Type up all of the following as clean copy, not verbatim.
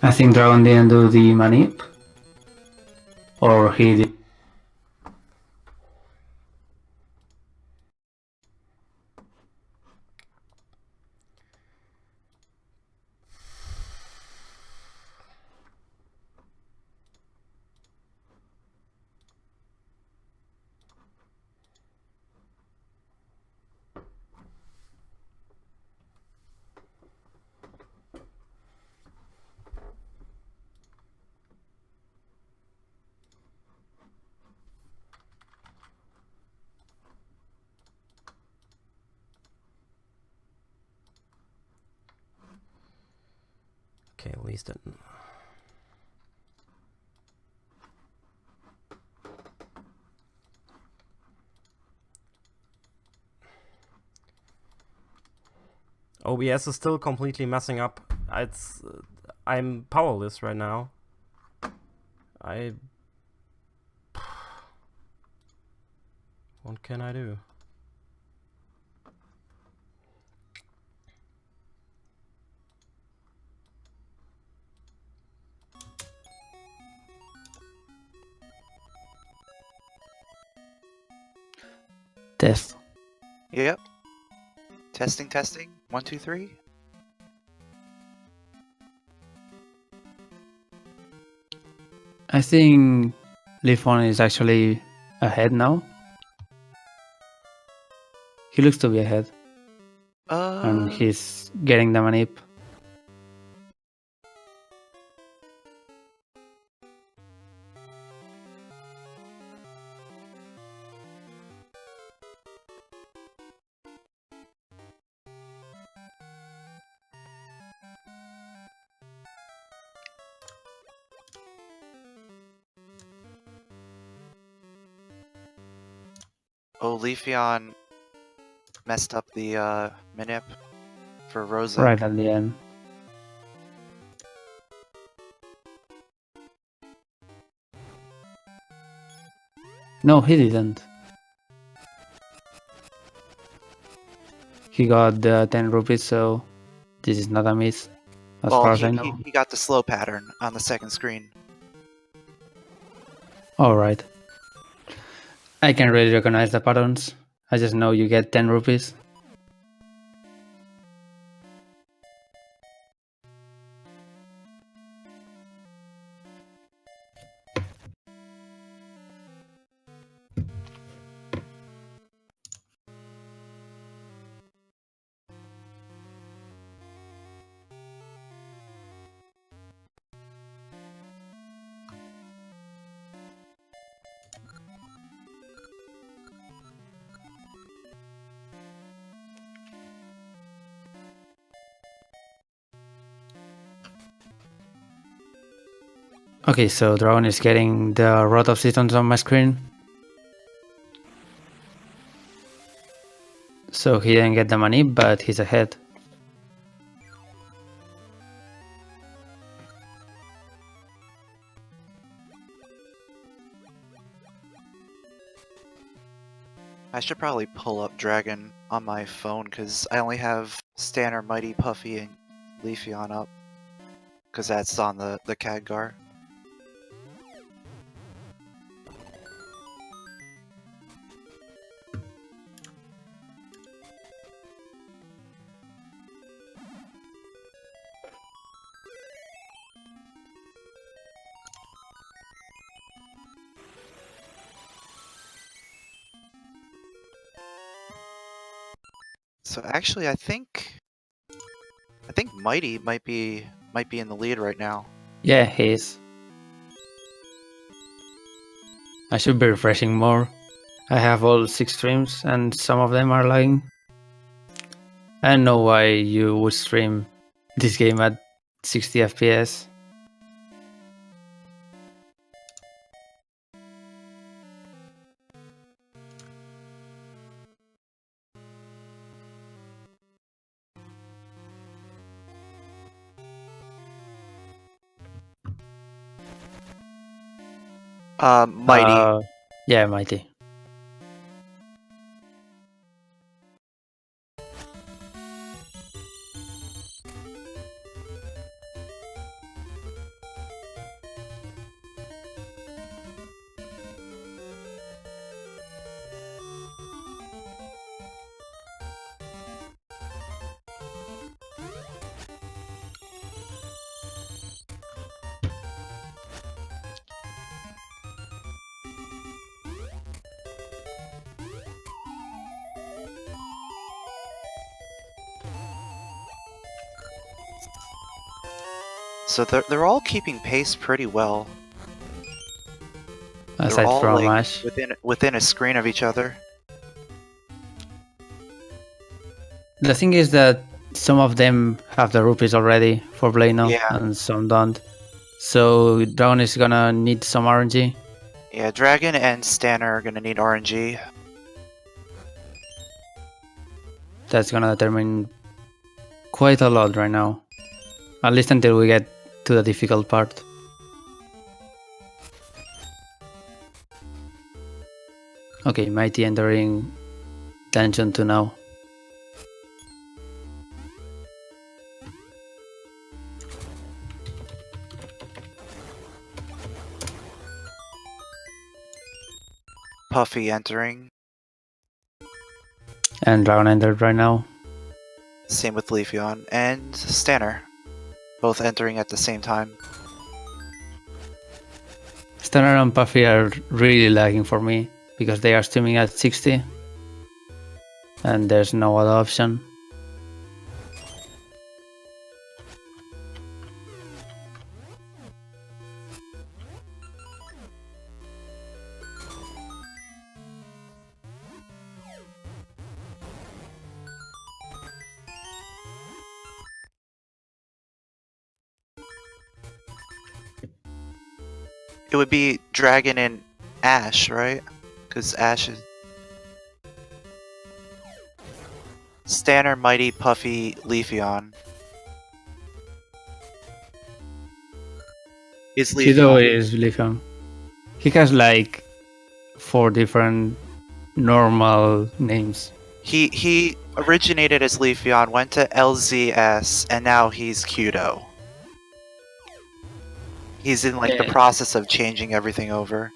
I think Dragon didn't do the manip. Or he did. Okay, at least it. OBS is still completely messing up. I'm powerless right now. What can I do? Test. Yep. Testing, testing. 1, 2, 3. I think Leafon is actually ahead now. He looks to be ahead. And he's getting the manip. Oh, Leafeon messed up the manip for Rosa. Right at the end. No, he didn't. He got the 10 rupees, so this is not a miss, as far as I know. He got the slow pattern on the second screen. Alright. I can really recognize the patterns. I just know you get 10 rupees. Okay, so Dragon is getting the Rod of Seasons on my screen. So he didn't get the money, but he's ahead. I should probably pull up Dragon on my phone because I only have Stanner, Mighty, Puffy, and Leafeon up. Because that's on the Khadgar. So actually, I think Mighty might be in the lead right now. Yeah, he is. I should be refreshing more. I have all 6 streams and some of them are lagging. I don't know why you would stream this game at 60 FPS. Mighty. Yeah, Mighty. So they're all keeping pace pretty well. They're Aside all from like Ash. within a screen of each other. The thing is that some of them have the rupees already for Blano, Yeah. and some don't. So Dragon is gonna need some RNG. Yeah, Dragon and Stanner are gonna need RNG. That's gonna determine quite a lot right now. At least until we get to the difficult part. Okay, Mighty entering Dungeon 2 now. Puffy entering. And Dragon entered right now. Same with Leafeon and Stanner. Both entering at the same time. Stunner and Puffy are really lagging for me because they are streaming at 60 and there's no other option. It would be Dragon and Ash, right? Because Ash is... Stanner, Mighty, Puffy, Leafeon. Is Kido Leafeon... is Leafeon. He has like 4 different normal names. He originated as Leafeon, went to LZS, and now he's Kudo. He's in like the Yeah. process of changing everything over.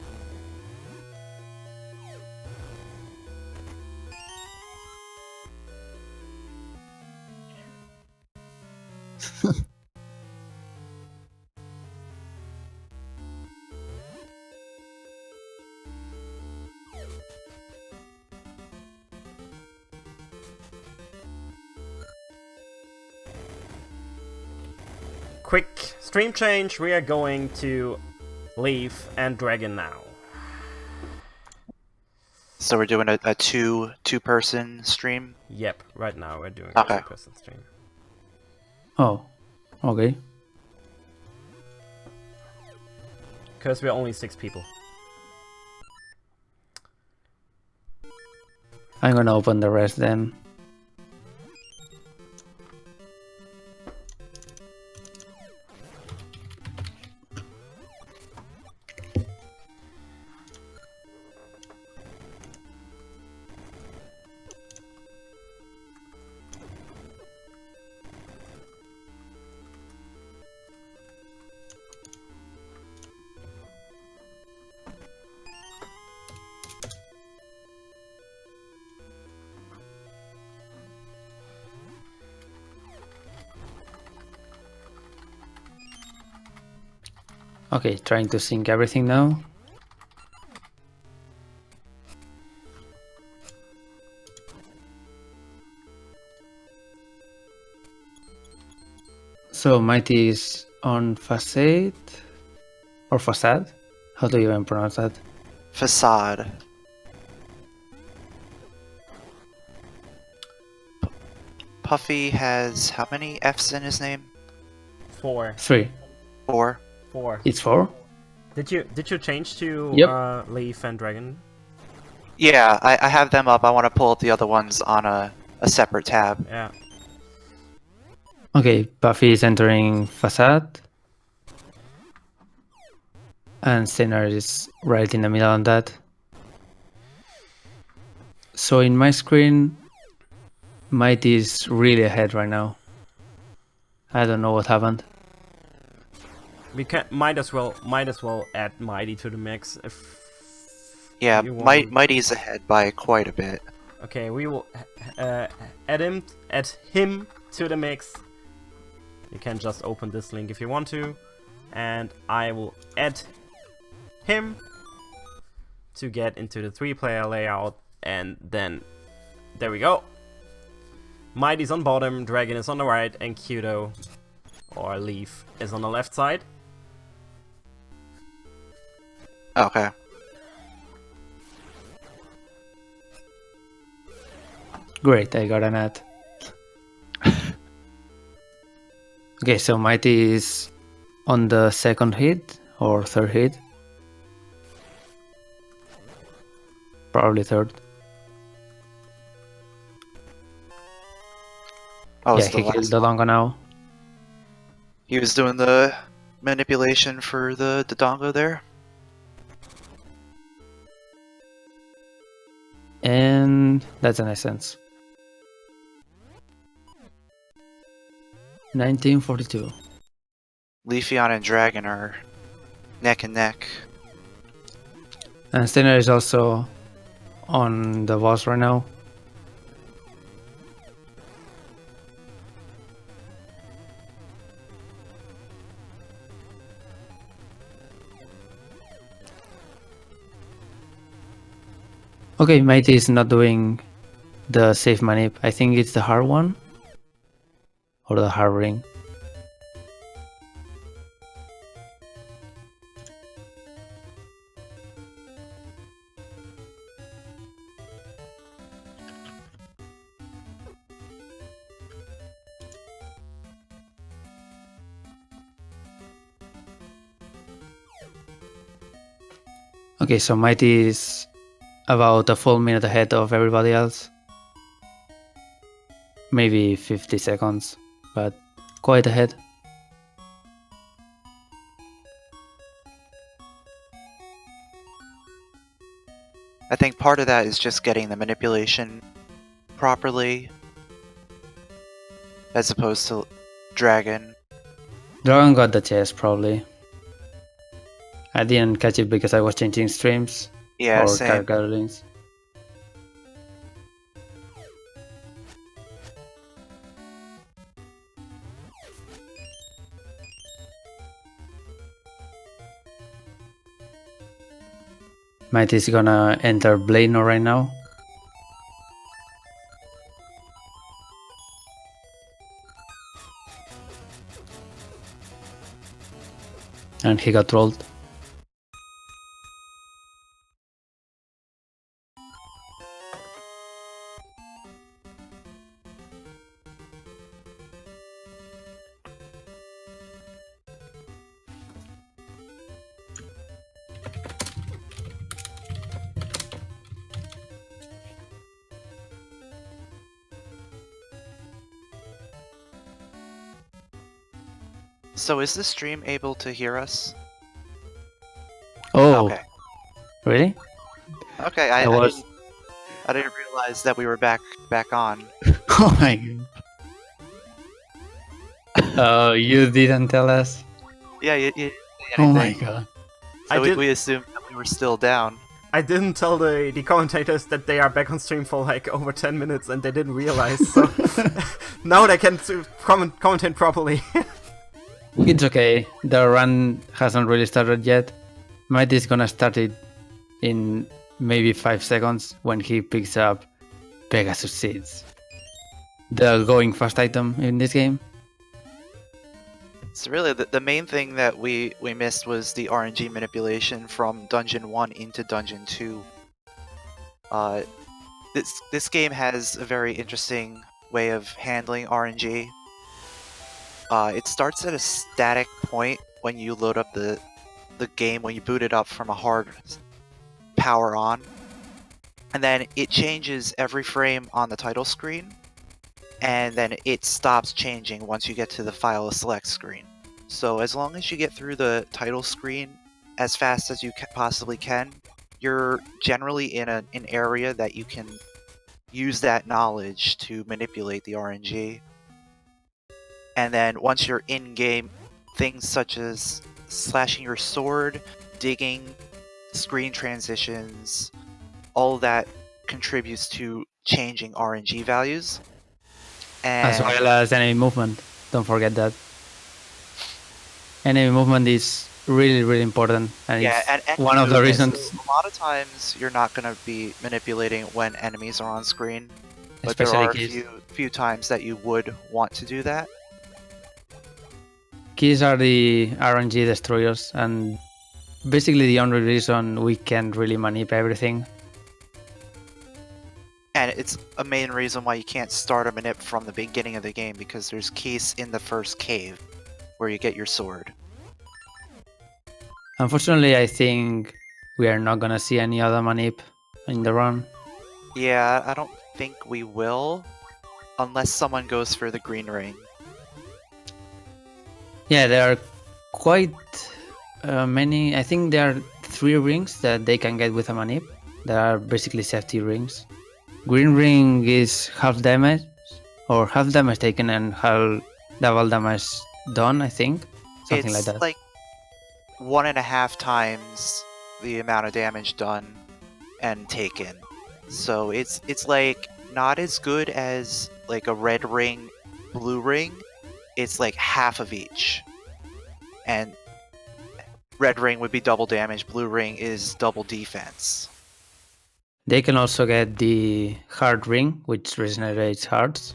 Quick stream change, we are going to Leaf and Dragon now. So we're doing a two-person stream. Yep, right now we're doing Okay. a 2-person stream. Oh, okay. Because we're only 6 people. I'm gonna open the rest then. Okay, trying to sync everything now. So Mighty is on Facade or Facade? How do you even pronounce that? Facade. Puffy has how many F's in his name? 4. 3. 4. 4. It's 4? Did you change to Yep. Leaf and Dragon? Yeah, I have them up. I want to pull up the other ones on a separate tab. Yeah. Okay, Puffy is entering Facade. And Sinner is right in the middle on that. So in my screen, Mighty is really ahead right now. I don't know what happened. We can might as well add Mighty to the mix if Yeah, you want. Mighty's ahead by quite a bit. Okay, we will add him to the mix. You can just open this link if you want to, and I will add him to get into the 3-player layout, and then there we go. Mighty's on bottom, Dragon is on the right, and Kudo or leaf is on the left side. Okay. Great, I got an ad. Okay, so Mighty is on the second hit or third hit. Probably third. Oh, Yeah, it's the he killed last the one. Dongo now. He was doing the manipulation for the Dodongo there. And that's an essence. 1942. Leafeon and Dragon are neck and neck. And Steiner is also on the boss right now. Okay, Mighty is not doing the safe manip. I think it's the hard one. Or the hard ring. Okay, so Mighty is about a full minute ahead of everybody else. Maybe 50 seconds, but quite ahead. I think part of that is just getting the manipulation properly, as opposed to Dragon. Dragon got the chest, probably. I didn't catch it because I was changing streams Yeah, or same. character links. Might is gonna enter Blano right now. And he got trolled. So is the stream able to hear us? Oh, Okay. really? Okay, I was. I didn't realize that we were back on. Oh my god. Oh, you didn't tell us? Yeah, you didn't say Oh my anything. god. So I did- we assumed that we were still down. I didn't tell the commentators that they are back on stream for like over 10 minutes and they didn't realize, so now they can commentate properly. It's okay. The run hasn't really started yet. Might is gonna start it in maybe 5 seconds when he picks up Pegasus Seeds. The going fast item in this game. So really, the main thing that we missed was the RNG manipulation from Dungeon 1 into Dungeon 2. This game has a very interesting way of handling RNG. It starts at a static point when you load up the game, when you boot it up from a hard power on. And then it changes every frame on the title screen. And then it stops changing once you get to the file select screen. So as long as you get through the title screen as fast as you possibly can, you're generally in an area that you can use that knowledge to manipulate the RNG. And then once you're in-game, things such as slashing your sword, digging, screen transitions, all that contributes to changing RNG values. And As well as enemy movement. Don't forget that. Enemy movement is really, really important. And yeah, it's and one of the movement, reasons, a lot of times you're not going to be manipulating when enemies are on screen, but there especially are a Keys. few times that you would want to do that. keys are the RNG destroyers, and basically the only reason we can't really manip everything. And it's a main reason why you can't start a manip from the beginning of the game, because there's keys in the first cave where you get your sword. Unfortunately, I think we are not gonna see any other manip in the run. Yeah, I don't think we will, unless someone goes for the green ring. Yeah, there are quite many. I think there are 3 rings that they can get with a manip. There are basically safety rings. Green ring is half damage, or half damage taken and half double damage done, I think. Something like It's that. like 1.5 times the amount of damage done and taken. So it's like not as good as like a red ring, blue ring. It's like half of each. And red ring would be double damage, blue ring is double defense. They can also get the heart ring, which regenerates hearts.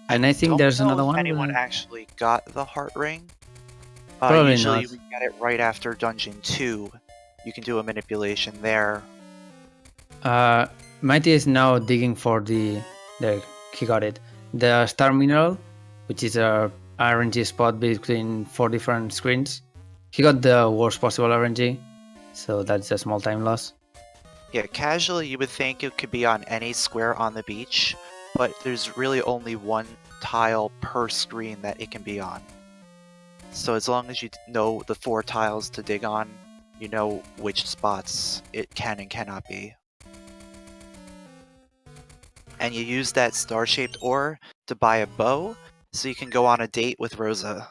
And I think there's another one. Anyone actually got the heart ring. Probably usually not. we get it right after Dungeon 2. You can do a manipulation there. Mighty is now digging for the. There, he got it. The star mineral, which is a RNG spot between 4 different screens. He got the worst possible RNG, so that's a small time loss. Yeah, casually you would think it could be on any square on the beach, but there's really only one tile per screen that it can be on. So as long as you know the 4 tiles to dig on, you know which spots it can and cannot be. And you use that star-shaped ore to buy a bow, so you can go on a date with Rosa.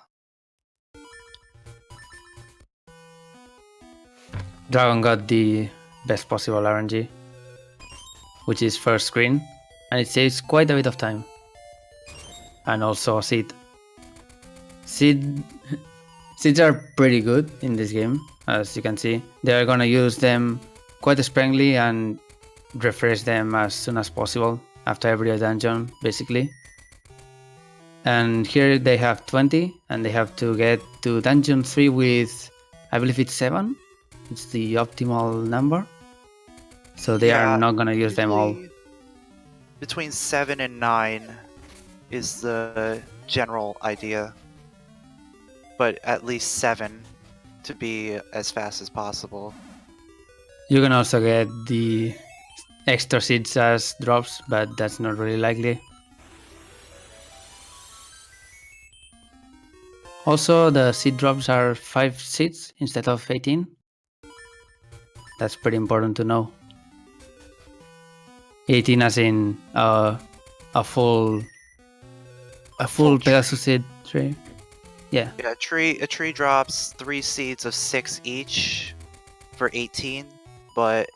Dragon got the best possible RNG, which is first screen, and it saves quite a bit of time. And also a seed. Seeds are pretty good in this game, as you can see. They are gonna use them quite sparingly and refresh them as soon as possible after every dungeon, basically. And here they have 20, and they have to get to dungeon 3 with, I believe it's 7. It's the optimal number. So they are not gonna use them all. Between 7 and 9 is the general idea. But at least 7 to be as fast as possible. You can also get the extra seeds as drops, but that's not really likely. Also, the seed drops are 5 seeds instead of 18. That's pretty important to know. 18 as in a full Pegasus seed tree. Yeah. Yeah, a tree drops 3 seeds of 6 each for 18, but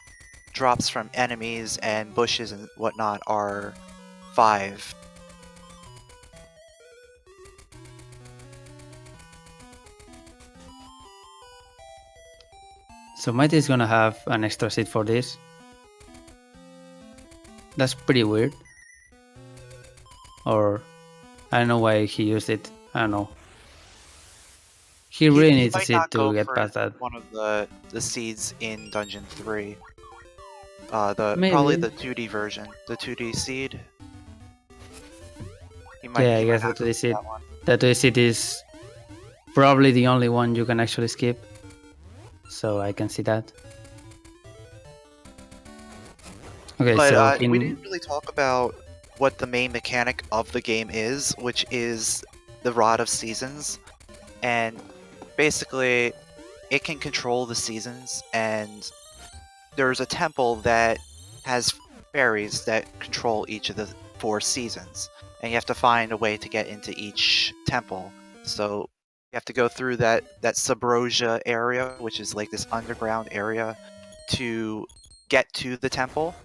drops from enemies and bushes and whatnot are 5. So Mighty is gonna have an extra seed for this. That's pretty weird. Or I don't know why he used it. I don't know. He really needs a seed to get past that. One of the seeds in Dungeon 3. Probably the 2D version, the 2D seed. Yeah, I guess the 2D seed. The 2D seed is probably the only one you can actually skip. So I can see that. Okay, but so we didn't really talk about what the main mechanic of the game is, which is the Rod of Seasons. And basically, it can control the seasons, and there's a temple that has fairies that control each of the 4 seasons. And you have to find a way to get into each temple. So you have to go through that Subrosia area, which is like this underground area, to get to the temple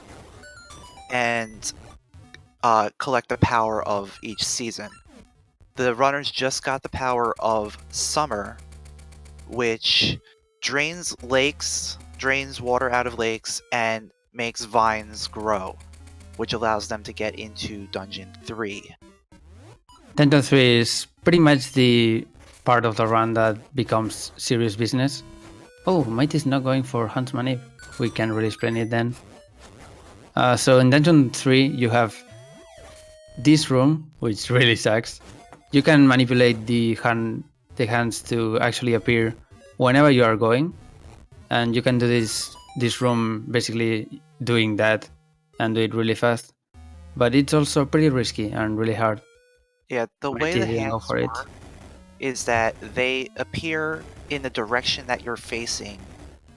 and collect the power of each season. The runners just got the power of Summer, which drains lakes, drains water out of lakes, and makes vines grow, which allows them to get into Dungeon 3. Dungeon 3 is pretty much the part of the run that becomes serious business. Oh, Mighty's not going for Huntsman Eve. We can really explain it then. So in Dungeon 3, you have this room, which really sucks. You can manipulate the hands to actually appear whenever you are going, and you can do this room basically doing that and do it really fast. But it's also pretty risky and really hard. Yeah, the way Mighty the didn't go hands for it. work is that they appear in the direction that you're facing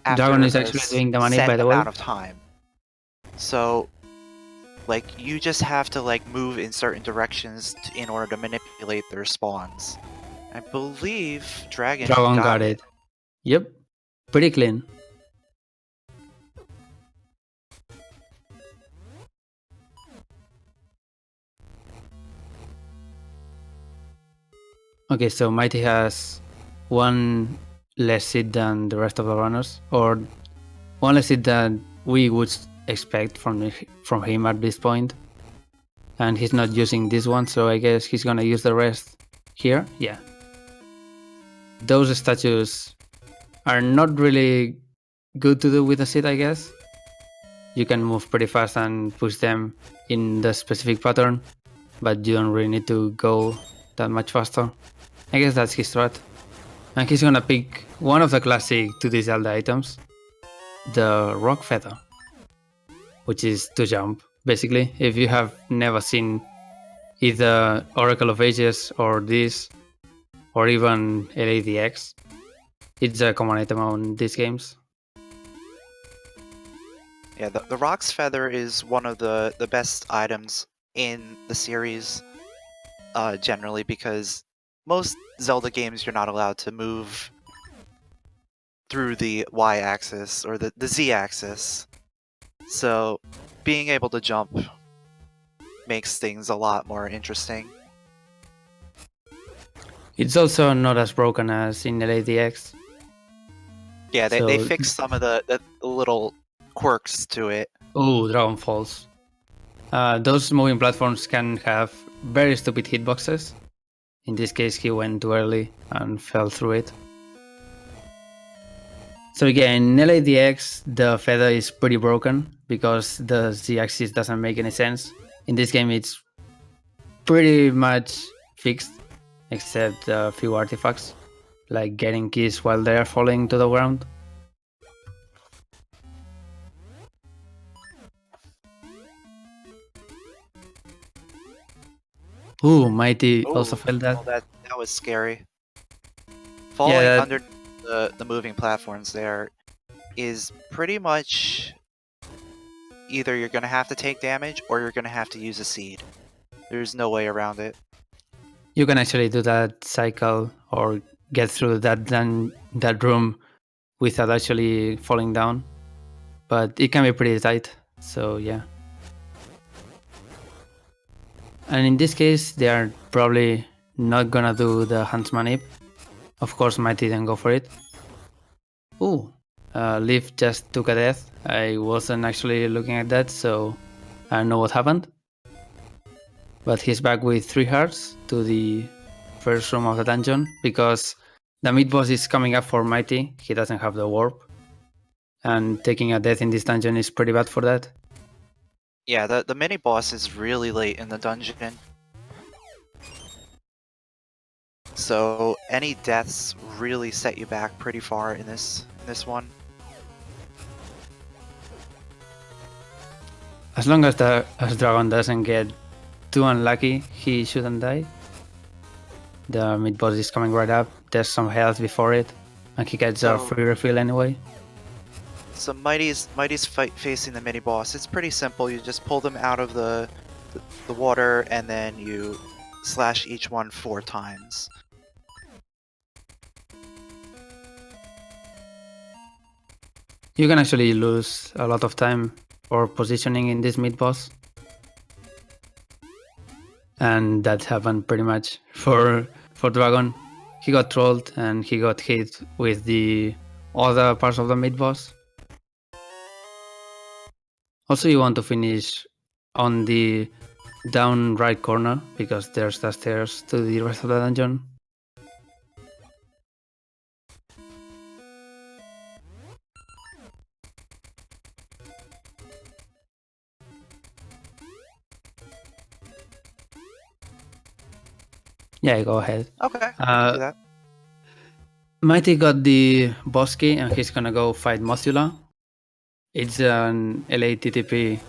after Dragon is a actually doing the money, set by the way. amount of time. So, like, you just have to like move in certain directions in order to manipulate their spawns. I believe Dragon Got it. Yep, pretty clean. Okay, so Mighty has one less seed than the rest of the runners, or one less seed than we would expect from him at this point. And he's not using this one, so I guess he's gonna use the rest here. Yeah. Those statues are not really good to do with a seed, I guess. You can move pretty fast and push them in the specific pattern, but you don't really need to go that much faster. I guess that's his strat. And he's gonna pick one of the classic 2D Zelda items, the Rock Feather, which is to jump. Basically, if you have never seen either Oracle of Ages or this, or even LADX, it's a common item on these games. Yeah, the Rock's Feather is one of the best items in the series, generally, because most Zelda games you're not allowed to move through the Y-axis or the Z-axis. So being able to jump makes things a lot more interesting. It's also not as broken as in LADX. Yeah, they fixed some of the little quirks to it. Oh, Dragon Falls. Those moving platforms can have very stupid hitboxes. In this case, he went too early and fell through it. So again, in LADX, the feather is pretty broken because the Z-axis doesn't make any sense. In this game, it's pretty much fixed, except a few artifacts, like getting keys while they are falling to the ground. Ooh, Mighty also felt that. Oh, that was scary. Falling under the moving platforms there is pretty much either you're going to have to take damage or you're going to have to use a seed. There's no way around it. You can actually do that cycle or get through that room without actually falling down, but it can be pretty tight, so yeah. And in this case, they are probably not gonna do the Huntsman Ip. Of course, Mighty didn't go for it. Ooh, Leaf just took a death. I wasn't actually looking at that, so I don't know what happened. But he's back with 3 hearts to the first room of the dungeon, because the mid-boss is coming up for Mighty. He doesn't have the warp, and taking a death in this dungeon is pretty bad for that. Yeah, the mini-boss is really late in the dungeon. So any deaths really set you back pretty far in this one. As long as Dragon doesn't get too unlucky, he shouldn't die. The mid-boss is coming right up, there's some health before it, and he gets a free refill anyway. So Mighty's facing the mini-boss. It's pretty simple, you just pull them out of the water and then you slash each one 4 times. You can actually lose a lot of time or positioning in this mid-boss. And that happened pretty much for Dragon. He got trolled and he got hit with the other parts of the mid-boss. Also, you want to finish on the down right corner, because there's the stairs to the rest of the dungeon. Yeah, go ahead. Okay, I can do that. Mighty got the boss key and he's gonna go fight Mothula. It's an LATTP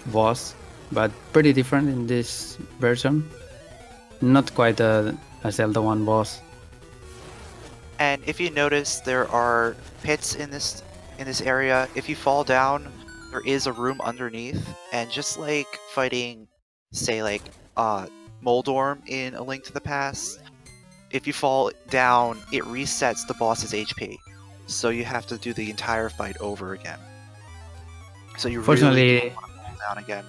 boss, but pretty different in this version. Not quite a Zelda 1 boss. And if you notice, there are pits in this area. If you fall down, there is a room underneath, and just like fighting, say like Moldorm in A Link to the Past, if you fall down, it resets the boss's HP. So you have to do the entire fight over again. So you Fortunately, really don't want to fall down again.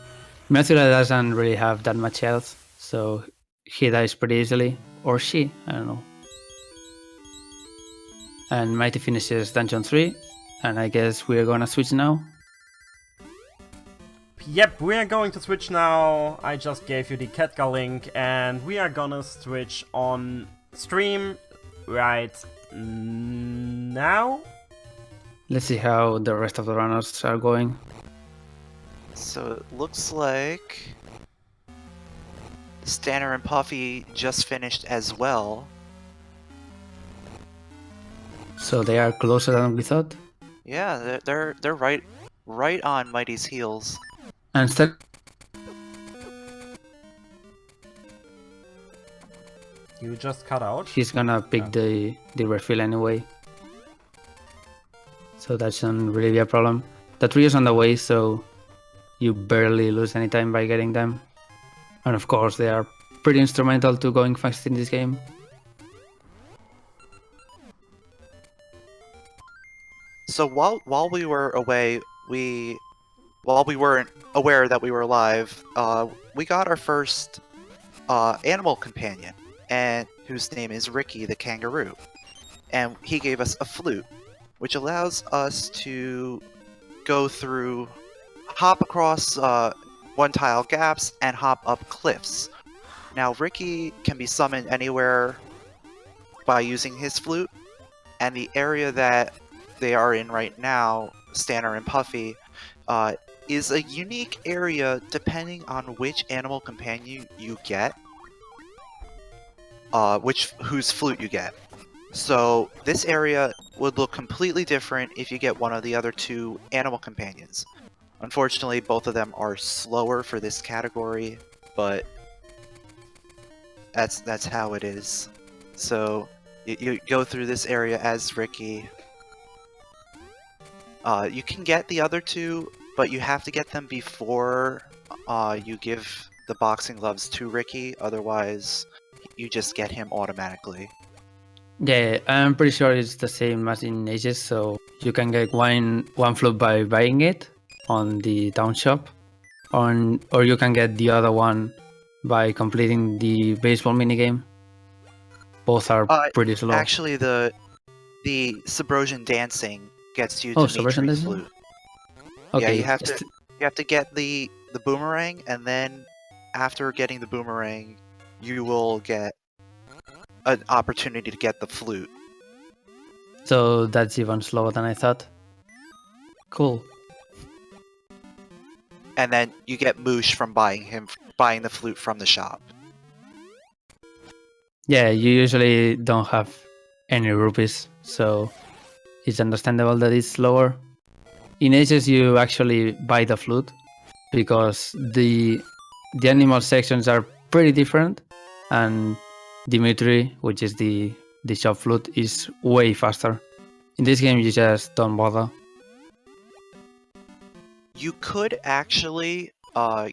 Mothula doesn't really have that much health, so he dies pretty easily. Or she, I don't know. And Mighty finishes Dungeon 3, and I guess we're gonna switch now. Yep, we are going to switch now. I just gave you the Ketka link, and we are gonna switch on stream right now. Let's see how the rest of the runners are going. So it looks like Stanner and Puffy just finished as well. So they are closer than we thought. Yeah, they're right on Mighty's heels. And You just cut out. he's gonna pick the refill anyway. So that shouldn't really be a problem. The tree is on the way, so you barely lose any time by getting them. And of course, they are pretty instrumental to going fast in this game. So while we were away, while we weren't aware that we were alive, we got our first animal companion, and whose name is Ricky the kangaroo, and he gave us a flute, which allows us to go through, hop across one-tile gaps, and hop up cliffs. Now Ricky can be summoned anywhere by using his flute, and the area that they are in right now, Stanner and Puffy, is a unique area depending on which animal companion you get, whose flute you get. So this area would look completely different if you get one of the other two animal companions. Unfortunately, both of them are slower for this category, but that's how it is. So you go through this area as Ricky. You can get the other two, but you have to get them before you give the boxing gloves to Ricky, otherwise you just get him automatically. Yeah, I'm pretty sure it's the same as in Ages, so you can get one flute by buying it on the town shop, or you can get the other one by completing the baseball minigame. Both are pretty slow. Actually, the Subrosian dancing gets you to Subrosian Dimitri's dancing? flute. Okay. Yeah, you have to get the boomerang, and then after getting the boomerang, you will get an opportunity to get the flute. So that's even slower than I thought. Cool. And then you get Moosh from buying the flute from the shop. Yeah, you usually don't have any rupees, so it's understandable that it's slower. In Ages, you actually buy the flute because the animal sections are pretty different, and Dimitri, which is the shop flute, is way faster. In this game, you just don't bother. You could actually do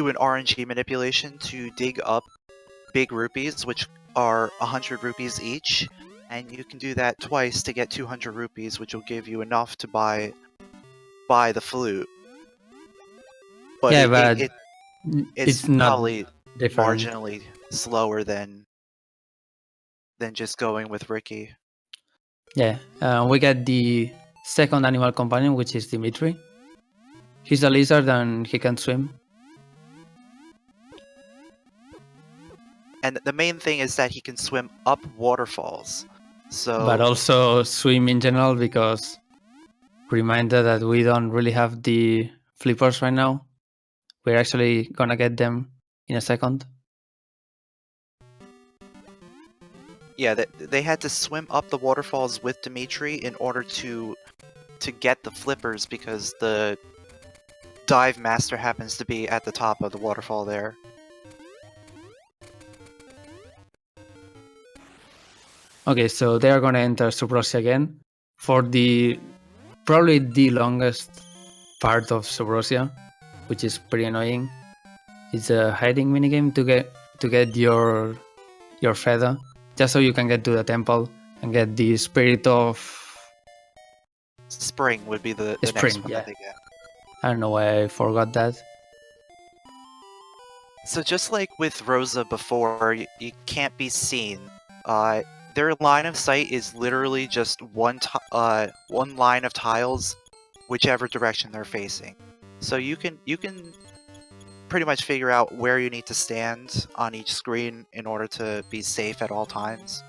an RNG manipulation to dig up big rupees, which are 100 rupees each, and you can do that twice to get 200 rupees, which will give you enough to buy the flute. But Yeah, it's not probably different. marginally slower than just going with Ricky. Yeah, we get the second animal companion, which is Dimitri. He's a lizard and he can swim. And the main thing is that he can swim up waterfalls. So, But also swim in general, because reminder that we don't really have the flippers right now. We're actually gonna get them in a second. Yeah, they had to swim up the waterfalls with Dimitri in order to get the flippers because the dive master happens to be at the top of the waterfall there. Okay, so they are gonna enter Subrosia again for probably the longest part of Subrosia, which is pretty annoying. It's a hiding minigame to get your feather, just so you can get to the temple and get the spirit of Spring would be the spring. next one Yeah, that they get. I don't know why I forgot that. So just like with Rosa before, you can't be seen. Their line of sight is literally just one line of tiles, whichever direction they're facing. So you can pretty much figure out where you need to stand on each screen in order to be safe at all times.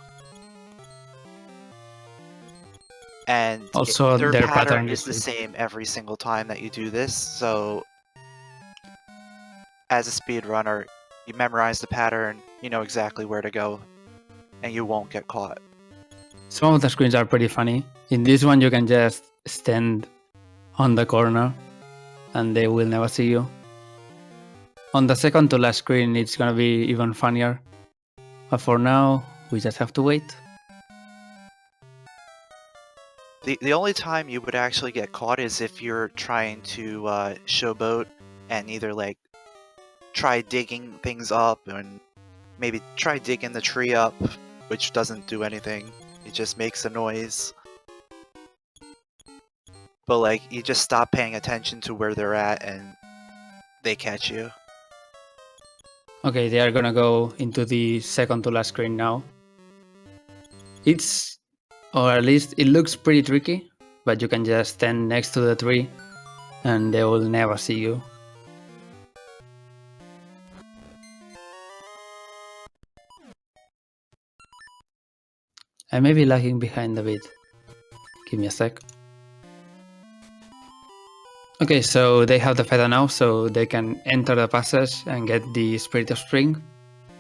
And Also, their their pattern pattern is the same every single time that you do this, so as a speedrunner, you memorize the pattern, you know exactly where to go, and you won't get caught. Some of the screens are pretty funny. In this one, you can just stand on the corner and they will never see you. On the second to last screen, it's gonna be even funnier. But for now, we just have to wait. The only time you would actually get caught is if you're trying to showboat and either like try digging things up and maybe try digging the tree up, which doesn't do anything. It just makes a noise. But like, you just stop paying attention to where they're at and they catch you. Okay, they are gonna go into the second to last screen now. Or at least it looks pretty tricky, but you can just stand next to the tree and they will never see you. I may be lagging behind a bit. Give me a sec. Okay, so they have the feather now, so they can enter the passage and get the Spirit of Spring,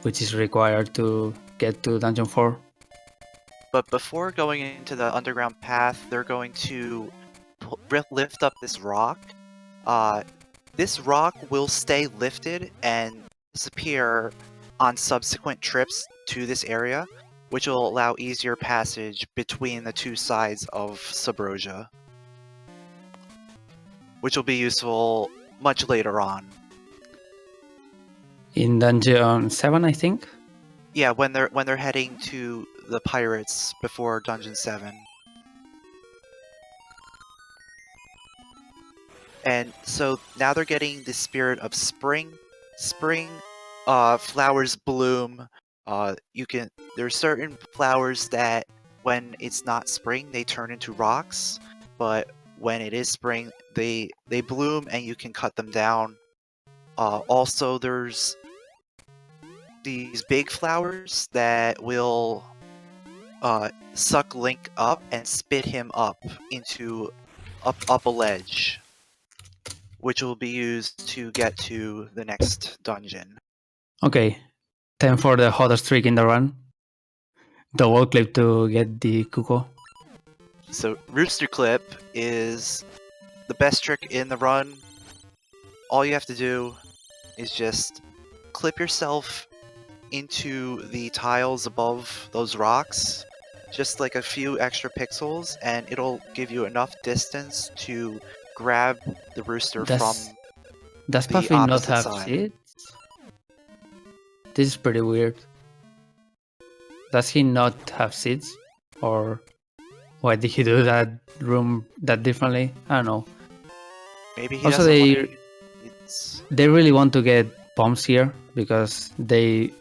which is required to get to Dungeon 4. But before going into the underground path, they're going to lift up this rock. This rock will stay lifted and disappear on subsequent trips to this area, which will allow easier passage between the two sides of Subrosia, which will be useful much later on. In Dungeon 7, I think? Yeah, when they're heading to the pirates before Dungeon 7. And so now they're getting the spirit of spring. Spring, flowers bloom. There's certain flowers that when it's not spring, they turn into rocks. But when it is spring, they bloom and you can cut them down. Also, there's these big flowers that will suck Link up and spit him up into up a ledge, which will be used to get to the next dungeon. Okay, time for the hottest trick in the run. The wall clip to get the Kuko. So Rooster Clip is the best trick in the run. All you have to do is just clip yourself into the tiles above those rocks, just like a few extra pixels, and it'll give you enough distance to grab the rooster Does the Puffy not opposite have side. seeds? This is pretty weird. Does he not have seeds? Or why did he do that room that differently? I don't know. Maybe he Also, doesn't want to... they really want to get bombs here because they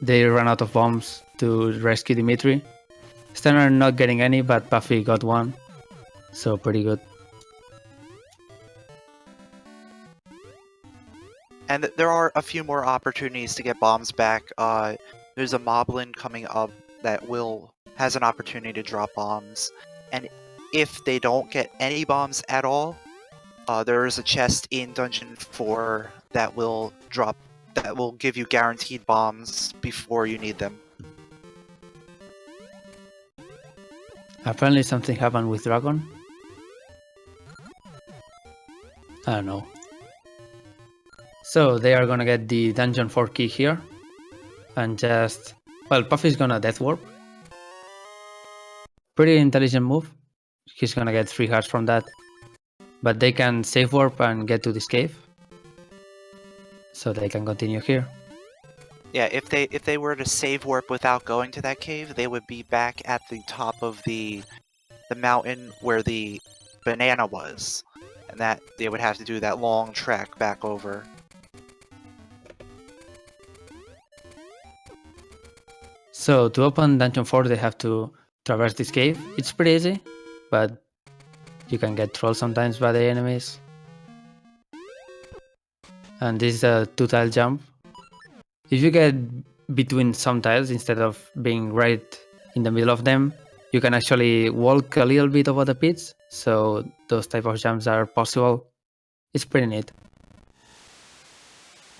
ran out of bombs to rescue Dimitri. Stan are not getting any, but Puffy got one, so pretty good. And there are a few more opportunities to get bombs back. There's a Moblin coming up that has an opportunity to drop bombs, and if they don't get any bombs at all, there is a chest in Dungeon 4 that will give you guaranteed bombs before you need them. Apparently something happened with Dragon. I don't know. So they are gonna get the Dungeon 4 key here. And just... Well, Puffy's gonna Death Warp. Pretty intelligent move. He's gonna get 3 hearts from that. But they can save warp and get to this cave. So they can continue here. Yeah, if they were to save warp without going to that cave, they would be back at the top of the mountain where the banana was. And that they would have to do that long trek back over. So to open Dungeon 4 they have to traverse this cave. It's pretty easy, but you can get trolled sometimes by the enemies. And this is a 2-tile jump. If you get between some tiles instead of being right in the middle of them, you can actually walk a little bit over the pits, so those type of jumps are possible. It's pretty neat.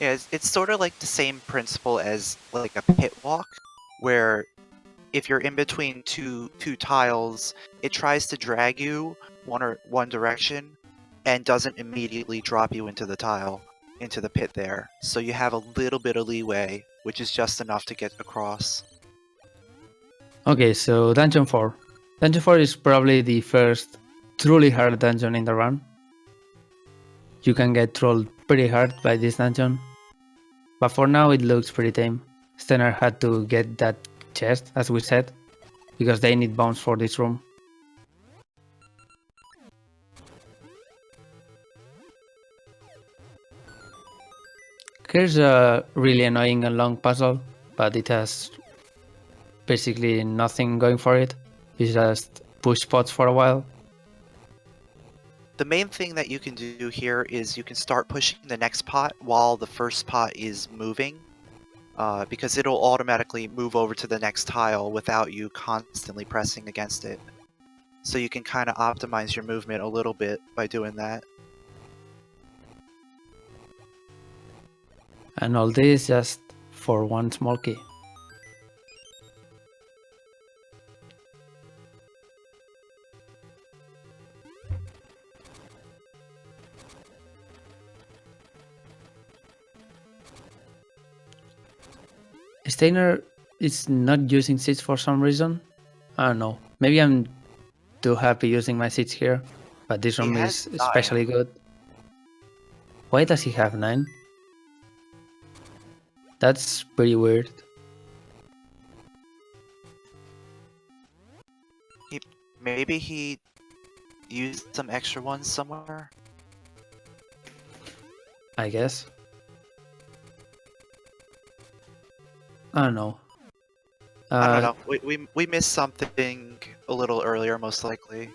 Yeah, it's sort of like the same principle as like a pit walk, where if you're in between two tiles, it tries to drag you one direction and doesn't immediately drop you into the tile, into the pit there. So you have a little bit of leeway, which is just enough to get across. Okay, so Dungeon 4. Dungeon 4 is probably the first truly hard dungeon in the run. You can get trolled pretty hard by this dungeon. But for now it looks pretty tame. Stenner had to get that chest, as we said, because they need bombs for this room. Here's a really annoying and long puzzle, but it has basically nothing going for it. You just push spots for a while. The main thing that you can do here is you can start pushing the next pot while the first pot is moving, because it'll automatically move over to the next tile without you constantly pressing against it. So you can kind of optimize your movement a little bit by doing that. And all this just for one small key. Steiner is not using seeds for some reason. I don't know. Maybe I'm too happy using my seeds here, but this room is especially good. Why does he have 9? That's pretty weird. Maybe he used some extra ones somewhere? I guess. I don't know. I don't know. We missed something a little earlier, most likely,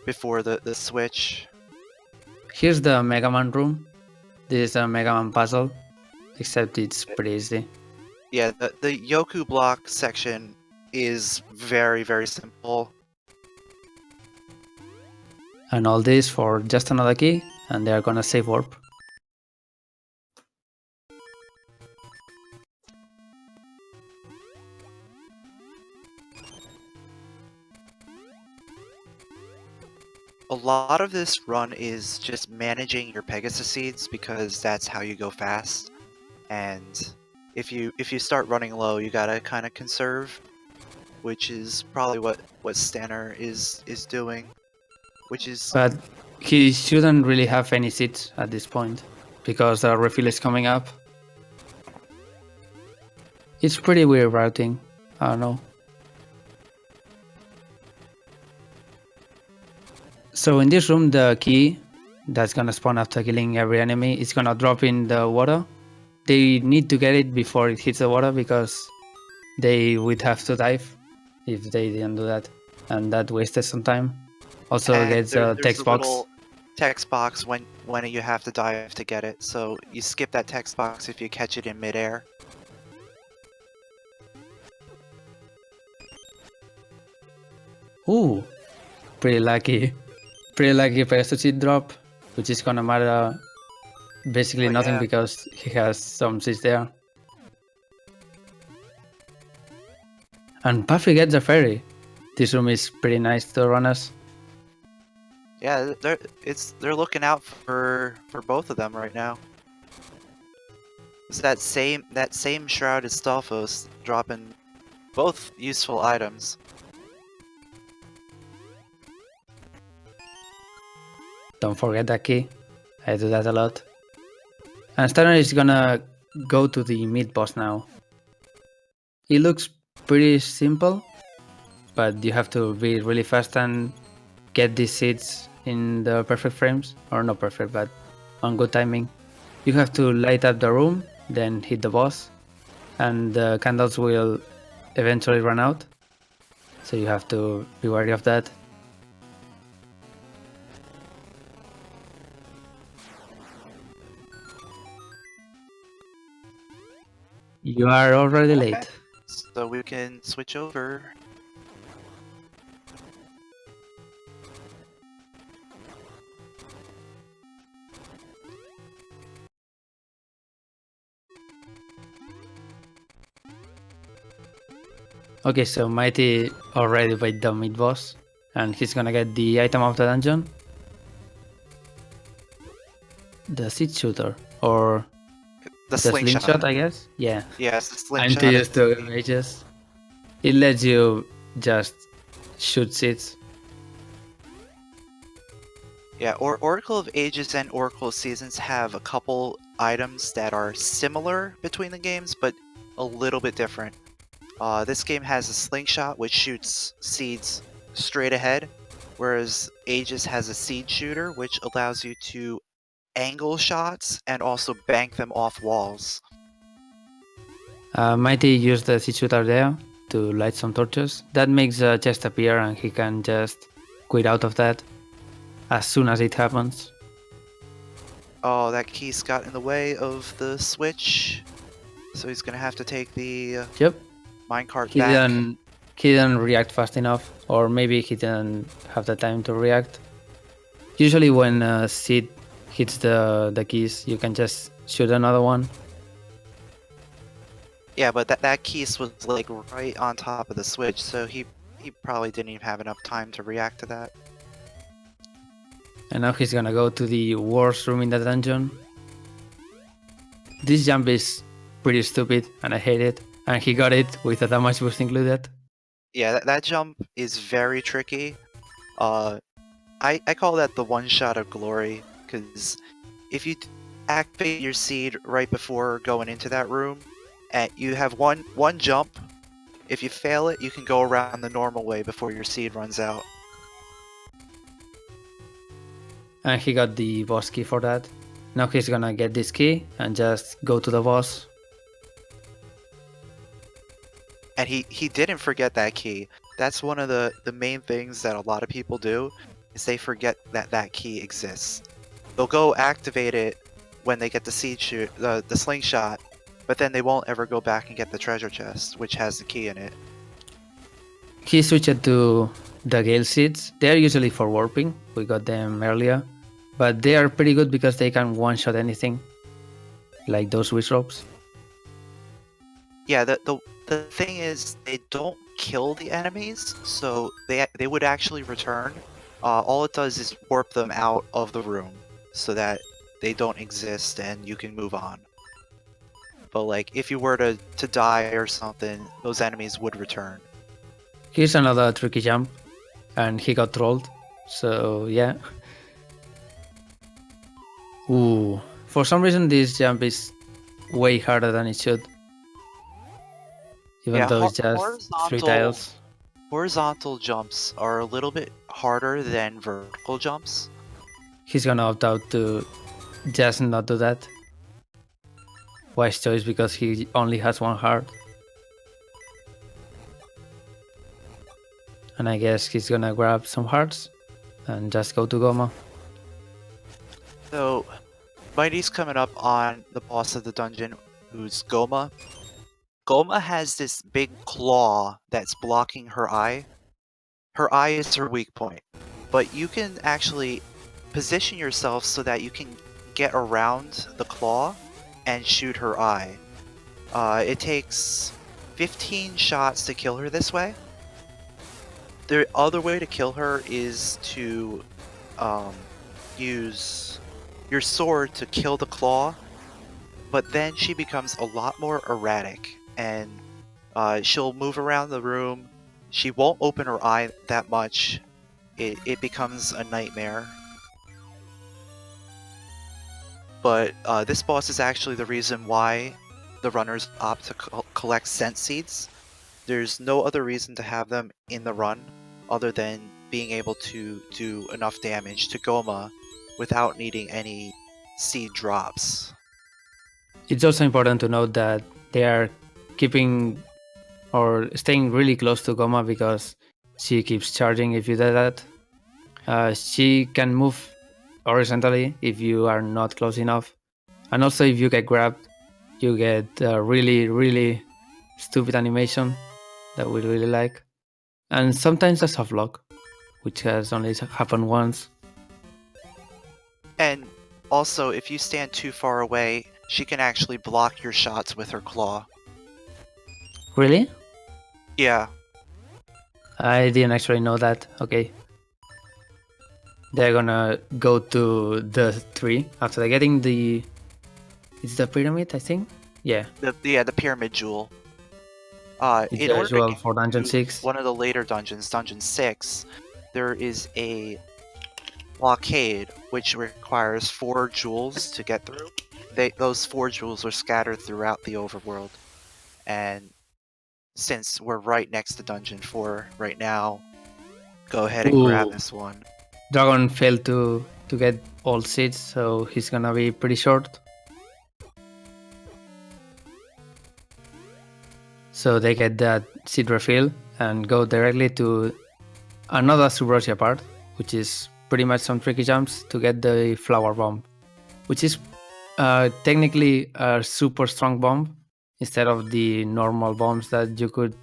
before the switch. Here's the Mega Man room. This is a Mega Man puzzle, except it's pretty easy. Yeah, the Yoku block section is very, very simple. And all this for just another key, and they are gonna save warp. A lot of this run is just managing your Pegasus seeds because that's how you go fast. And if you start running low, you gotta kind of conserve, which is probably what Stanner is doing. Which is... But he shouldn't really have any seeds at this point, because the refill is coming up. It's pretty weird routing, I don't know. So in this room, the key that's gonna spawn after killing every enemy is gonna drop in the water. They need to get it before it hits the water, because they would have to dive if they didn't do that, and that wasted some time. Also gets a text box. Little text box when you have to dive to get it, so you skip that text box if you catch it in midair. Ooh, pretty lucky. Pretty lucky Pegasus seed drop, which is gonna matter basically nothing because he has some seeds there. And Puffy gets a fairy. This room is pretty nice to run as. Yeah, they're looking out for both of them right now. It's that same Shrouded Stalfos dropping both useful items. Don't forget that key. I do that a lot. And Steiner is gonna go to the mid boss now. It looks pretty simple, but you have to be really fast and get these seeds in the perfect frames, or not perfect, but on good timing. You have to light up the room, then hit the boss, and the candles will eventually run out, so you have to be wary of that. You are already late. So we can switch over. Okay, so Mighty already beat the mid boss, and he's gonna get the item of the dungeon. The seed shooter, or The the slingshot. slingshot, I guess? Yeah. Yes, the I'm slingshot. too used to images. It lets you just shoot seeds. Yeah, or Oracle of Ages and Oracle of Seasons have a couple items that are similar between the games, but a little bit different. This game has a slingshot which shoots seeds straight ahead, whereas Aegis has a seed shooter which allows you to angle shots and also bank them off walls. Mighty used the seed shooter there to light some torches. That makes a chest appear, and he can just quit out of that as soon as it happens. Oh, that keys got in the way of the switch, so he's gonna have to take the Yep. minecart He back. didn't react fast enough, or maybe he didn't have the time to react. Usually when a seed hits the keys, you can just shoot another one. Yeah, but that keys was like right on top of the switch, so he probably didn't even have enough time to react to that. And now he's gonna go to the worst room in the dungeon. This jump is pretty stupid, and I hate it. And he got it with a damage boost included. Yeah, that jump is very tricky. I call that the one shot of glory, because if you activate your seed right before going into that room, and you have one jump, if you fail it, you can go around the normal way before your seed runs out. And he got the boss key for that. Now he's gonna get this key and just go to the boss. And he didn't forget that key. That's one of the main things that a lot of people do, is they forget that key exists. They'll go activate it when they get the seed shoot, the slingshot, but then they won't ever go back and get the treasure chest, which has the key in it. He switched to the Gale Seeds. They're usually for warping, we got them earlier. But they are pretty good because they can one-shot anything. Like those wish ropes. Yeah, the thing is, they don't kill the enemies, so they would actually return. All it does is warp them out of the room, so that they don't exist and you can move on. But like, if you were to die or something, those enemies would return. Here's another tricky jump, and he got trolled. So yeah. Ooh, for some reason this jump is way harder than it should. Even Yeah, though it's just 3 tiles. Horizontal jumps are a little bit harder than vertical jumps. He's gonna opt out to just not do that. Wise choice, because he only has 1 heart. And I guess he's gonna grab some hearts and just go to Goma. So, Mighty's coming up on the boss of the dungeon, who's Goma. Goma has this big claw that's blocking her eye. Her eye is her weak point, but you can actually position yourself so that you can get around the claw and shoot her eye. It takes 15 shots to kill her this way. The other way to kill her is to use your sword to kill the claw, but then she becomes a lot more erratic, and she'll move around the room. She won't open her eye that much. It becomes a nightmare. But this boss is actually the reason why the runners opt to collect scent seeds. There's no other reason to have them in the run other than being able to do enough damage to Goma without needing any seed drops. It's also important to note that they are keeping or staying really close to Goma because she keeps charging if you do that. She can move horizontally if you are not close enough. And also if you get grabbed, you get a really, really stupid animation that we really like. And sometimes a soft lock, which has only happened once. And also, if you stand too far away, she can actually block your shots with her claw. Really? Yeah. I didn't actually know that. Okay. They're gonna go to the tree after they're getting the... It's the pyramid, I think? Yeah. The pyramid jewel. It's in order usual to for Dungeon do 6. one of the later dungeons, Dungeon 6, there is a blockade which requires 4 jewels to get through. Those 4 jewels are scattered throughout the overworld. And since we're right next to Dungeon 4 right now, go ahead and grab this one. Dragon failed to get all seeds, so he's gonna be pretty short. So they get that seed refill and go directly to another Subrosia part, which is pretty much some tricky jumps to get the flower bomb, which is technically a super strong bomb instead of the normal bombs that you could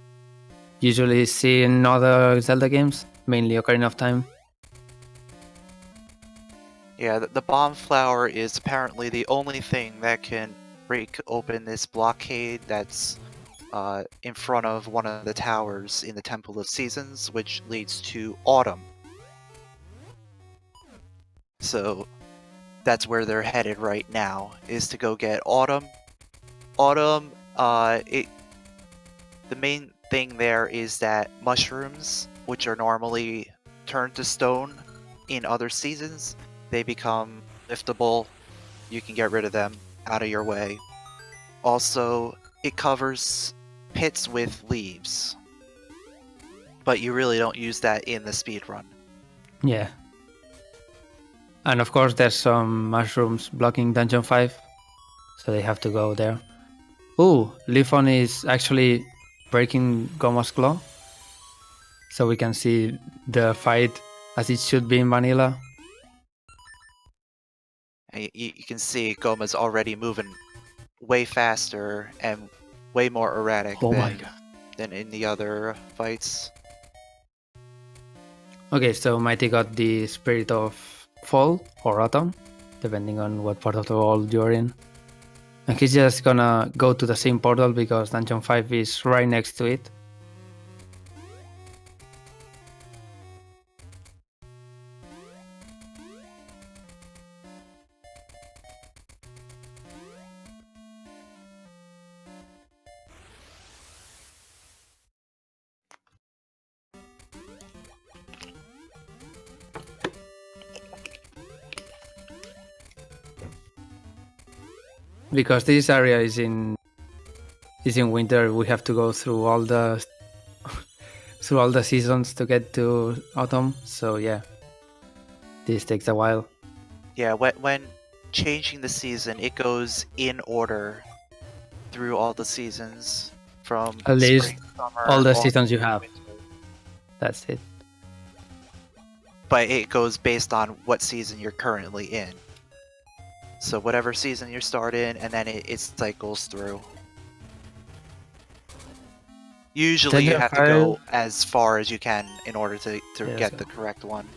usually see in other Zelda games, mainly Ocarina of Time. Yeah, the bomb flower is apparently the only thing that can break open this blockade that's in front of one of the towers in the Temple of Seasons, which leads to Autumn. So that's where they're headed right now, is to go get Autumn. Autumn, the main thing there is that mushrooms, which are normally turned to stone in other seasons, they become liftable. You can get rid of them out of your way. Also, it covers pits with leaves, but you really don't use that in the speed run. Yeah. And of course there's some mushrooms blocking Dungeon 5, so they have to go there. Ooh, Lifon is actually breaking Goma's claw, so we can see the fight as it should be in vanilla. And you can see Goma's already moving way faster and way more erratic than in the other fights. Okay, so Mighty got the Spirit of Fall or Autumn, depending on what part of the world you're in. And he's just gonna go to the same portal because Dungeon 5 is right next to it. Because this area is in winter, we have to go through all the seasons to get to autumn. So yeah, this takes a while. Yeah, when changing the season, it goes in order through all the seasons from At least spring, summer, all the autumn, seasons you have. winter. That's it. But it goes based on what season you're currently in. So whatever season you start in, and then it cycles through. Usually you have to go as far as you can in order to get the correct one.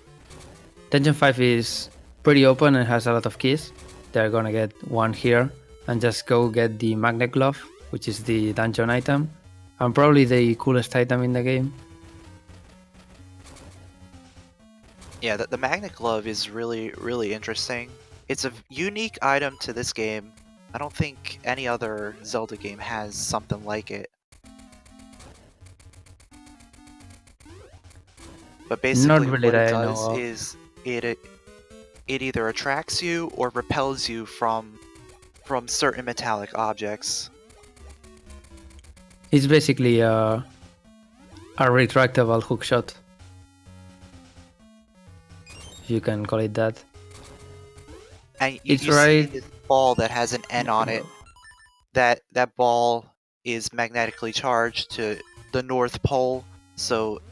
Dungeon 5 is pretty open and has a lot of keys. They're gonna get one here and just go get the magnet glove, which is the dungeon item and probably the coolest item in the game. Yeah, the magnet glove is really interesting. It's a unique item to this game. I don't think any other Zelda game has something like it. But basically Not really what it that I know does of. is it either attracts you or repels you from certain metallic objects. It's basically a retractable hookshot, if you can call it that. And It's you see right. this ball that has an N on it. That ball is magnetically charged to the North Pole. So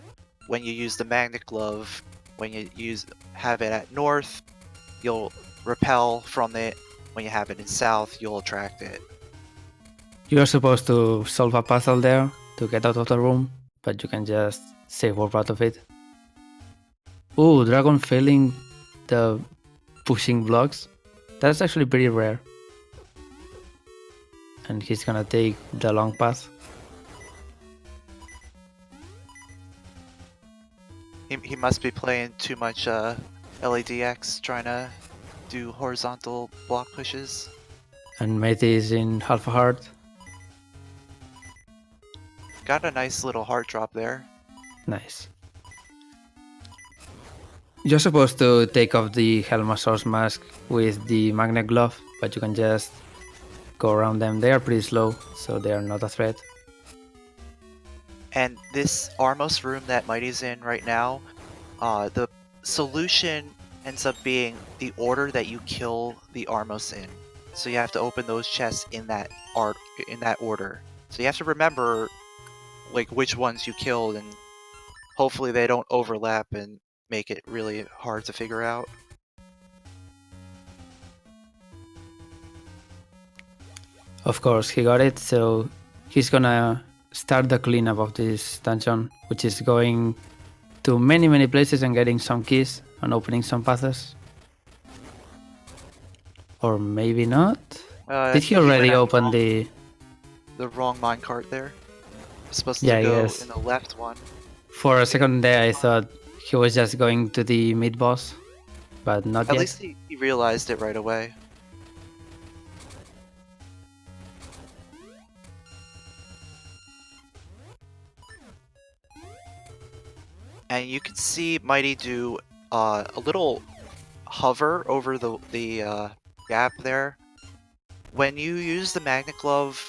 when you use the magnet glove, when you have it at north, you'll repel from it. When you have it in south, you'll attract it. You're supposed to solve a puzzle there to get out of the room, but you can just save warp out of it. Ooh, dragon failing the pushing blocks. That's actually pretty rare. And he's gonna take the long path. He must be playing too much LADX, trying to do horizontal block pushes. And Matey is in half a heart. Got a nice little heart drop there. Nice. You're supposed to take off the Helmasaur's mask with the magnet glove, but you can just go around them. They are pretty slow, so they are not a threat. And this Armos room that Mighty's in right now, the solution ends up being the order that you kill the Armos in. So you have to open those chests in that order. So you have to remember like which ones you killed, and hopefully they don't overlap and make it really hard to figure out. Of course, he got it, so he's gonna start the cleanup of this dungeon, which is going to many places and getting some keys and opening some paths. Or maybe not? Did he already open the wrong minecart there? Supposed to Yeah, go yes. in the left one. For a second there, I thought he was just going to the mid boss, but not At yet. least he realized it right away. And you can see Mighty do a little hover over the gap there. When you use the magnet glove,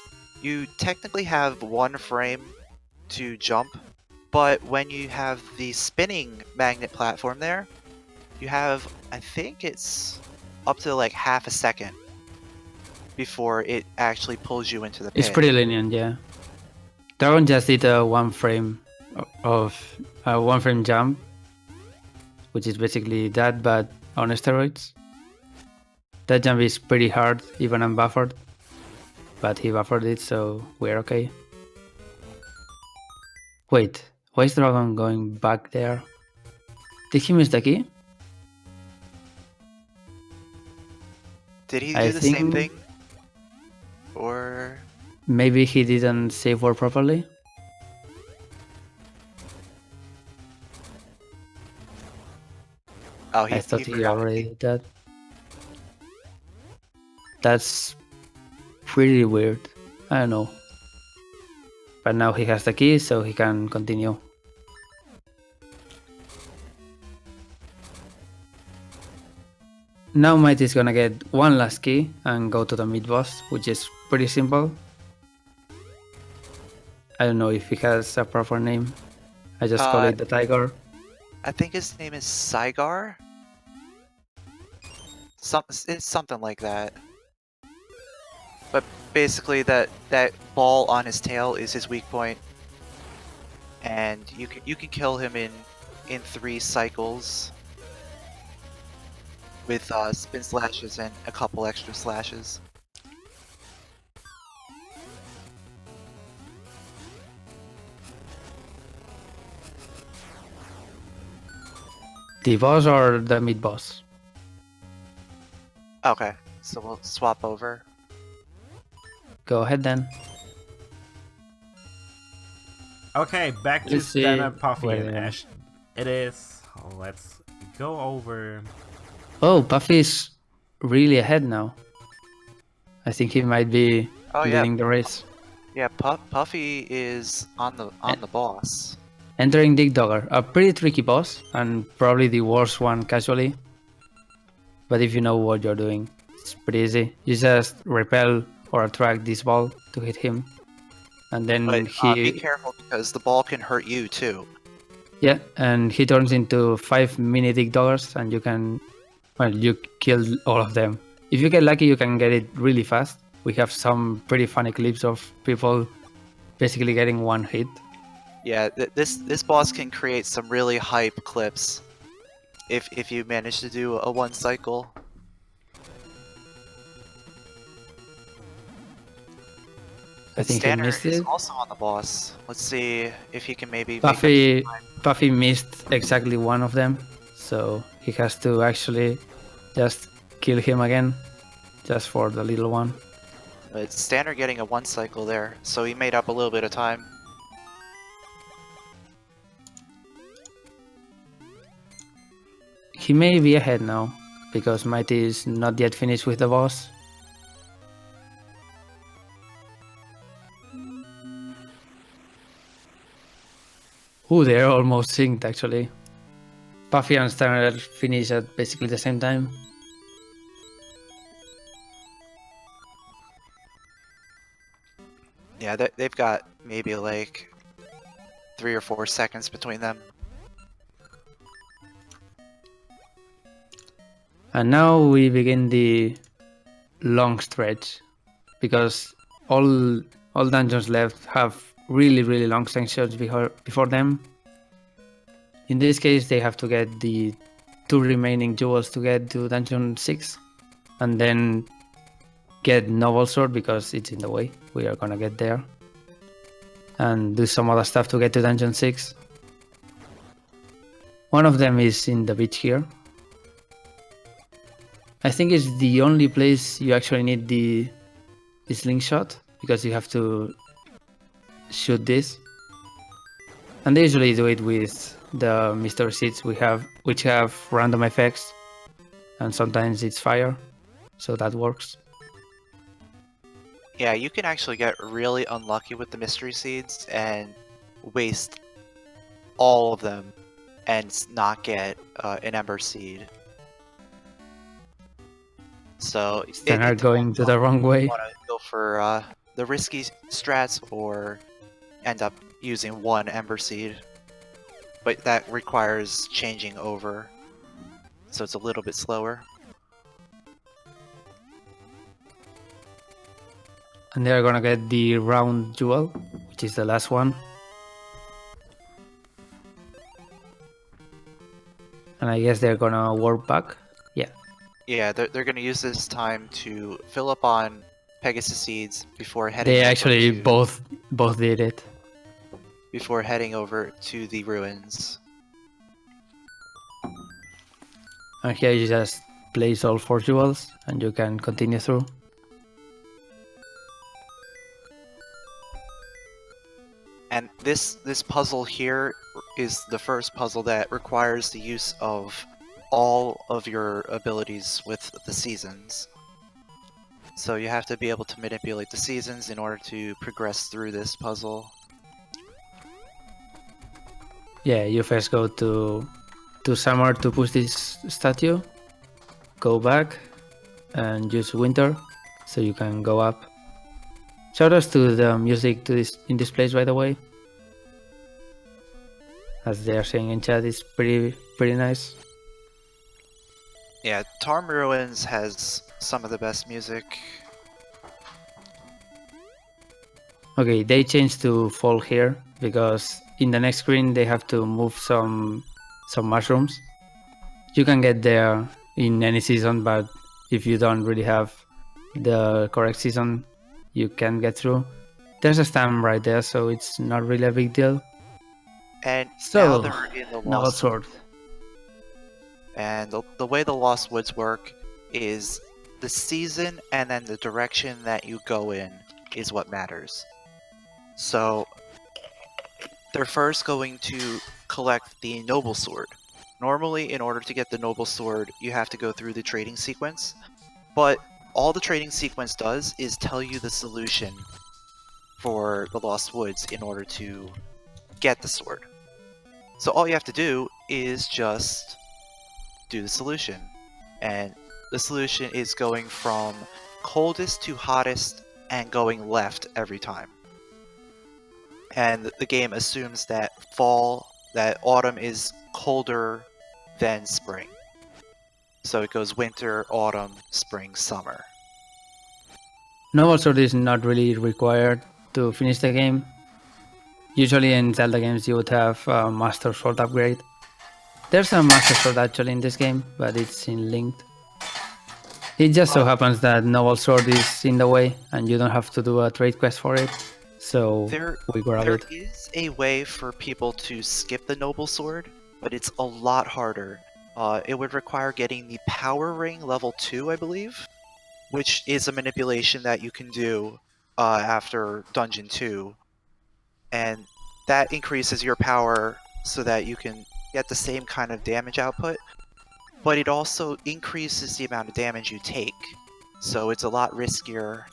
you technically have 1 frame to jump, but when you have the spinning magnet platform there, you have, I think it's up to like half a second before it actually pulls you into the pit. It's pretty lenient, yeah. Dragon just did a 1 frame of a 1 frame jump, which is basically that, but on steroids. That jump is pretty hard, even unbuffered, but he buffered it, so we're okay. Wait, why is Dragon going back there? Did he miss the key? Did he I do the same think- thing? Or Maybe he didn't save word properly? oh, I thought he forgot the already key. did that. That's pretty weird. I don't know. But now he has the key, so he can continue. Now Might is gonna get 1 last key and go to the mid boss, which is pretty simple. I don't know if he has a proper name. I just call it the Tiger. I think his name is Saigar? It's something like that. But basically that ball on his tail is his weak point. And you can kill him in 3 cycles with spin slashes and a couple extra slashes. The boss or the mid boss? Okay, so we'll swap over. Go ahead then. Okay, back to Let's see Standard Puffy where and they are. Ash. It is. Let's Go over. Oh, Puffy's really ahead now. I think he might be Oh yeah, leading the race. yeah. Puffy is on the boss. Entering Dig Dogger, a pretty tricky boss, and probably the worst one casually. But if you know what you're doing, it's pretty easy. You just repel or attract this ball to hit him. And then But be he... careful because the ball can hurt you too. Yeah, and he turns into 5 mini Dig Doggers, and you can... Well, you kill all of them. If you get lucky, you can get it really fast. We have some pretty funny clips of people basically getting one hit. Yeah, this boss can create some really hype clips if you manage to do a one cycle. I think he Stanner missed is it. also on the boss. Let's see if he can maybe make up some time. Puffy missed exactly one of them, so he has to actually just kill him again, just for the little one. But Stanner getting a one cycle there, so he made up a little bit of time. He may be ahead now, because Mighty is not yet finished with the boss. Ooh, they're almost synced actually. Puffy and Stanner finish at basically the same time. Yeah, they've got maybe like 3 or 4 seconds between them. And now we begin the long stretch, because all dungeons left have really long sections before them. In this case, they have to get the 2 remaining jewels to get to dungeon 6, and then get Noble Sword because it's in the way. We are gonna get there, and do some other stuff to get to dungeon 6. One of them is in the beach here. I think it's the only place you actually need the slingshot, because you have to shoot this. And they usually do it with the mystery seeds we have, which have random effects, and sometimes it's fire, so that works. Yeah, you can actually get really unlucky with the mystery seeds and waste all of them and not get an ember seed. So Then are going to the wrong way. You want to go for the risky strats or end up using one ember seed, but that requires changing over, so it's a little bit slower. And they're gonna get the round jewel, which is the last one. And I guess they're gonna warp back. Yeah. Yeah, they're gonna use this time to fill up on Pegasus seeds before heading. They over actually to, both did it. Before heading over to the ruins. And here you just place all 4 jewels, and you can continue through. And this puzzle here is the first puzzle that requires the use of all of your abilities with the seasons. So you have to be able to manipulate the seasons in order to progress through this puzzle. Yeah, you first go to summer to push this statue, go back, and use winter, so you can go up. Shoutouts to the music in this place, by the way. As they are saying in chat, it's pretty nice. Yeah, Tarm Ruins has some of the best music. Okay, they changed to fall here because in the next screen they have to move some mushrooms. You can get there in any season, but if you don't really have the correct season, you can get through. There's a stamp right there, so it's not really a big deal. And So, now they're in the Noble Lost Sword. And the way the Lost Woods work is the season and then the direction that you go in is what matters. So they're first going to collect the Noble Sword. In Normally, in order to get the Noble Sword, you have to go through the trading sequence, but all the trading sequence does is tell you the solution for the Lost Woods in order to get the sword. So all you have to do is just do the solution. And the solution is going from coldest to hottest and going left every time. And the game assumes that autumn is colder than spring. So it goes winter, autumn, spring, summer. Noble Sword is not really required to finish the game. Usually in Zelda games you would have a Master Sword upgrade. There's a Master Sword actually in this game, but it's in Linked. It just so happens that Noble Sword is in the way and you don't have to do a trade quest for it, so we grab it. There is a way for people to skip the Noble Sword, but it's a lot harder. It would require getting the Power Ring level 2, I believe, which is a manipulation that you can do after Dungeon 2. And that increases your power so that you can get the same kind of damage output, but it also increases the amount of damage you take. So it's a lot riskier.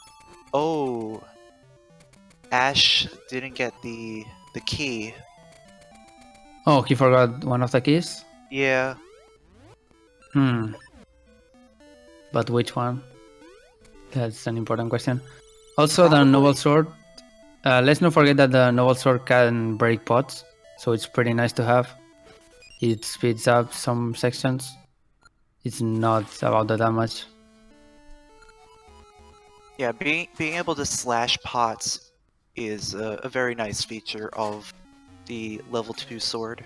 Oh, Ash didn't get the key. Oh, he forgot one of the keys? Yeah. But which one? That's an important question. Also, the Noble Sword. Let's not forget that the Noble Sword can break pots, so it's pretty nice to have. It speeds up some sections. It's not about the damage. Yeah, being able to slash pots is a very nice feature of the level 2 sword.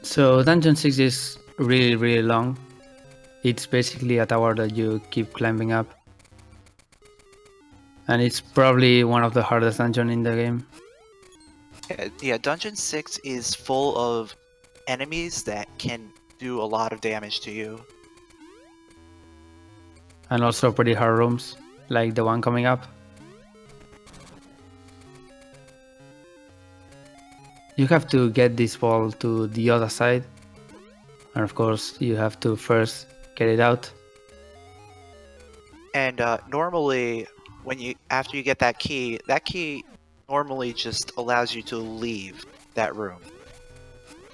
So Dungeon 6 is really long. It's basically a tower that you keep climbing up. And it's probably one of the hardest dungeons in the game. Yeah, Dungeon 6 is full of enemies that can do a lot of damage to you. And also pretty hard rooms, like the one coming up. You have to get this ball to the other side. And of course, you have to first get it out. And normally, after you get that key normally just allows you to leave that room.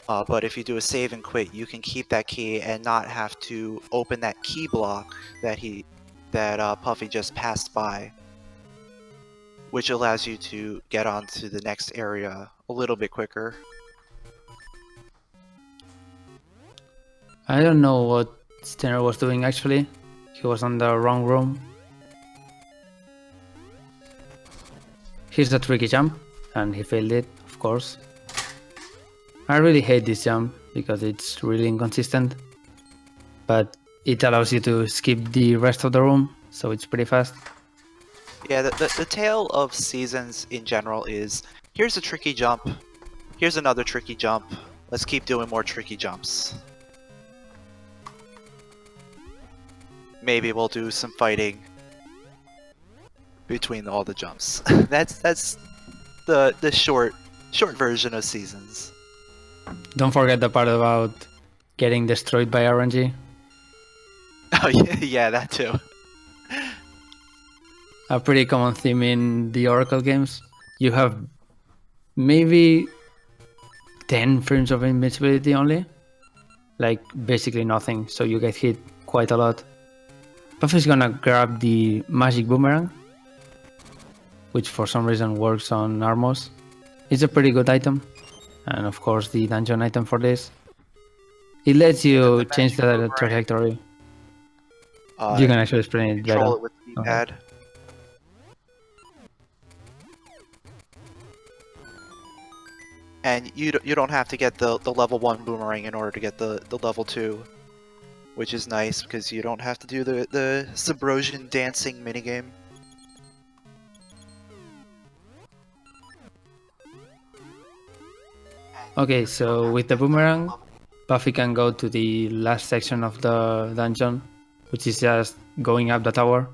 But if you do a save and quit, you can keep that key and not have to open that key block that Puffy just passed by, which allows you to get onto the next area a little bit quicker. I don't know what Stenner was doing actually. He was on the wrong room. Here's a tricky jump, and he failed it, of course. I really hate this jump because it's really inconsistent, but it allows you to skip the rest of the room, so it's pretty fast. Yeah, the tale of Seasons in general is, here's a tricky jump, here's another tricky jump, let's keep doing more tricky jumps. Maybe we'll do some fighting between all the jumps. that's the short version of Seasons. Don't forget the part about getting destroyed by RNG. Oh yeah, that too. A pretty common theme in the Oracle games. You have maybe 10 frames of invincibility only. Like basically nothing, so you get hit quite a lot. Puffy's gonna grab the magic boomerang, which for some reason works on Armos. It's a pretty good item. And of course the dungeon item for this. It lets you change the trajectory. You can actually explain it better. Control it with the D-pad. Okay. And you don't have to get the level 1 boomerang in order to get the level 2. Which is nice because you don't have to do the Subrosion dancing minigame. Okay, so with the boomerang, Puffy can go to the last section of the dungeon, which is just going up the tower.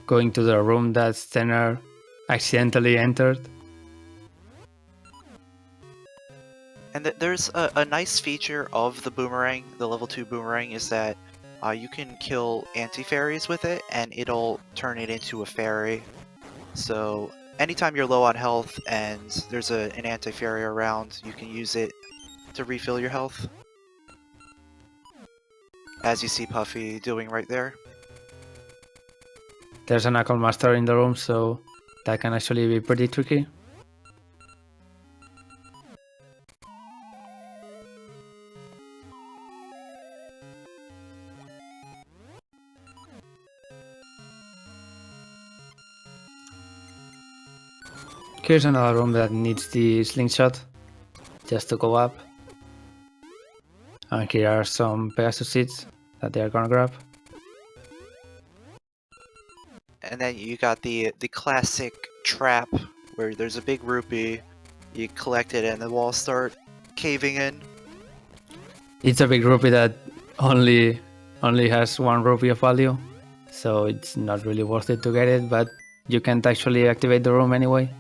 going to the room that Stenner accidentally entered. And there's a nice feature of the boomerang, the level 2 boomerang, is that you can kill anti-fairies with it, and it'll turn it into a fairy. So anytime you're low on health and there's an anti-fairy around, you can use it to refill your health. As you see Puffy doing right there. There's an Knuckle Master in the room, so that can actually be pretty tricky. Here's another room that needs the slingshot just to go up. And here are some Pegasus seeds that they are gonna grab. And then you got the classic trap where there's a big rupee, you collect it and the walls start caving in. It's a big rupee that only has 1 rupee of value, so it's not really worth it to get it, but you can't actually activate the room anyway.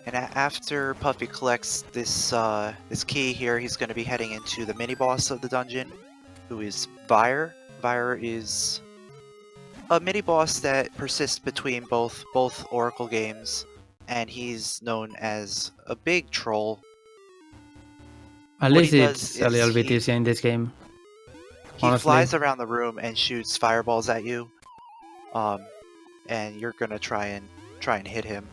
And after Puffy collects this key here, he's going to be heading into the mini-boss of the dungeon, who is Vire. Vire is a mini-boss that persists between both Oracle games, and he's known as a big troll. At What least he it's does a little is bit he- easier in this game. He Honestly. flies around the room and shoots fireballs at you, and you're gonna try and hit him.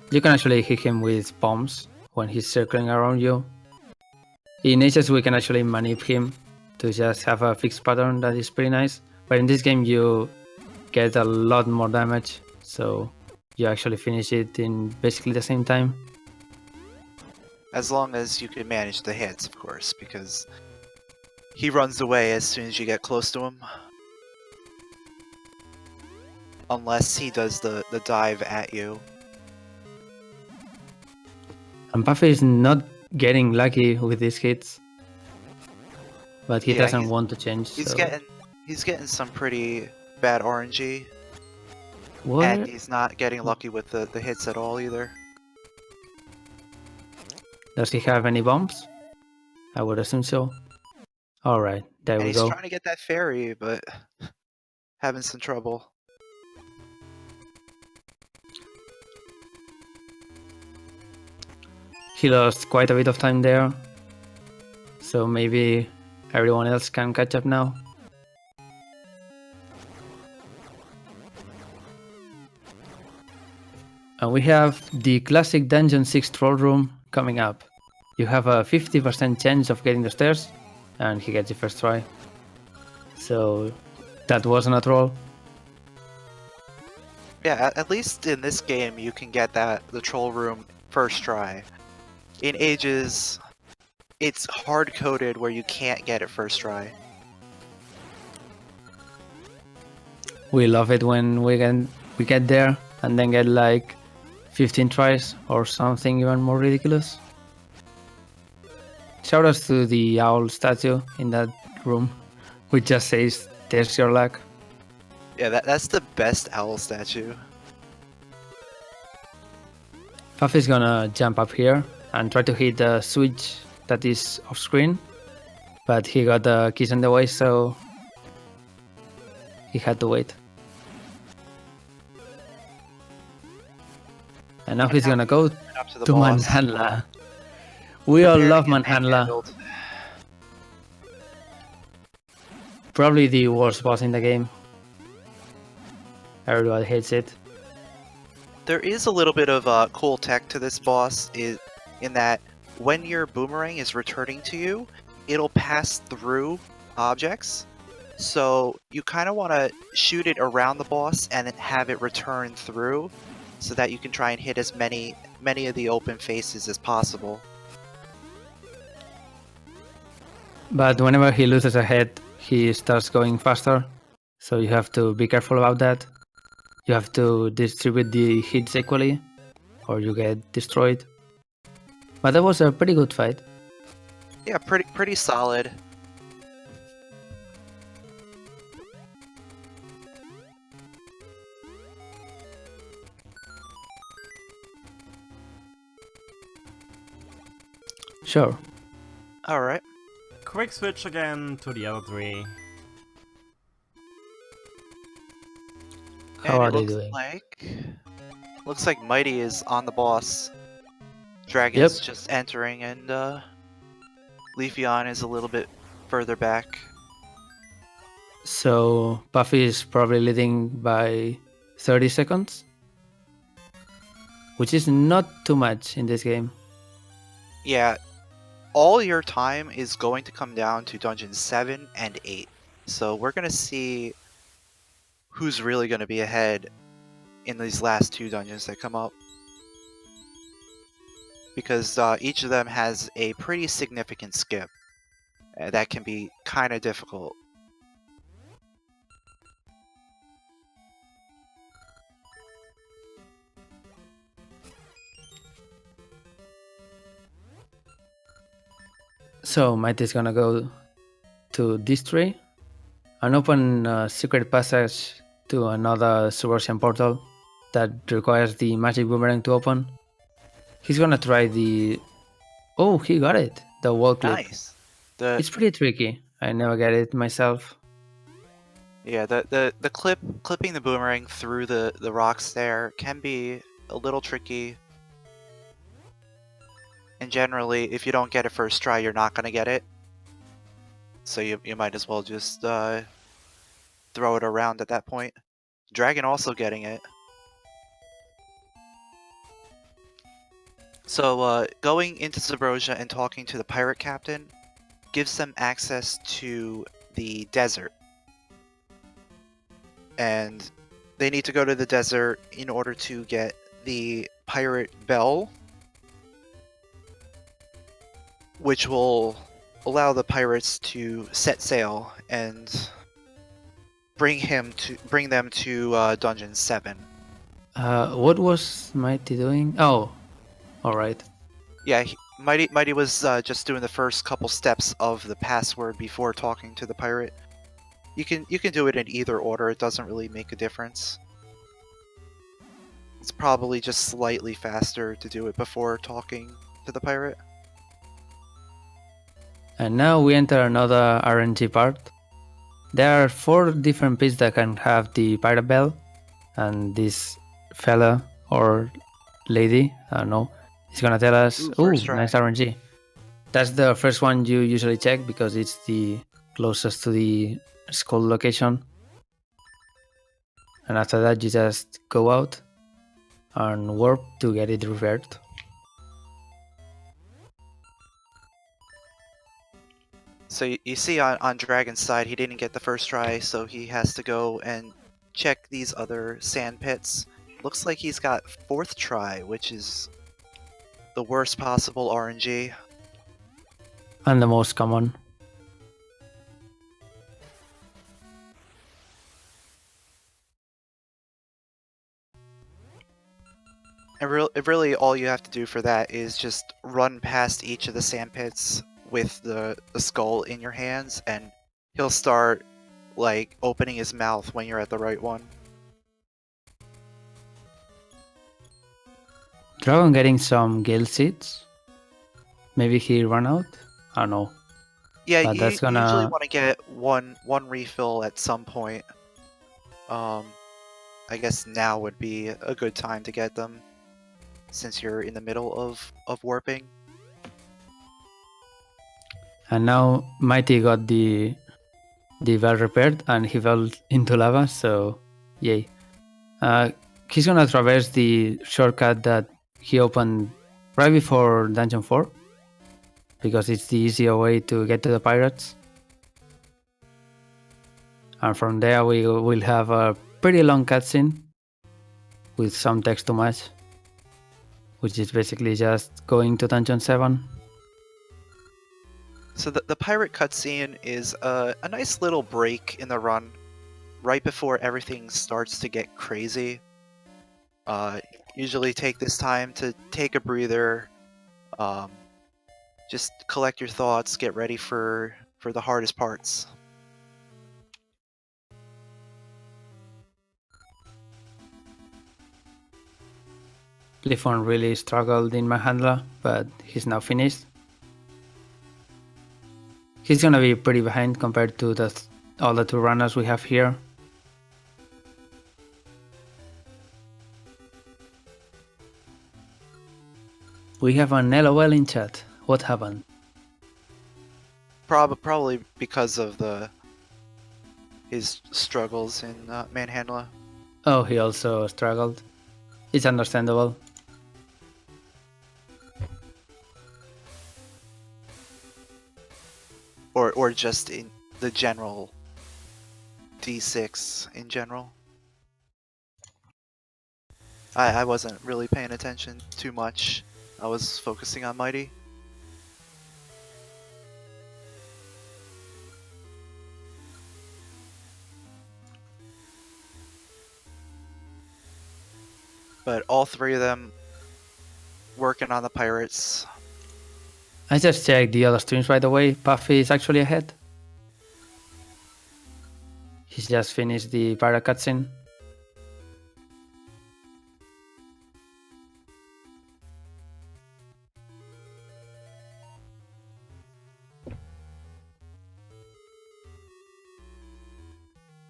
You can actually hit him with bombs when he's circling around you. In HS we can actually manipulate him to just have a fixed pattern that is pretty nice, but in this game you get a lot more damage, so you actually finish it in basically the same time. As long as you can manage the hits, of course, because he runs away as soon as you get close to him. Unless he does the dive at you. And Puffy is not getting lucky with these hits, but he Yeah, doesn't want to change. He's so. getting some pretty bad RNG, What? and he's not getting lucky with the hits at all either. Does he have any bombs? I would assume so. Alright, there And we he's go. trying to get that fairy, but having some trouble. He lost quite a bit of time there, so maybe everyone else can catch up now. And we have the classic Dungeon 6 troll room coming up. You have a 50% chance of getting the stairs, and he gets the first try. So that wasn't a troll. Yeah, at least in this game you can get the troll room first try. In Ages, it's hard-coded where you can't get it first try. We love it when we get there and then get like 15 tries or something even more ridiculous. Shout outs to the owl statue in that room, which just says, "There's your luck." Yeah, that's the best owl statue. Puffy's gonna jump up here and try to hit the switch that is off screen, but he got the keys in the way, so he had to wait. And now he's gonna go Up to the to boss. Manhandla. We all Preparing love to get Manhandla. manhandled. Probably the worst boss in the game. Everybody hates it. There is a little bit of cool tech to this boss, in that when your boomerang is returning to you, it'll pass through objects. So you kind of want to shoot it around the boss and then have it return through, so that you can try and hit as many of the open faces as possible. But whenever he loses a head, he starts going faster, so you have to be careful about that. You have to distribute the hits equally, or you get destroyed. But that was a pretty good fight. Yeah, pretty solid. Sure. Alright. Quick switch again to the other three. How are And they it doing? looks like Mighty is on the boss. Dragon is Yep. just entering, and Leafeon is a little bit further back. So Puffy is probably leading by 30 seconds, which is not too much in this game. Yeah, all your time is going to come down to Dungeon 7 and 8. So we're going to see who's really going to be ahead in these last two dungeons that come up. Because each of them has a pretty significant skip. That can be kind of difficult. So Mighty's gonna go to this tree and open a secret passage to another subversion portal that requires the magic boomerang to open. He's gonna try the... Oh, he got it! The wall clip. Nice. It's pretty tricky. I never get it myself. Yeah, the clipping the boomerang through the rocks there can be a little tricky. And generally, if you don't get it first try, you're not gonna get it. So you might as well just throw it around at that point. Dragon also getting it. So going into Subrosia and talking to the pirate captain gives them access to the desert. And they need to go to the desert in order to get the pirate bell, which will allow the pirates to set sail and bring them to Dungeon 7. What was Mighty doing? Oh, alright. Yeah, Mighty was just doing the first couple steps of the password before talking to the pirate. You can do it in either order, it doesn't really make a difference. It's probably just slightly faster to do it before talking to the pirate. And now we enter another RNG part. There are 4 different pits that can have the pirate bell, and this fella or lady, I don't know, is gonna tell us, ooh, First try. nice RNG. That's the first one you usually check because it's the closest to the skull location. And after that you just go out and warp to get it reversed. So you see on Dragon's side, he didn't get the first try, so he has to go and check these other sand pits. Looks like he's got 4th try, which is the worst possible RNG. And the most common. And really all you have to do for that is just run past each of the sand pits with the skull in your hands, and he'll start like opening his mouth when you're at the right one. Dragon getting some gale seeds. Maybe he ran out? I don't know. Yeah, But you that's usually gonna... want to get one refill at some point. I guess now would be a good time to get them, since you're in the middle of warping. And now Mighty got the bell repaired and he fell into lava, so yay. He's gonna traverse the shortcut that he opened right before Dungeon 4, because it's the easier way to get to the pirates. And from there we will have a pretty long cutscene with some text to match, which is basically just going to Dungeon 7. So the pirate cutscene is a nice little break in the run, right before everything starts to get crazy. Usually take this time to take a breather, just collect your thoughts, get ready for the hardest parts. Lifon really struggled in Manhandla, but he's now finished. He's gonna be pretty behind compared to all the two runners we have here. We have an LOL in chat. What happened? Probably because of his struggles in Manhandla. Oh, he also struggled. It's understandable. Or just in the general D6 in general. I wasn't really paying attention too much. I was focusing on Mighty. But all three of them working on the pirates. I just checked the other streams right away. Puffy is actually ahead. He's just finished the pirate cutscene.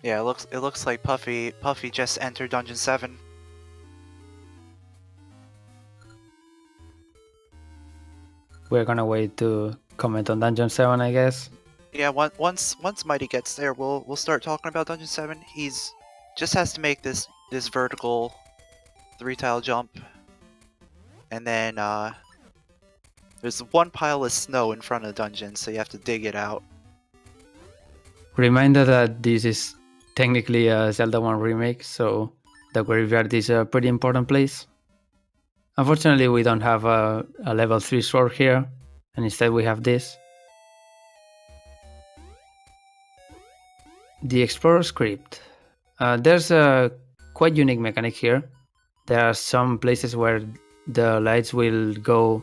Yeah, it looks like Puffy just entered Dungeon 7. We're gonna wait to comment on Dungeon 7, I guess. Yeah, once Mighty gets there, we'll start talking about Dungeon 7. He's just has to make this vertical 3-tile jump, and then there's one pile of snow in front of the dungeon, so you have to dig it out. Reminder that this is technically a Zelda 1 remake, so the graveyard is a pretty important place. Unfortunately, we don't have a level 3 sword here, and instead we have this. The Explorer script. There's a quite unique mechanic here. There are some places where the lights will go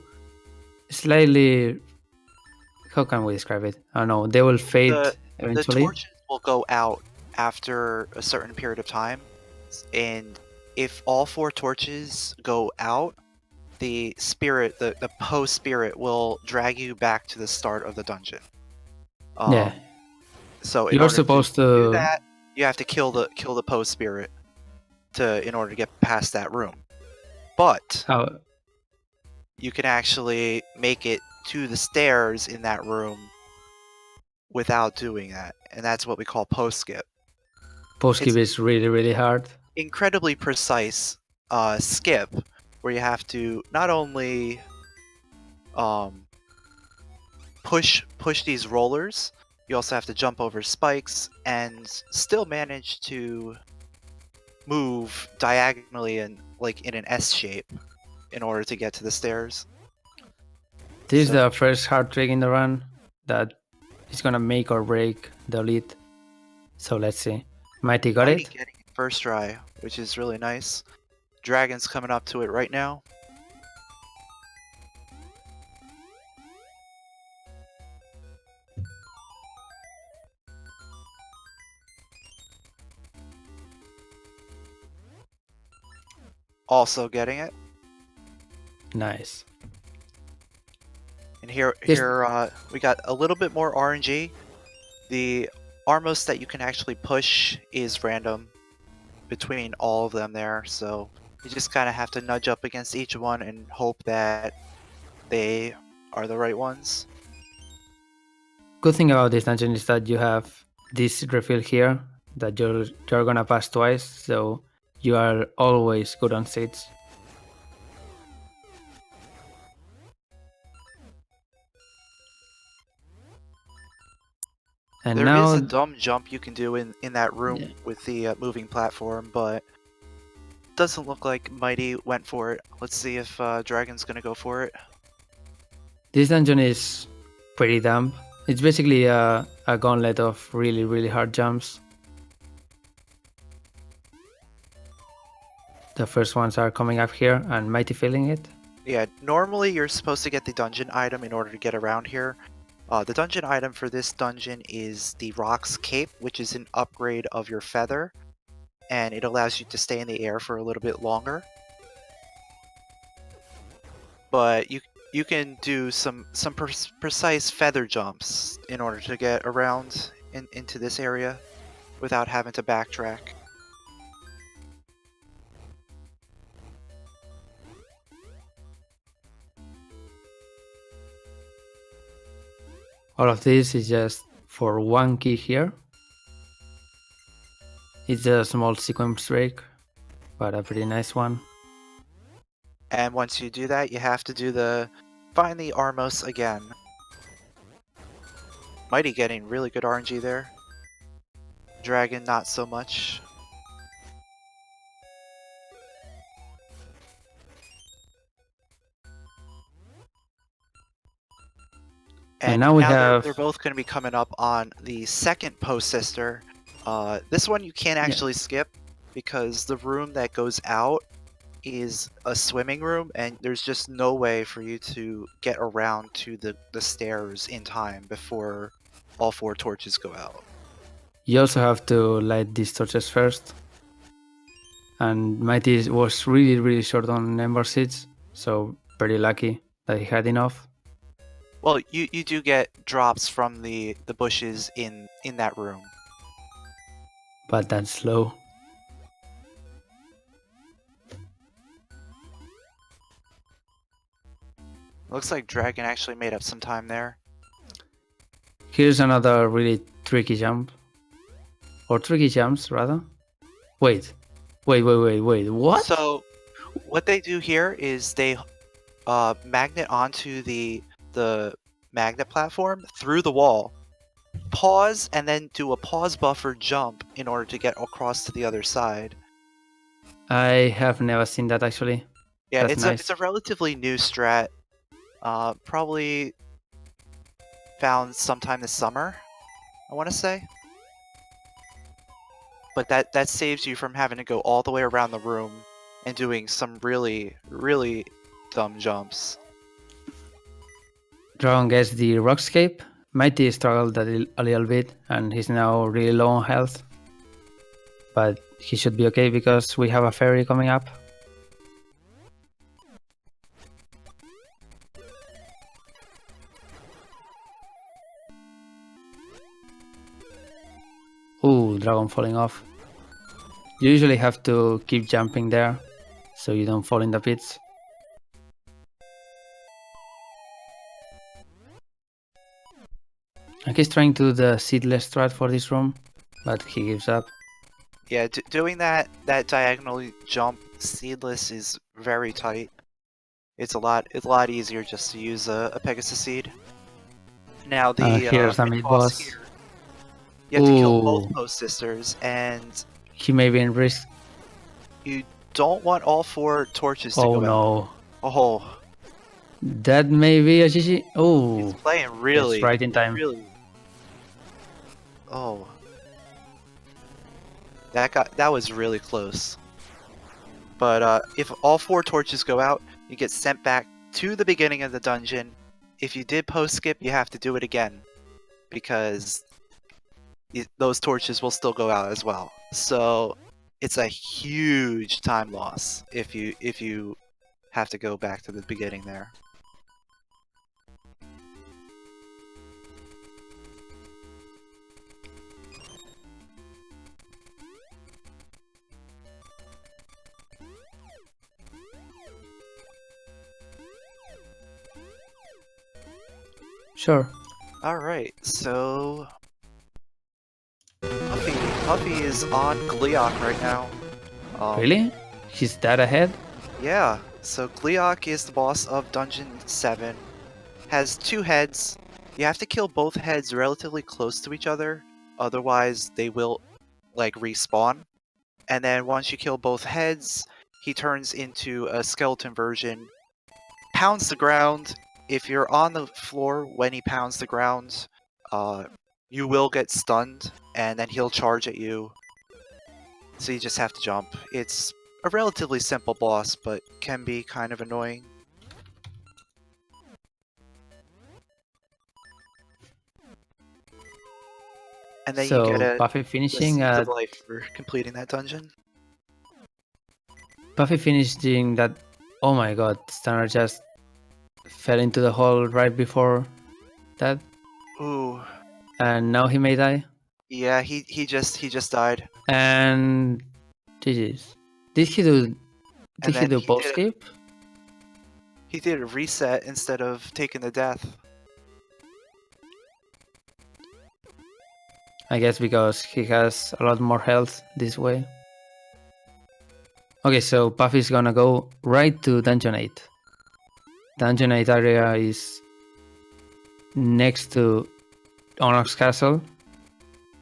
slightly... How can we describe it? I don't know. They will fade eventually. The torches will go out after a certain period of time, and if all 4 torches go out, the spirit, the Poe spirit, will drag you back to the start of the dungeon. Yeah. So you're supposed to do that, you have to kill the Poe spirit in order to get past that room. But you can actually make it to the stairs in that room without doing that, and that's what we call post skip. Post skip is really, really hard. Incredibly precise skip, where you have to not only push these rollers, you also have to jump over spikes and still manage to move diagonally and like in an S shape in order to get to the stairs. This is the first hard trick in the run that is gonna make or break the lead. So let's see. Mighty got it. Getting it first try, which is really nice. Dragon's coming up to it right now. Also getting it. Nice. And here we got a little bit more RNG. The Armos that you can actually push is random between all of them there, so you just kind of have to nudge up against each one and hope that they are the right ones. Good thing about this dungeon is that you have this refill here that you're gonna pass twice, so you are always good on seats. And there now is a dumb jump you can do in that room with the moving platform, but doesn't look like Mighty went for it. Let's see if Dragon's gonna go for it. This dungeon is pretty dumb. It's basically a gauntlet of really, really hard jumps. The first ones are coming up here and Mighty feeling it. Yeah, normally you're supposed to get the dungeon item in order to get around here. The dungeon item for this dungeon is the Rock's Cape, which is an upgrade of your feather, and it allows you to stay in the air for a little bit longer. But you can do some precise feather jumps in order to get around into this area without having to backtrack. All of this is just for one key here. It's a small sequence break, but a pretty nice one. And once you do that, you have to do the find the Armos again. Mighty getting really good RNG there. Dragon not so much. And now we have... they're both going to be coming up on the second post sister. This one you can't actually skip because the room that goes out is a swimming room, and there's just no way for you to get around to the stairs in time before all 4 torches go out. You also have to light these torches first. And Mighty was really, really short on ember seeds, so pretty lucky that he had enough. Well, you do get drops from the bushes in that room. But that's slow. Looks like Dragon actually made up some time there. Here's another really tricky jump. Or tricky jumps, rather. Wait, what? So, what they do here is they magnet onto the magnet platform through the wall, pause, and then do a pause buffer jump in order to get across to the other side. I have never seen that actually. Yeah, That's nice. It's a relatively new strat. Probably found sometime this summer, I want to say. But that saves you from having to go all the way around the room and doing some really, really dumb jumps. Dragon gets the Rockscape. Mighty struggled a little bit and he's now really low on health. But he should be okay because we have a fairy coming up. Ooh, dragon falling off. You usually have to keep jumping there so you don't fall in the pits. And he's trying to do the seedless strat for this room, but he gives up. Yeah, doing that diagonal jump seedless is very tight. It's a lot easier just to use a Pegasus seed. Now the here's the mid-boss. here, you have to kill both post sisters, and he may be in risk. you don't want all 4 torches to Oh go no. out. Oh, That may be a GG. Oh, he's playing really, right in time. really. Oh, that was really close. But if all 4 torches go out, you get sent back to the beginning of the dungeon. If you did post skip, you have to do it again because those torches will still go out as well. So it's a huge time loss if you have to go back to the beginning there. Sure. Alright, so Puffy is on Gleeok right now. Really? He's that ahead? Yeah, so Gleeok is the boss of Dungeon 7. Has 2 heads. You have to kill both heads relatively close to each other, otherwise they will like respawn. And then once you kill both heads, he turns into a skeleton version, pounds the ground. If you're on the floor when he pounds the ground, you will get stunned, and then he'll charge at you. So you just have to jump. It's a relatively simple boss, but can be kind of annoying. And then So you get Buffy the finishing Seeds at of Life for completing that dungeon. Buffy finishing that. Oh my god, Stunner just fell into the hole right before that, Ooh, and now he may die. yeah, he just died. And GG's. Did he do? And Did he then do post skip? he did a reset instead of taking the death. I guess because he has a lot more health this way. Okay, so Buffy's gonna go right to Dungeon 8. Dungeon 8 area is next to Onyx Castle.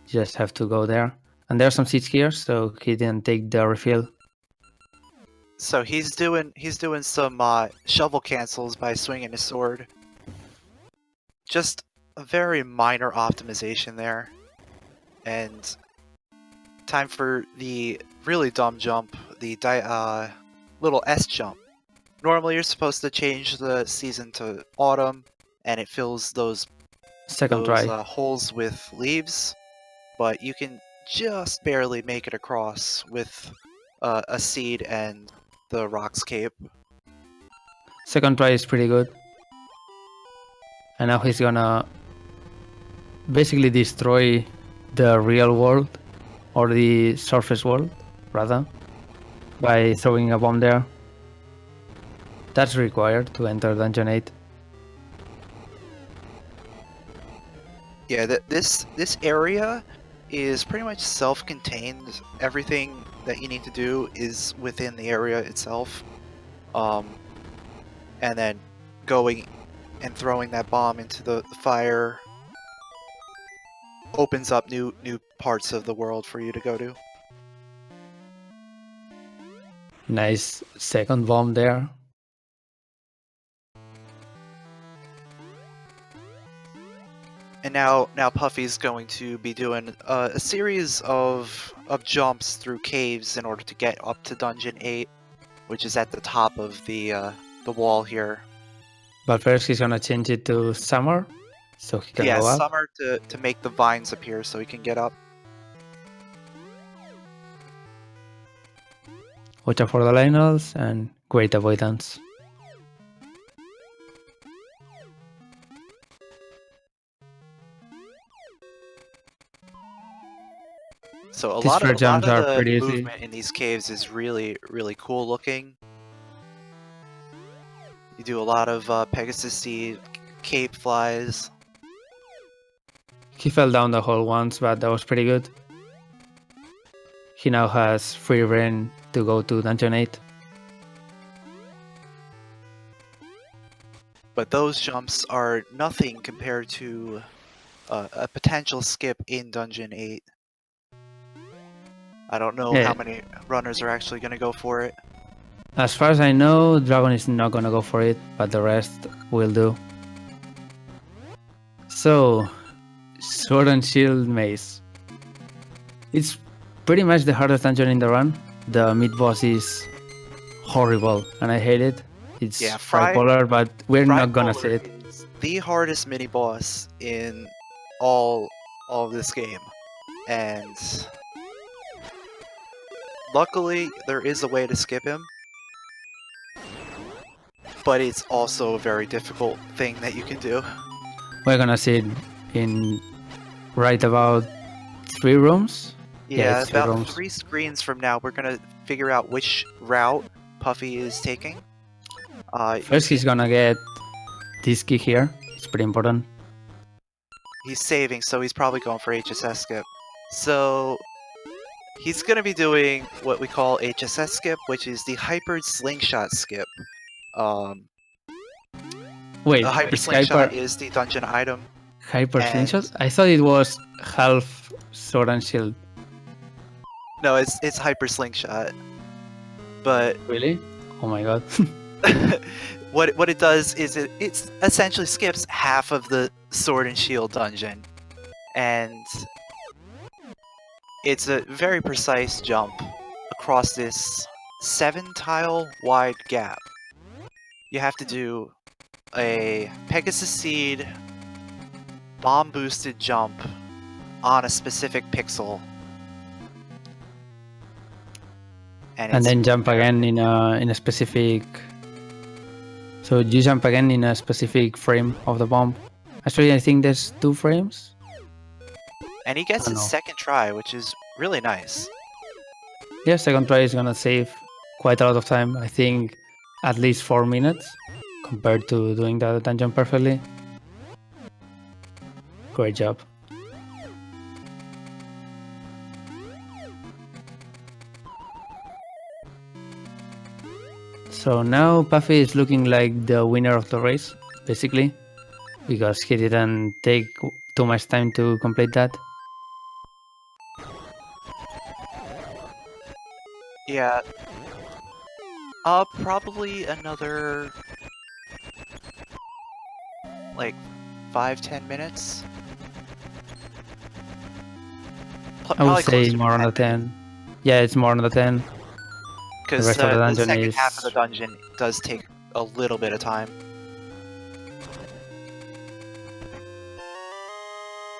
Just have to go there. And there's some seats here, so he didn't take the refill. So he's doing some shovel cancels by swinging his sword. Just a very minor optimization there. And time for the really dumb jump, the little S jump. Normally you're supposed to change the season to autumn, and it fills those Second try. holes with leaves, but you can just barely make it across with a seed and the Rock's Cape. Second try is pretty good. And now he's gonna basically destroy the real world, or the surface world, rather, by throwing a bomb there. That's required to enter Dungeon 8. Yeah, this area is pretty much self-contained. Everything that you need to do is within the area itself. And then going and throwing that bomb into the fire opens up new parts of the world for you to go to. Nice second bomb there. And now Puffy's going to be doing a series of jumps through caves in order to get up to Dungeon 8, which is at the top of the wall here. But first he's gonna change it to summer, so he can Yeah, go up. summer to make the vines appear so he can get up. Watch out for the Lionels and great avoidance. So a These lot fair of jumps are the pretty easy. movement in these caves is really cool looking. You do a lot of Pegasus Seed, cape flies. He fell down the hole once, but that was pretty good. He now has free reign to go to Dungeon 8. But those jumps are nothing compared to a potential skip in Dungeon 8. I don't know how many runners are actually going to go for it. As far as I know, Dragon is not gonna go for it, but the rest will do. So, Sword and Shield Maze. It's pretty much the hardest dungeon in the run. The mid-boss is horrible, and I hate it. It's bipolar, but we're not gonna say it. It's the hardest mini-boss in all of this game. And luckily, there is a way to skip him. But it's also a very difficult thing that you can do. We're gonna see it in right about 3 rooms. Yeah, it's about 3 rooms. 3 screens from now, we're gonna figure out which route Puffy is taking. First, he's gonna get this key here. It's pretty important. He's saving, so he's probably going for HSS skip. So he's gonna be doing what we call HSS skip, which is the hypered slingshot skip. Wait, the hyper slingshot is the dungeon item. Hyper slingshot? I thought it was half sword and shield. No, it's hyper slingshot. But really? Oh my god. what it does is it essentially skips half of the sword and shield dungeon and it's a very precise jump across this 7-tile wide gap. You have to do a Pegasus Seed bomb boosted jump on a specific pixel. And then jump again in a specific. So you jump again in a specific frame of the bomb. Actually, I think there's 2 frames. And he gets Oh, his no. second try, which is really nice. Yeah, second try is gonna save quite a lot of time. I think at least 4 minutes compared to doing the dungeon perfectly. Great job. So now Puffy is looking like the winner of the race, basically, because he didn't take too much time to complete that. Yeah. Probably another like 5-10 minutes. I would say more on the 10. Yeah, it's more on the 10. Because rest of the the dungeon second half of is- the dungeon does take a little bit of time.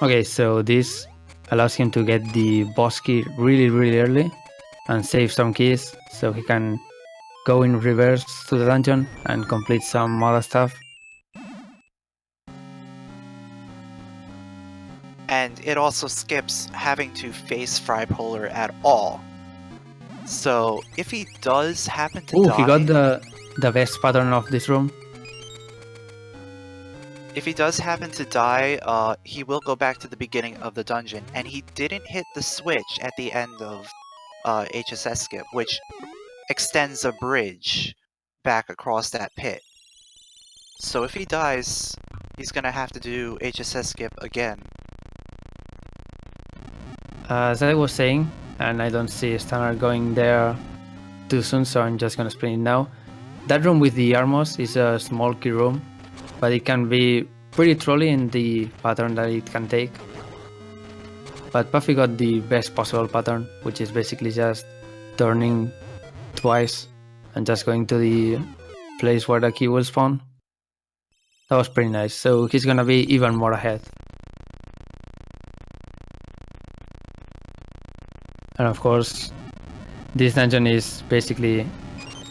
Okay, so this allows him to get the boss key really early and save some keys so he can go in reverse to the dungeon and complete some other stuff. And it also skips having to face Frypolar at all. So if he does happen to Oh, die, he got the best pattern of this room. if he does happen to die, he will go back to the beginning of the dungeon, and he didn't hit the switch at the end of HSS skip, which extends a bridge back across that pit. So if he dies, he's gonna have to do HSS skip again. As I was saying, and I don't see Stanner going there too soon, so I'm just gonna explain it now. That room with the Armos is a small key room, but it can be pretty trolly in the pattern that it can take. But Puffy got the best possible pattern, which is basically just turning twice and just going to the place where the key will spawn. That was pretty nice, so he's gonna be even more ahead. And of course, this dungeon is basically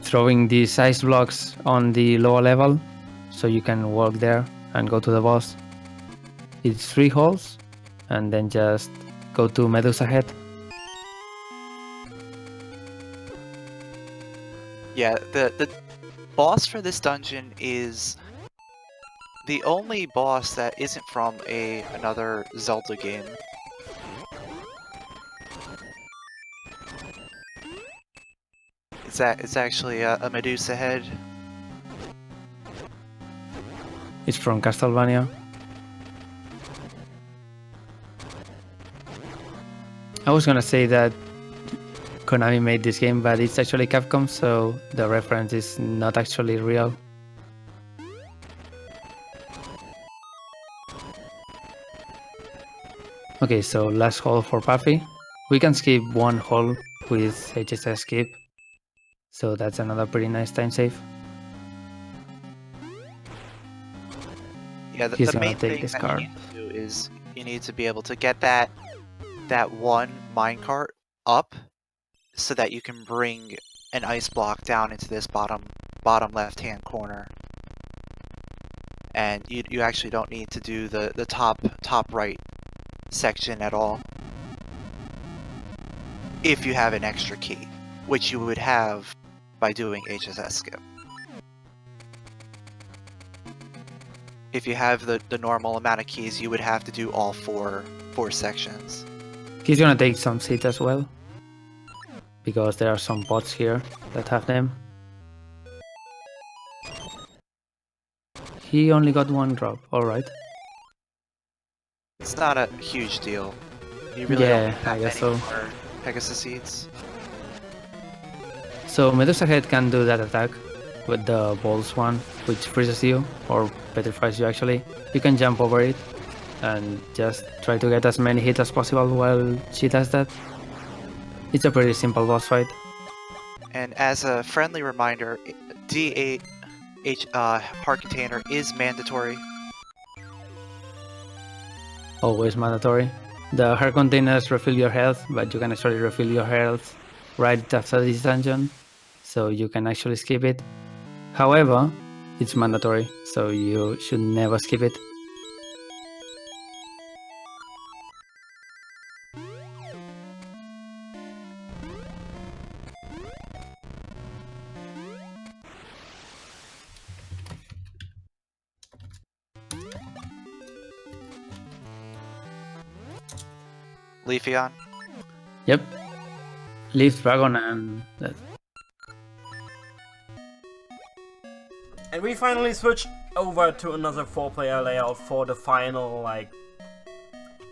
throwing these ice blocks on the lower level, so you can walk there and go to the boss. It's 3 holes, and then just go to Medusa Head. Yeah, the boss for this dungeon is the only boss that isn't from another Zelda game. It's actually a Medusa Head. It's from Castlevania. I was gonna say that Konami made this game, but it's actually Capcom, so the reference is not actually real. Okay, so last hole for Puffy. We can skip 1 hole with HSS skip, so that's another pretty nice time save. Yeah, He's the gonna main take thing this that card. you need to do is you need to be able to get that one minecart up so that you can bring an ice block down into this bottom left-hand corner. And you actually don't need to do the top right section at all if you have an extra key, which you would have by doing HSS skip. If you have the normal amount of keys, you would have to do all four sections. He's gonna take some seeds as well, because there are some pots here that have them. He only got 1 drop, alright. It's not a huge deal. You really Yeah, don't have I guess any so. more Pegasus seeds. So Medusa Head can do that attack with the balls one, which freezes you, or petrifies you actually. You can jump over it, and just try to get as many hits as possible while she does that. It's a pretty simple boss fight. And as a friendly reminder, D8 heart container is mandatory. Always mandatory. The heart containers refill your health, but you can actually refill your health right after this dungeon, so you can actually skip it. However, it's mandatory, so you should never skip it. Leafeon. Yep. Leaf Dragon and that. And we finally switched over to another 4-player layout for the final, like,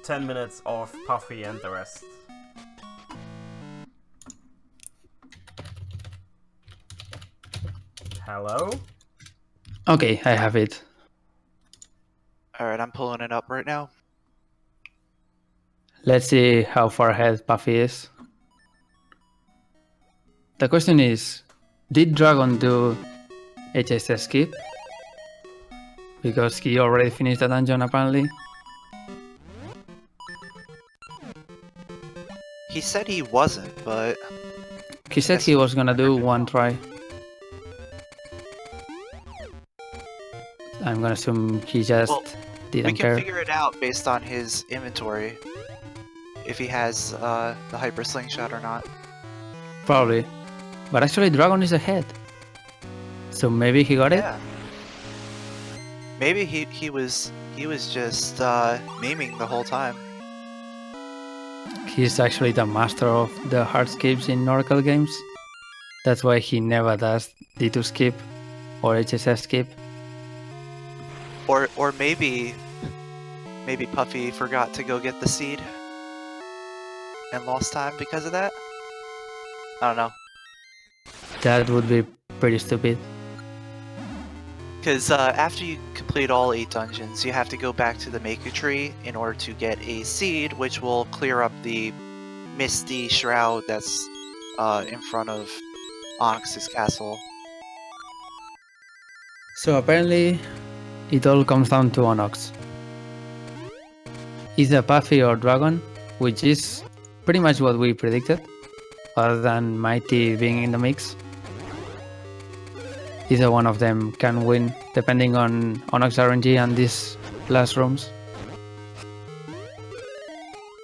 10 minutes of Puffy and the rest. Hello? Okay, I have it. Alright, I'm pulling it up right now. Let's see how far ahead Puffy is. The question is, did Dragon do HSS skip? Because he already finished the dungeon apparently. He said he wasn't, but He said he was gonna do one try. I'm gonna assume he just Well, we didn't can care. figure it out based on his inventory. If he has the Hyper Slingshot or not. Probably. But actually Dragon is ahead. So maybe he got it? Yeah. Maybe he was just memeing the whole time. He's actually the master of the hard skips in Oracle games. That's why he never does D2 skip or HSS skip. Or maybe Puffy forgot to go get the seed and lost time because of that. I don't know. That would be pretty stupid. Because after you complete all 8 dungeons, you have to go back to the Maker Tree in order to get a seed, which will clear up the misty shroud that's in front of Onyx's castle. So apparently it all comes down to Onyx. Either Puffy or Dragon, which is pretty much what we predicted, other than Mighty being in the mix. Either one of them can win, depending on Onyx RNG and these last rooms.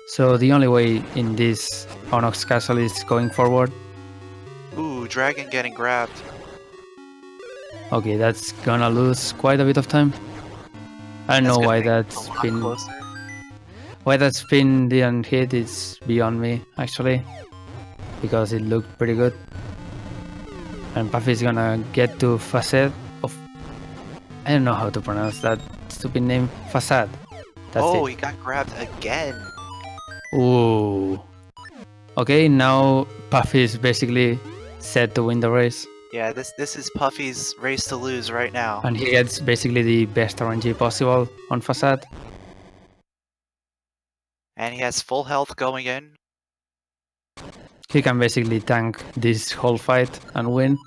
So the only way in this Onyx castle is going forward. Ooh, dragon getting grabbed. Okay, that's gonna lose quite a bit of time. I don't know why that a lot spin. closer. Why that spin didn't hit is beyond me, actually, because it looked pretty good. And Puffy's gonna get to Facade of... I don't know how to pronounce that stupid name. Facade. That's Oh, it. he got grabbed again. Ooh. Okay, now Puffy is basically set to win the race. Yeah, this is Puffy's race to lose right now. And he gets basically the best RNG possible on Facade. And he has full health going in. He can basically tank this whole fight and win.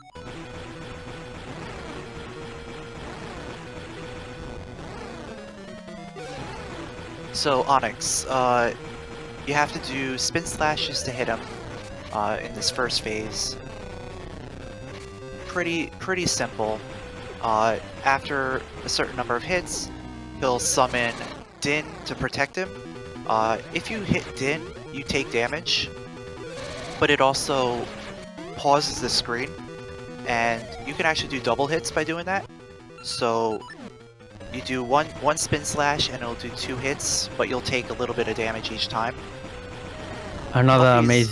So Onyx, you have to do spin slashes to hit him in this first phase. Pretty simple. After a certain number of hits, he'll summon Din to protect him. If you hit Din, you take damage, but it also pauses the screen, and you can actually do double hits by doing that. So you do one spin slash and it'll do 2 hits, but you'll take a little bit of damage each time. Another Puffy's-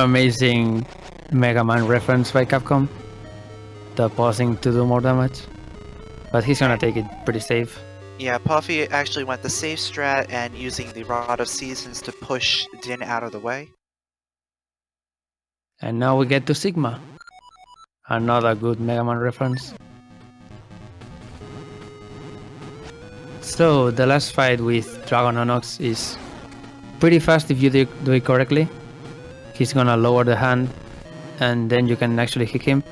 amazing Mega Man reference by Capcom. The pausing to do more damage. But he's gonna take it pretty safe. Yeah, Puffy actually went the safe strat and using the Rod of Seasons to push Din out of the way. And now we get to Sigma. Another good Mega Man reference. So the last fight with Dragon Onox is pretty fast if you do it correctly. He's gonna lower the hand and then you can actually hit him.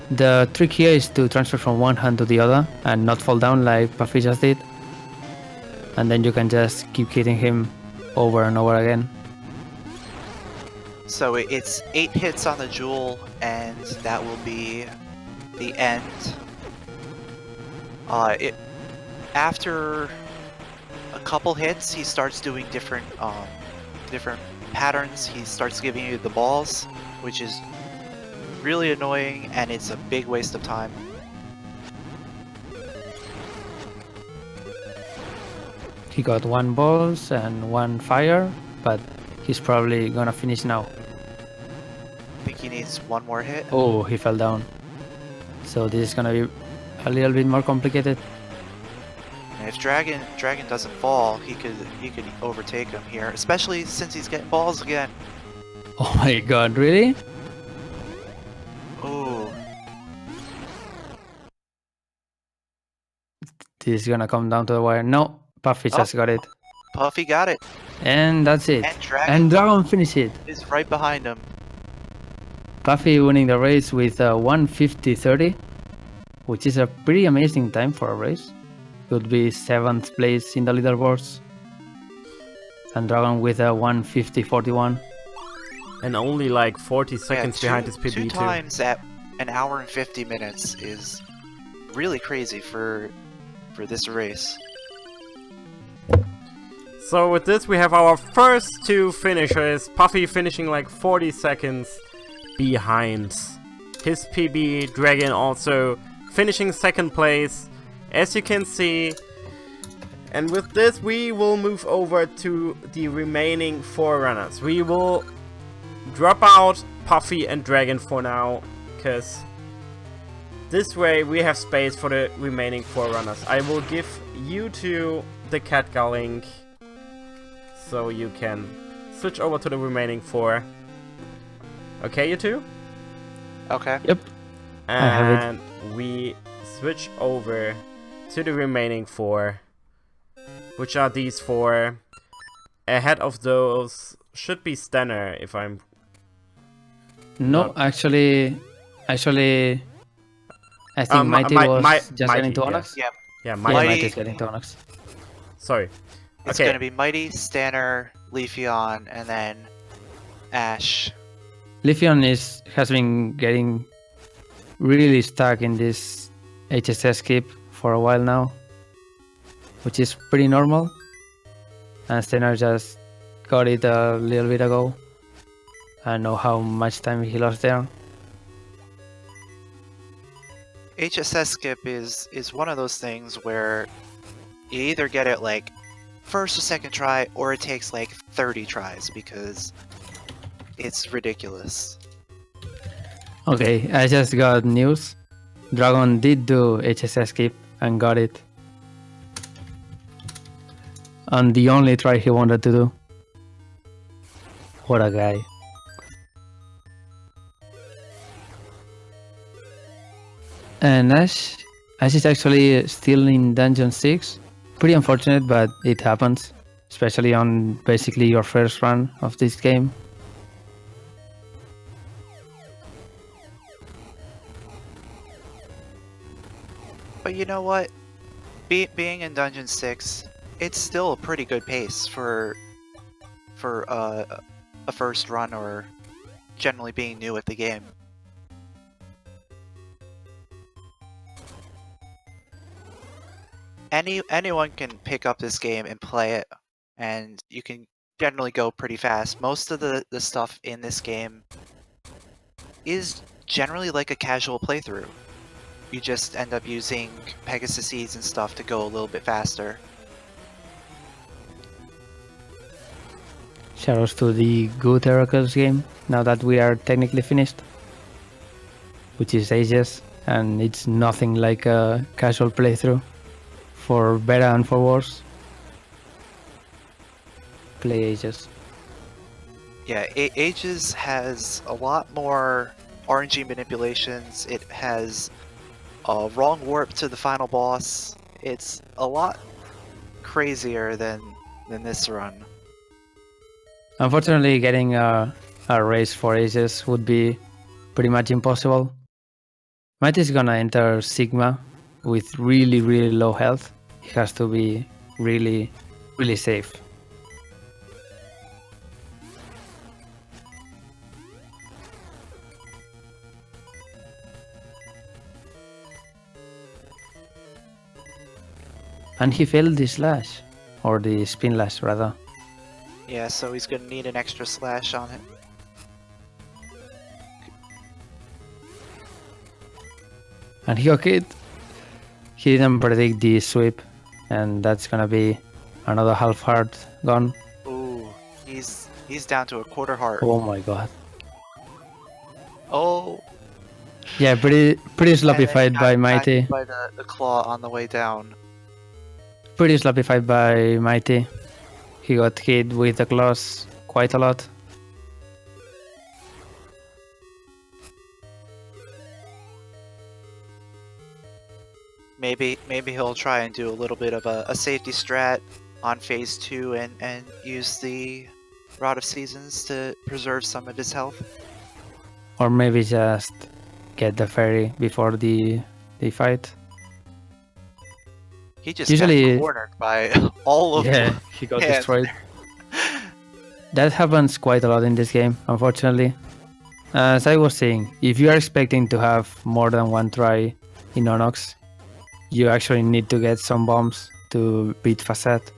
The trick here is to transfer from one hand to the other and not fall down like Puffy just did. And then you can just keep hitting him over and over again. So it's 8 hits on the jewel, and that will be the end. After a couple hits, he starts doing different patterns. He starts giving you the balls, which is really annoying, and it's a big waste of time. He got 1 balls and 1 fire, but he's probably gonna finish now. I think he needs 1 more hit. Oh, he fell down. So this is gonna be a little bit more complicated. And if Dragon doesn't fall, he could overtake him here, especially since he's getting balls again. Oh my god, really? Oh, This is gonna come down to the wire. No, Puffy just got it. Puffy got it. And that's it. And Dragon finished it. is right behind him. Puffy winning the race with a 150.30, which is a pretty amazing time for a race. Could be 7th place in the leaderboards. And Dragon with a 150.41. And only like 40 seconds behind his PB Two too. times at an hour and 50 minutes is really crazy for this race. So with this we have our first 2 finishers. Puffy finishing like 40 seconds behind his PB. Dragon also finishing 2nd place, as you can see. And with this we will move over to the remaining 4 runners. We will drop out Puffy and Dragon for now, because this way we have space for the remaining 4 runners. I will give you 2 the Catgar link, so you can switch over to the remaining 4. Okay, you 2? Okay. Yep. I have it. And we switch over to the remaining 4, which are these 4. Ahead of those should be Stenner, if I'm... No, actually, I think Mighty was just Mighty, getting to Onyx. Yep. Yeah, Yeah, Mighty. Mighty's getting to Onyx. Sorry. It's Okay. gonna be Mighty, Stanner, Leafeon, and then Ash. Leafeon has been getting really stuck in this HSS skip for a while now, which is pretty normal. And Stenner just got it a little bit ago. I don't know how much time he lost there. HSS skip is one of those things where you either get it like first or second try, or it takes like 30 tries because it's ridiculous. Okay, I just got news. Dragon did do HSS skip and got it. On the only try he wanted to do. What a guy. And Ash is actually still in Dungeon 6. Pretty unfortunate, but it happens. Especially on basically your first run of this game. But you know what? Being in Dungeon 6, it's still a pretty good pace for a first run, or generally being new at the game. Anyone can pick up this game and play it, and you can generally go pretty fast. Most of the stuff in this game is generally like a casual playthrough. You just end up using Pegasus seeds and stuff to go a little bit faster. Shoutouts to the good Heracles game, now that we are technically finished. Which is ages, and it's nothing like a casual playthrough. For better and for worse. Play Ages. Yeah, Ages has a lot more RNG manipulations. It has a wrong warp to the final boss. It's a lot crazier than this run. Unfortunately, getting a race for ages would be pretty much impossible. Might is gonna enter Sigma with really, really low health. He has to be really, really safe. And he failed the slash, or the spin lash rather. Yeah, so he's gonna need an extra slash on it. And he got hit. He didn't predict the sweep, and that's gonna be another half heart gone. Ooh, he's down to a quarter heart. Oh my god. Oh. Yeah, pretty sloppy And then fight he by got Mighty. hit by the claw on the way down. Pretty sloppy fight by Mighty. He got hit with the claws quite a lot. Maybe he'll try and do a little bit of a safety strat on phase 2 and use the Rod of Seasons to preserve some of his health. Or maybe just get the fairy before the fight. He just Usually- got cornered by all of Yeah, them. he got Yeah. destroyed. That happens quite a lot in this game, unfortunately. As I was saying, if you are expecting to have more than one try in Onox, you actually need to get some bombs to beat Facet.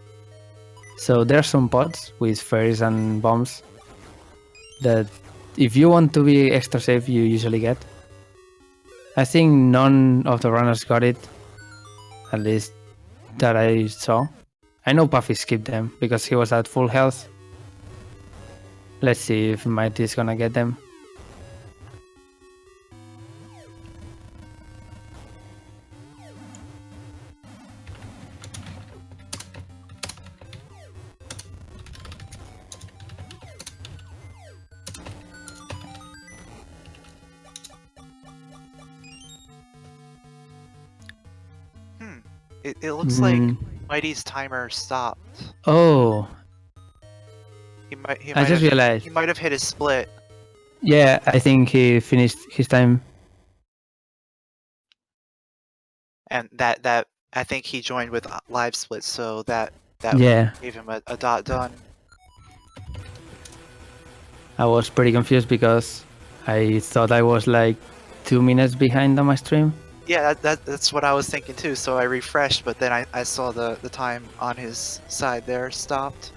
So there are some pods with fairies and bombs that if you want to be extra safe, you usually get. I think none of the runners got it, at least that I saw. I know Puffy skipped them because he was at full health. Let's see if Mighty is gonna get them. It looks like Mm. Mighty's timer stopped. Oh, He might I just realized. he might have hit his split. Yeah, I think he finished his time. And that I think he joined with live split, so that Yeah, gave him a dot done. I was pretty confused because I thought I was like 2 minutes behind on my stream. Yeah, that's what I was thinking too. So I refreshed, but then I saw the time on his side there stopped.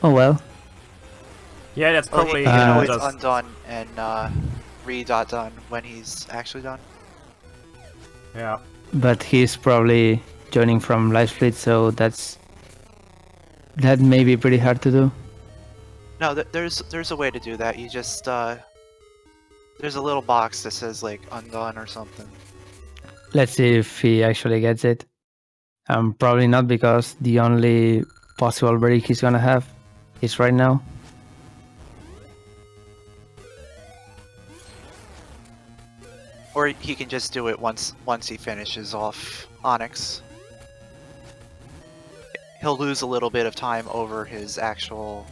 Oh well. Yeah, that's Well, probably he can always just... undone and re-dot done when he's actually done. Yeah. But he's probably joining from live split, so that may be pretty hard to do. No, there's a way to do that. You just there's a little box that says like undone or something. Let's see if he actually gets it. Probably not, because the only possible break he's gonna have is right now. Or he can just do it once he finishes off Onyx. He'll lose a little bit of time over his actual.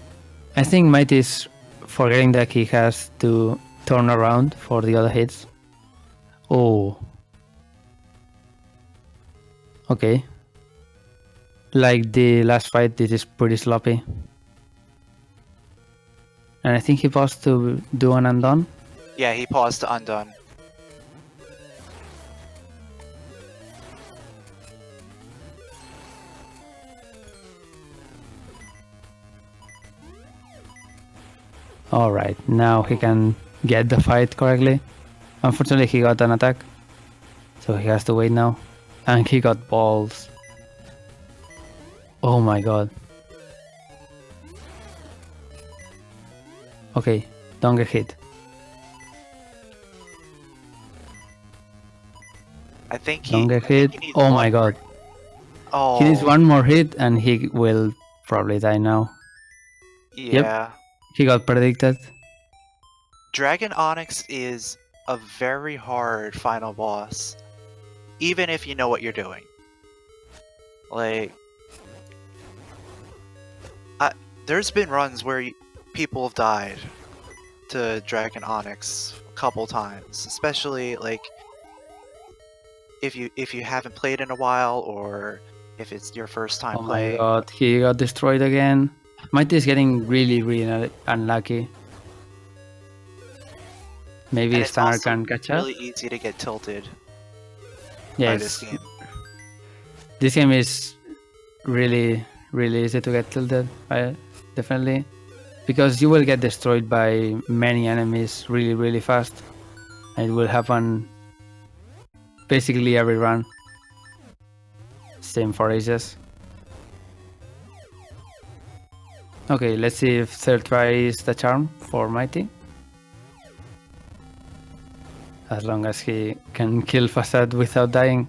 I think Mighty is forgetting that he has to turn around for the other hits. Oh. Okay. Like the last fight, this is pretty sloppy. And I think he paused to do an undone. Yeah, he paused to undone. Alright, now he can get the fight correctly. Unfortunately, he got an attack, so he has to wait now. And he got balls. Oh my god. Okay, don't get hit. I think Don't get I think hit. he needs Oh one my more- god. Oh. He needs one more hit and he will probably die now. Yeah. He got predicted. Dragon Onyx is a very hard final boss, even if you know what you're doing. Like, there's been runs where people have died to Dragon Onyx a couple times, especially like if you haven't played in a while or if it's your first time Oh my playing. god, he got destroyed again. Mighty is getting really unlucky. Maybe And it's Stanner also can catch up. really easy to get tilted Yeah, by this game. this game is really easy to get tilted. Definitely, because you will get destroyed by many enemies really fast, and it will happen basically every run. Same for ages. Okay, let's see if third try is the charm for Mighty. As long as he can kill Facade without dying.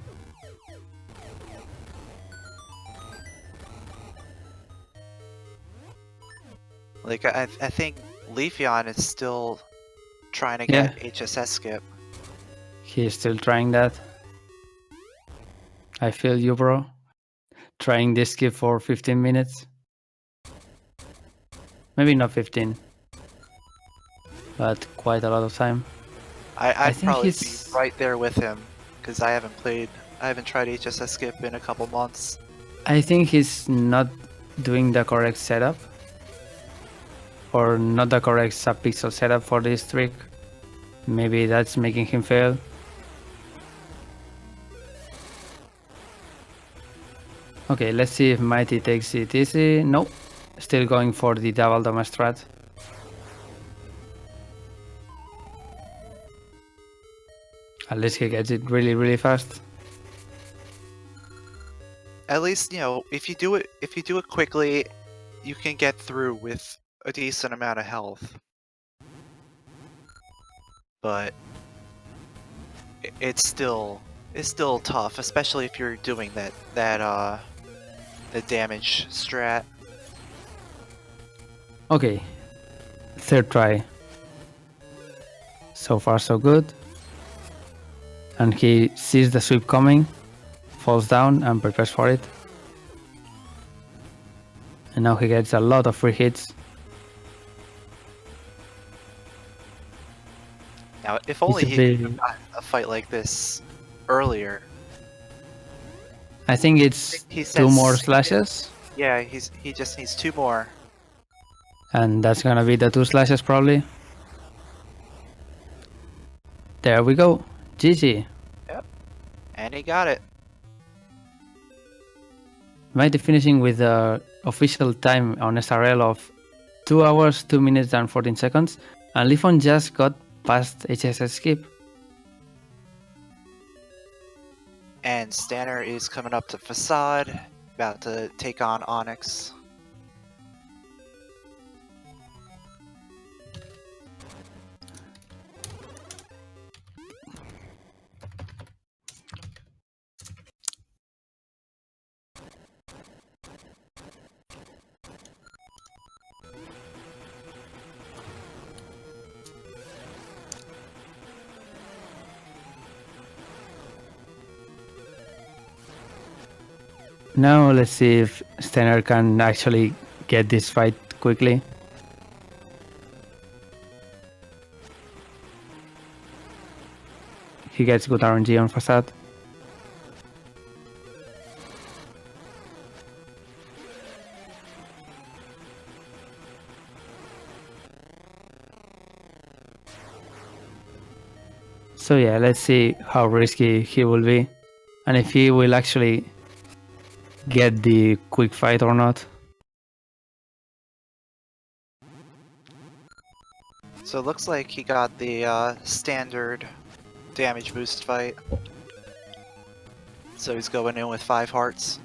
Like I think Leafeon is still trying to get HSS skip. He is still trying that. I feel you, bro. Trying this skip for 15 minutes. Maybe not 15. But quite a lot of time. I'd think probably be he's- right there with him because I haven't tried HSS skip in a couple months. I think he's not doing the correct setup. Or not the correct sub-pixel setup for this trick. Maybe that's making him fail. Okay, let's see if Mighty takes it easy. No, still going for the double damage strat. At least he gets it really fast. At least, you know, if you do it quickly, you can get through with a decent amount of health. But it's still tough, especially if you're doing the damage strat. Okay, third try. So far so good. And he sees the sweep coming, falls down and prepares for it. And now he gets a lot of free hits. Now, if only It's a he could bit- have gotten a fight like this earlier. I think it's He two says- more slashes. Yeah, he just needs 2 more. And that's gonna be the 2 slashes probably. There we go. GG. And he got it. Mighty finishing with the official time on SRL of 2 hours, 2 minutes and 14 seconds. And Leafeon just got past HSS skip. And Stanner is coming up to Facade, about to take on Onyx. Now let's see if Stanner can actually get this fight quickly. He gets good RNG on Facade. So yeah, let's see how risky he will be and if he will actually get the quick fight or not. So it looks like he got the standard damage boost fight. So he's going in with 5 hearts.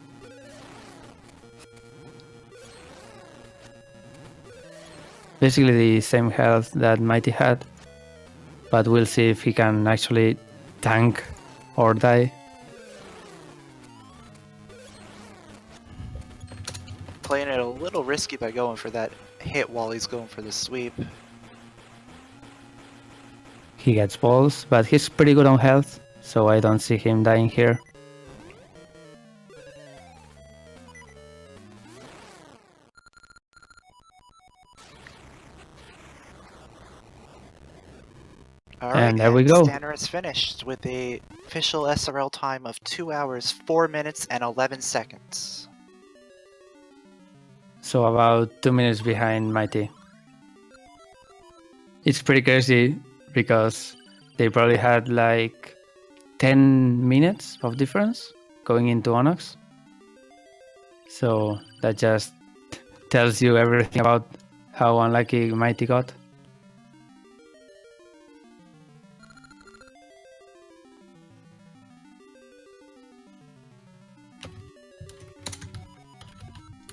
Basically the same health that Mighty had, but we'll see if he can actually tank or die. Playing it a little risky by going for that hit while he's going for the sweep. He gets balls, but he's pretty good on health, so I don't see him dying here. Alright, And there we go. Stanner is finished with a official SRL time of 2 hours, 4 minutes, and 11 seconds. So about 2 minutes behind Mighty. It's pretty crazy because they probably had like 10 minutes of difference going into Onyx. So that just tells you everything about how unlucky Mighty got.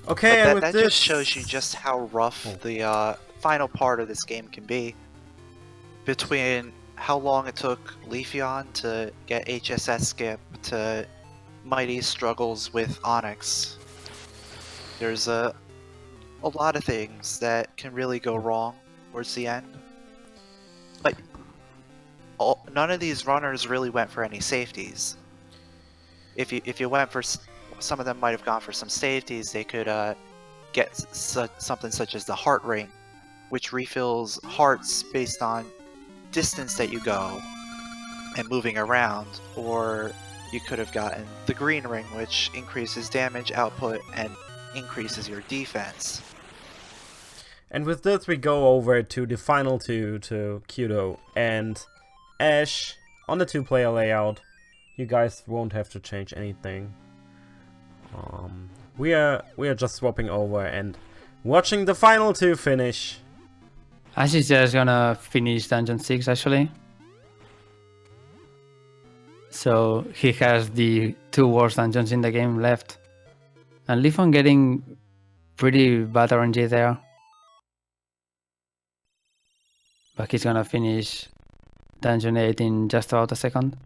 Okay, But and with that this... just shows you just how rough the final part of this game can be. Between how long it took Leafeon to get HSS skip to Mighty's struggles with Onyx. There's a lot of things that can really go wrong towards the end. But none of these runners really went for any safeties. If you went for some of them might have gone for some safeties, they could get something such as the heart ring, which refills hearts based on distance that you go and moving around, or you could have gotten the green ring, which increases damage output and increases your defense. And with this we go over to the final two, to Kudo and Ash on the 2-player layout. You guys won't have to change anything. We are just swapping over and watching the final two finish. Ash is just gonna finish Dungeon 6 actually. So he has the 2 worst dungeons in the game left. And Leafeon getting pretty bad RNG there. But he's gonna finish Dungeon 8 in just about a second.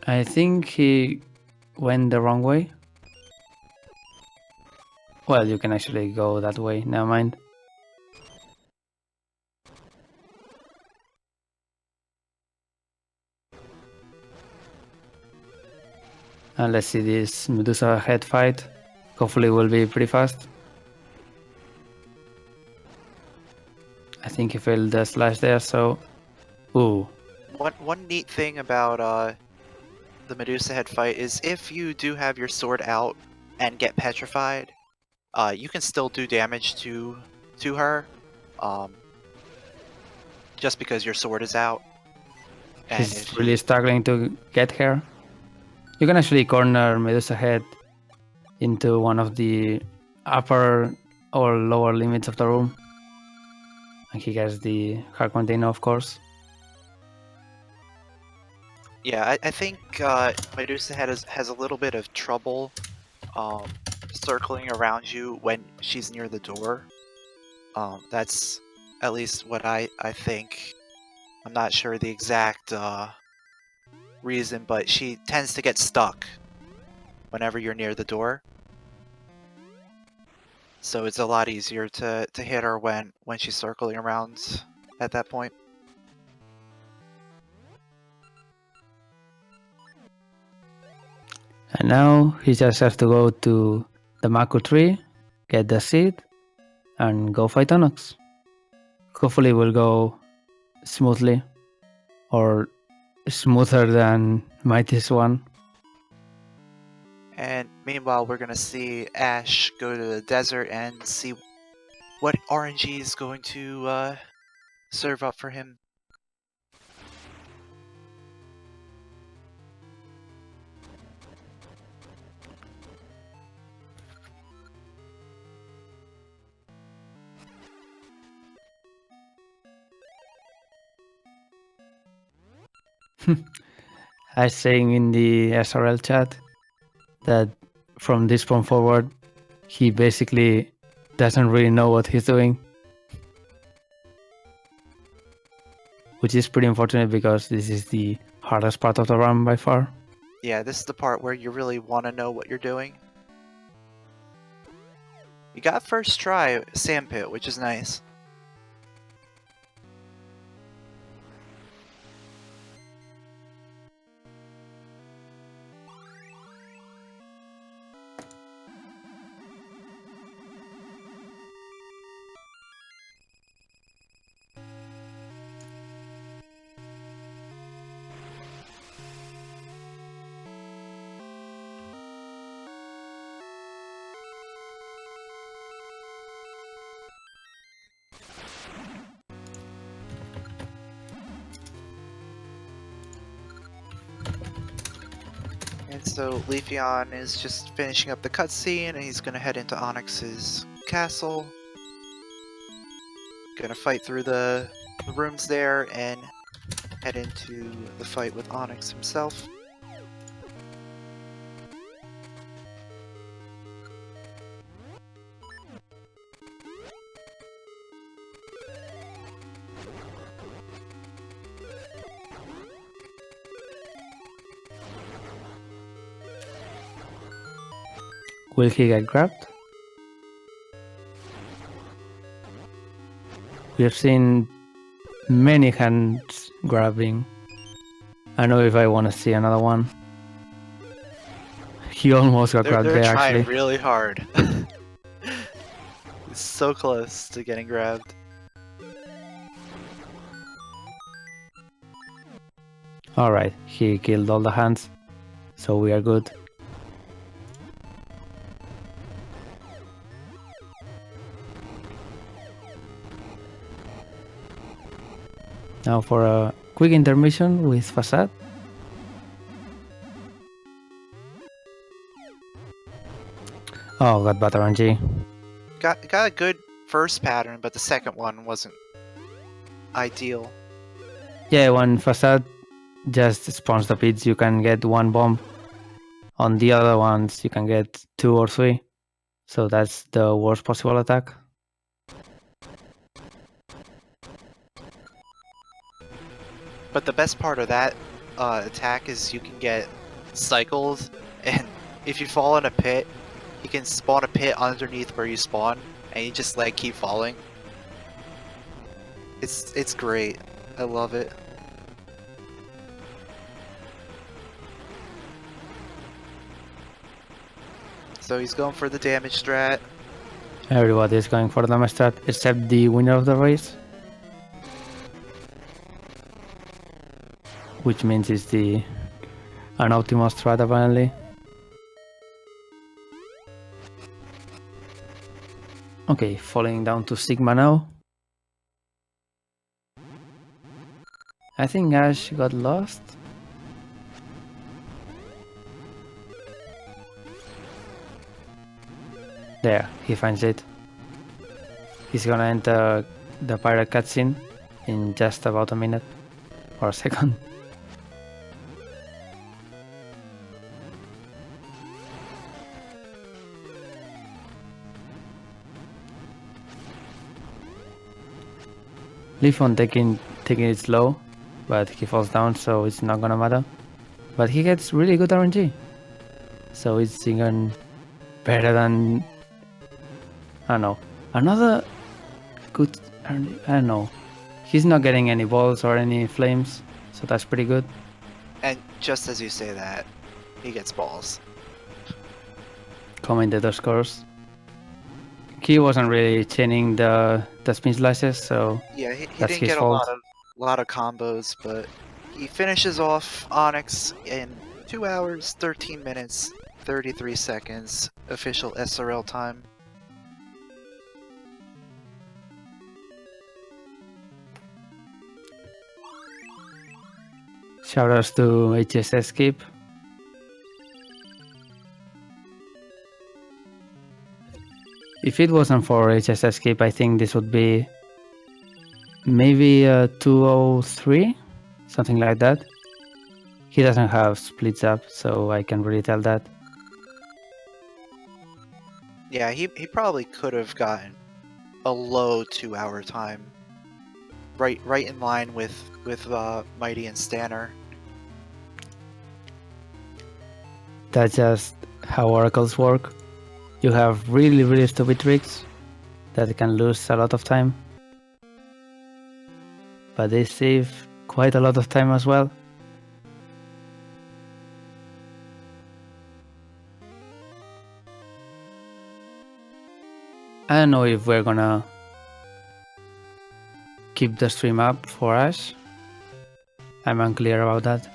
I think he went the wrong way. Well, you can actually go that way, never mind. And let's see this Medusa head fight. Hopefully it will be pretty fast. I think he failed the slash there, so... Ooh. One neat thing about the Medusa head fight is if you do have your sword out and get petrified, you can still do damage to her, just because your sword is out. And He's really struggling to get her. You can actually corner Medusa head into one of the upper or lower limits of the room. And he gets the heart container, of course. Yeah, I think Medusa head has a little bit of trouble circling around you when she's near the door. That's at least what I think. I'm not sure the exact reason, but she tends to get stuck whenever you're near the door. So it's a lot easier to hit her when she's circling around at that point. And now he just has to go to the Mako tree, get the seed, and go fight Onyx. Hopefully it will go smoothly, or smoother than Mighty's one. And meanwhile, we're gonna see Ash go to the desert and see what RNG is going to serve up for him. I was saying in the SRL chat that from this point forward, he basically doesn't really know what he's doing. Which is pretty unfortunate because this is the hardest part of the run by far. Yeah, this is the part where you really want to know what you're doing. You got first try Sandpit, which is nice. And so Leafeon is just finishing up the cutscene, and he's gonna head into Onyx's castle. Gonna fight through the rooms there and head into the fight with Onyx himself. Will he get grabbed? We have seen many hands grabbing. I know if I want to see another one. He almost got grabbed They're there trying actually. really hard. He's so close to getting grabbed. Alright, he killed all the hands, so we are good. Now for a quick intermission with Facade. Oh, got bad RNG. Got a good first pattern, but the second one wasn't ideal. Yeah, when Facade just spawns the pits, you can get one bomb. On the other ones, you can get 2 or 3. So that's the worst possible attack. But the best part of that attack is you can get cycles, and if you fall in a pit, you can spawn a pit underneath where you spawn, and you just like keep falling. It's great. I love it. So he's going for the damage strat. Everybody is going for the damage strat except the winner of the race. Which means it's the unoptimal strat apparently. Okay, falling down to Sigma now. I think Ash got lost. There, he finds it. He's gonna enter the pirate cutscene in just about a minute or a second. Leafon taking it slow, but he falls down, so it's not gonna matter. But he gets really good RNG, so it's even better than, I don't know, another good RNG. I don't know. He's not getting any balls or any flames, so that's pretty good. And just as you say that, he gets balls. Commentator scores. He wasn't really chaining the spin slashes, so Yeah, he that's didn't his get fault. a lot of combos, but he finishes off Onyx in 2 hours, 13 minutes, 33 seconds, official SRL time. Shoutouts to HSS Skip. If it wasn't for HSS Skip, I think this would be maybe a 203, something like that. He doesn't have splits up, so I can really tell that. Yeah, he probably could have gotten a low 2-hour time. Right in line with Mighty and Stanner. That's just how oracles work. You have really stupid tricks that can lose a lot of time, but they save quite a lot of time as well. I don't know if we're gonna keep the stream up for Ash. I'm unclear about that.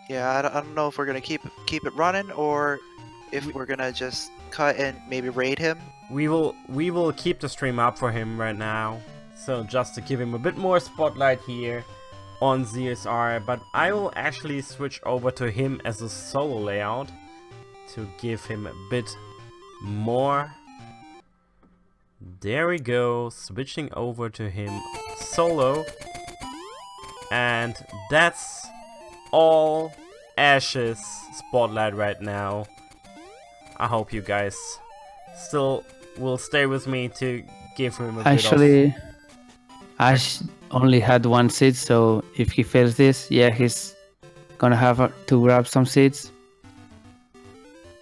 Yeah, I don't know if we're gonna keep it running or if we're gonna just cut and maybe raid him. We will keep the stream up for him right now. So just to give him a bit more spotlight here on ZSR, but I will actually switch over to him as a solo layout to give him a bit more. There we go, switching over to him solo. And that's all Ash's spotlight right now. I hope you guys still will stay with me to give him a Actually, Ash only had one seed, so if he fails this, yeah, he's gonna have to grab some seeds.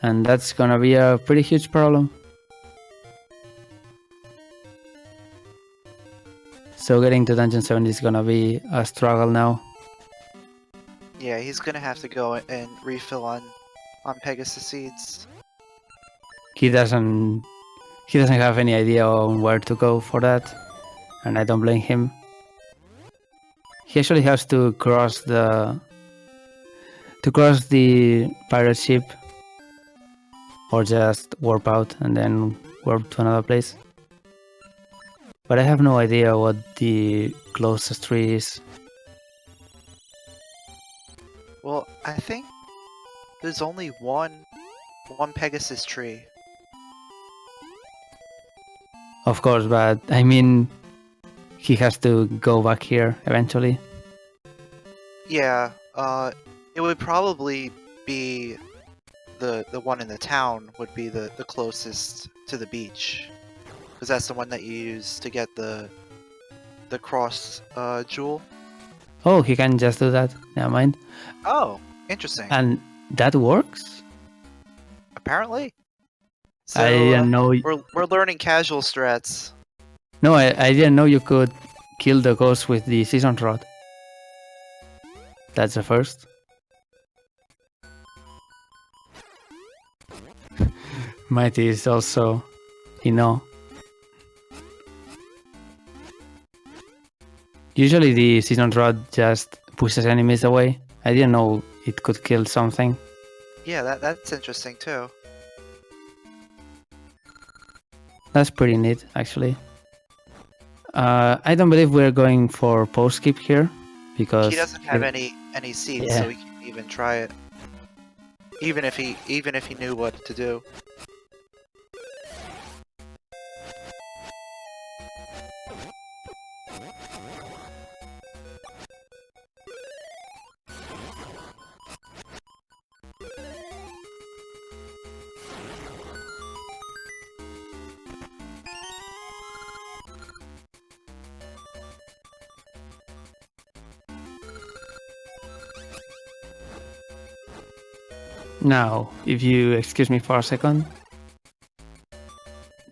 And that's gonna be a pretty huge problem. So getting to Dungeon 7 is gonna be a struggle now. Yeah, he's gonna have to go and refill on Pegasus seeds. He doesn't have any idea on where to go for that, and I don't blame him. He actually has to cross the pirate ship, or just warp out and then warp to another place. But I have no idea what the closest tree is. Well, I think there's only one Pegasus tree. Of course, but I mean, he has to go back here eventually. Yeah, it would probably be the one in the town would be the closest to the beach, because that's the one that you use to get the cross jewel. Oh, he can just do that. Never mind. Oh, interesting. And that works? Apparently. So, I didn't know. We're learning casual strats. No, I didn't know you could kill the ghost with the season rod. That's the first. Mighty is also, Usually the season rod just pushes enemies away. I didn't know it could kill something. Yeah, that's interesting too. That's pretty neat, actually. I don't believe we're going for post skip here, because He doesn't have any seeds, Yeah. so he can't even try it. Even if he knew what to do. Now, if you excuse me for a second,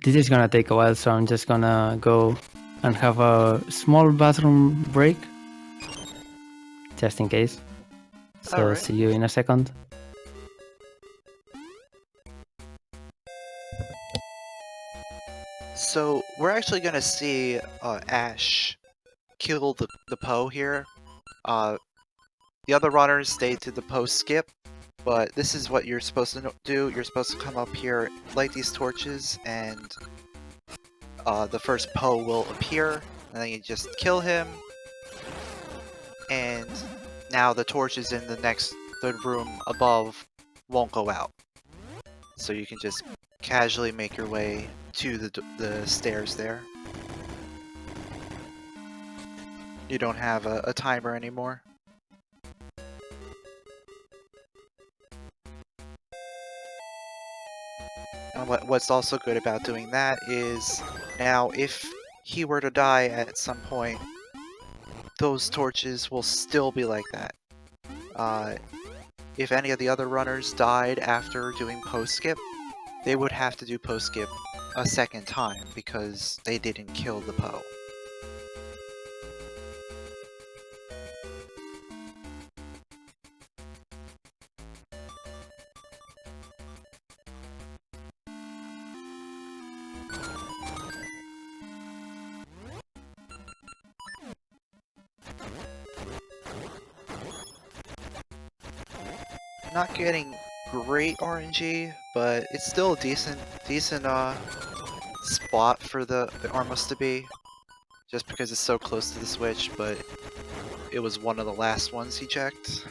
this is gonna take a while, so I'm just gonna go and have a small bathroom break, just in case. So Alright. see you in a second. So we're actually gonna see Ash kill the Poe here. The other runners stay to the Poe skip, but this is what you're supposed to do. You're supposed to come up here, light these torches, and the first Poe will appear, and then you just kill him. And now the torches in the room above won't go out. So you can just casually make your way to the stairs there. You don't have a timer anymore. And what's also good about doing that is, now if he were to die at some point, those torches will still be like that. if any of the other runners died after doing post-skip, they would have to do post-skip a second time because they didn't kill the Poe. Not getting great RNG, but it's still a decent spot for the Armos to be, just because it's so close to the Switch, but it was one of the last ones he checked.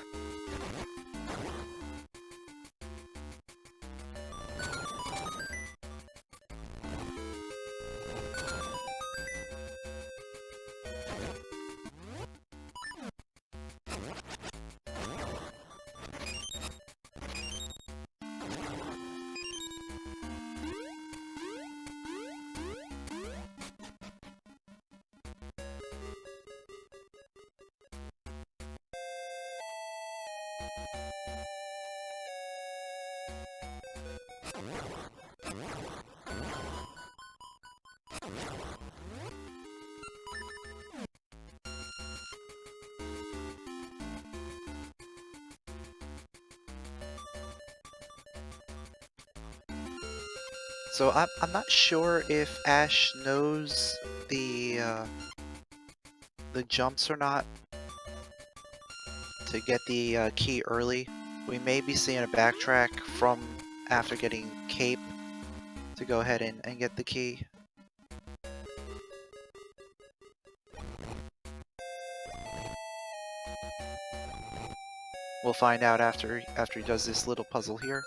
So I'm not sure if Ash knows the jumps or not to get the key early. We may be seeing a backtrack from after getting Cape to go ahead and get the key. We'll find out after he does this little puzzle here.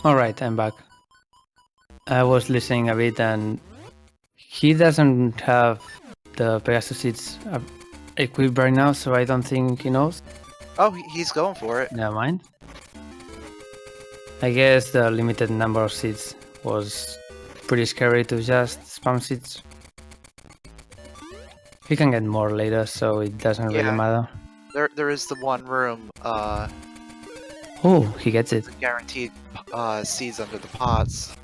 Alright, I'm back. I was listening a bit and he doesn't have the Pegasus seeds equipped right now, so I don't think he knows. Oh, he's going for it. Never mind. I guess the limited number of seeds was pretty scary to just spam seeds. He can get more later, so it doesn't really matter. There is the one room, Oh, he gets it. guaranteed seeds under the pots.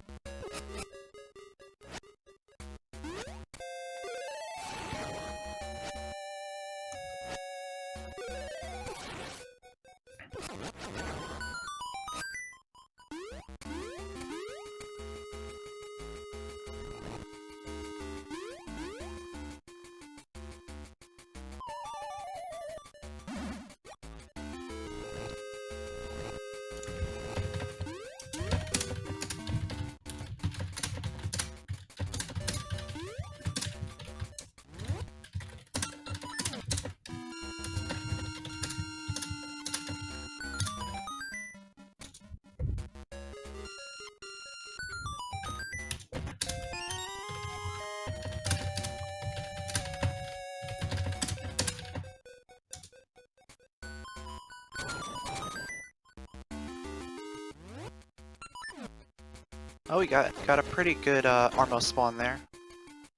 Oh, we got a pretty good Armo spawn there.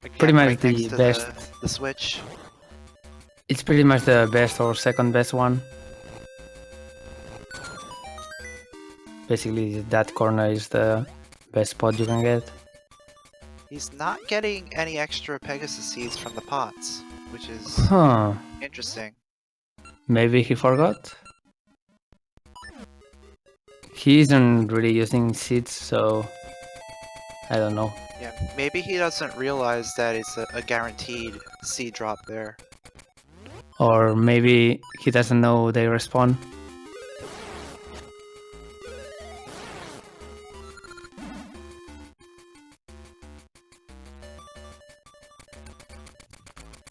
Again, Pretty much right the next to best. the switch. It's pretty much the best or second best one. Basically, that corner is the best spot you can get. He's not getting any extra Pegasus seeds from the pots, which is Huh. interesting. Maybe he forgot? He isn't really using seeds, so I don't know. Yeah, maybe he doesn't realize that it's a guaranteed seed drop there. Or maybe he doesn't know they respawn.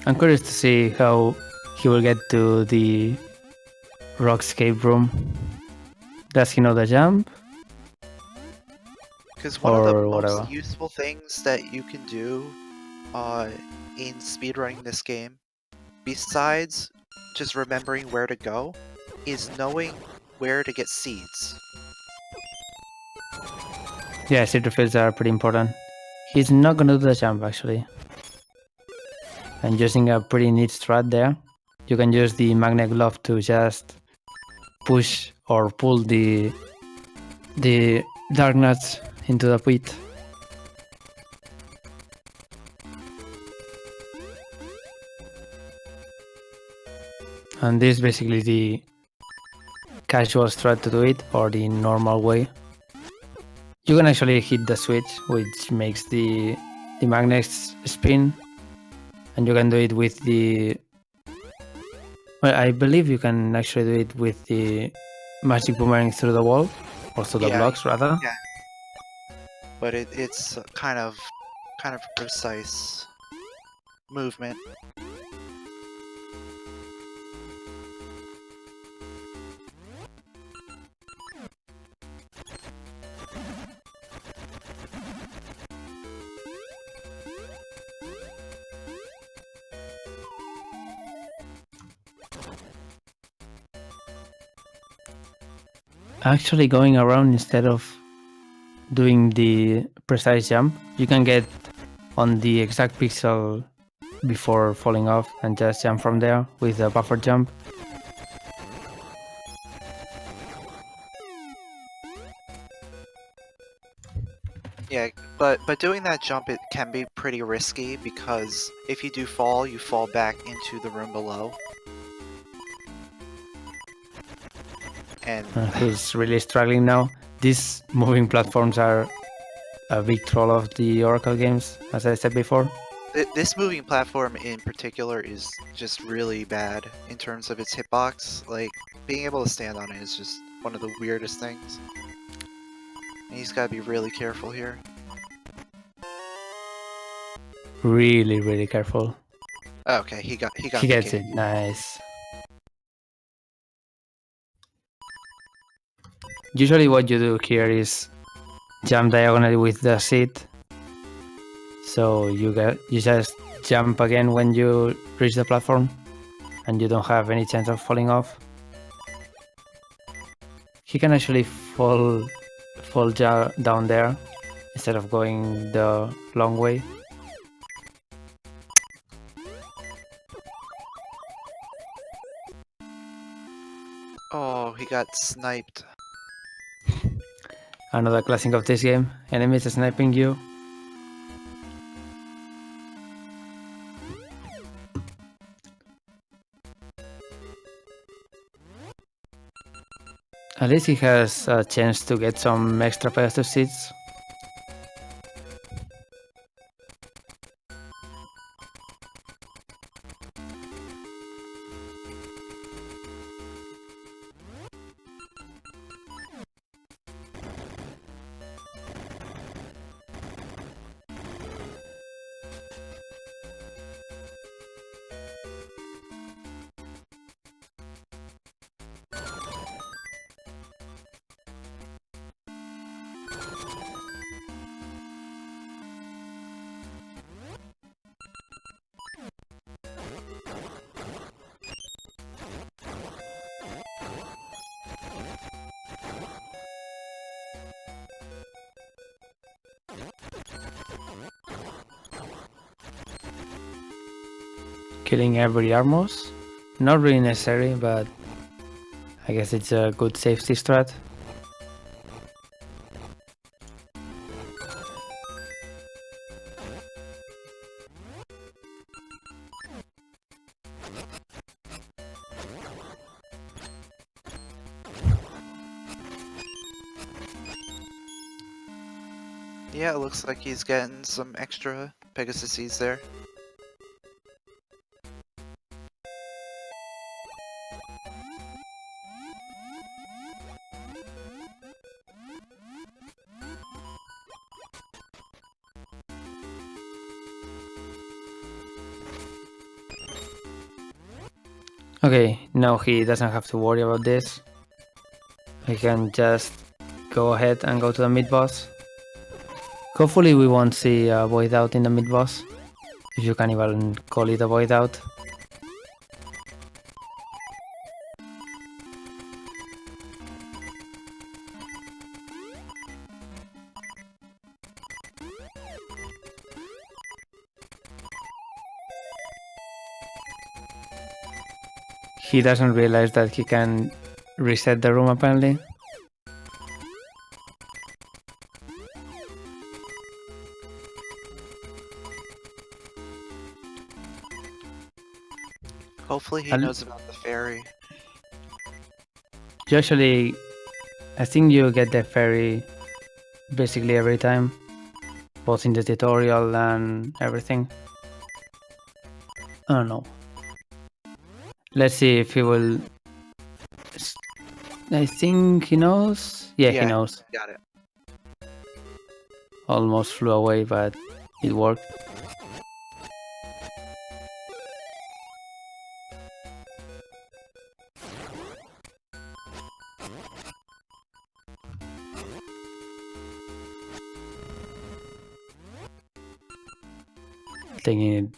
I'm curious to see how he will get to the rock escape room. Does he know the jump? Because one of the Or most whatever. useful things that you can do in speedrunning this game, besides just remembering where to go, is knowing where to get seeds. Yeah, seed refills are pretty important. He's not gonna do the jump actually. And using a pretty neat strat there, you can use the magnet glove to just push or pull the dark nuts into the pit. And this is basically the casual strat to do it, or the normal way. You can actually hit the switch, which makes the magnets spin, and you can do it with the... Well, I believe you can actually do it with the magic boomerang through the wall, or through the blocks rather. Yeah. But it's kind of precise movement. Actually going around instead of doing the precise jump, you can get on the exact pixel before falling off and just jump from there with a buffer jump. Yeah, but doing that jump, it can be pretty risky, because if you do fall, you fall back into the room below. And he's really struggling now. These moving platforms are a big troll of the Oracle games, as I said before. This moving platform in particular is just really bad in terms of its hitbox. Like, being able to stand on it is just one of the weirdest things. And he's gotta be really careful here. Really, really careful. Okay, he gets it. Nice. Usually what you do here is jump diagonally with the seat. So you just jump again when you reach the platform, and you don't have any chance of falling off. He can actually fall down there instead of going the long way. Oh, he got sniped. Another classic of this game, enemies sniping you. At least he has a chance to get some extra Pegasus seeds. Killing every Armos? Not really necessary, but I guess it's a good safety strat. Yeah, it looks like he's getting some extra Pegasus seeds there. Okay, now he doesn't have to worry about this. He can just go ahead and go to the mid-boss. Hopefully we won't see a void out in the mid-boss, if you can even call it a void out. He doesn't realize that he can reset the room apparently. Hopefully he I'll- knows about the fairy. Usually, I think you get the fairy basically every time, both in the tutorial and everything. I don't know. Let's see if he will. I think he knows. Yeah, he knows. Got it. Almost flew away, but it worked. Taking it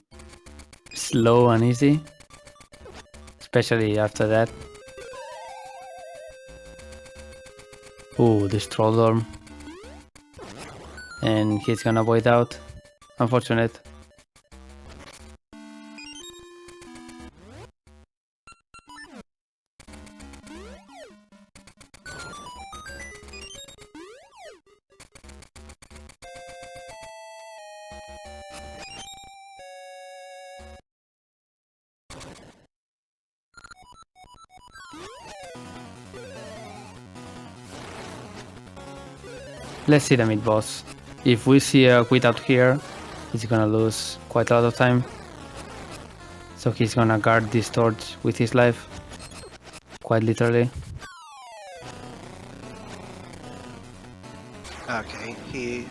slow and easy, especially after that. Ooh, this troll dorm. And he's gonna void out. Unfortunate. Let's see the mid boss. If we see a quit out here, he's gonna lose quite a lot of time. So he's gonna guard this torch with his life. Quite literally. Okay, he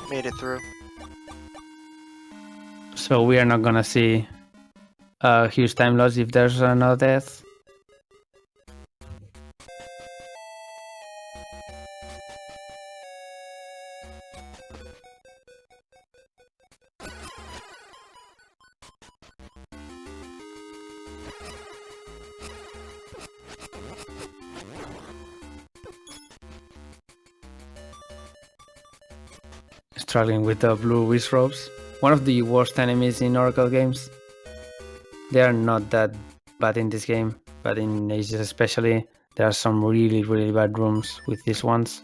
made it through. So we are not gonna see a huge time loss if there's another death. Struggling with the blue wish robes. One of the worst enemies in Oracle games. They are not that bad in this game, but in Ages especially, there are some really bad rooms with these ones.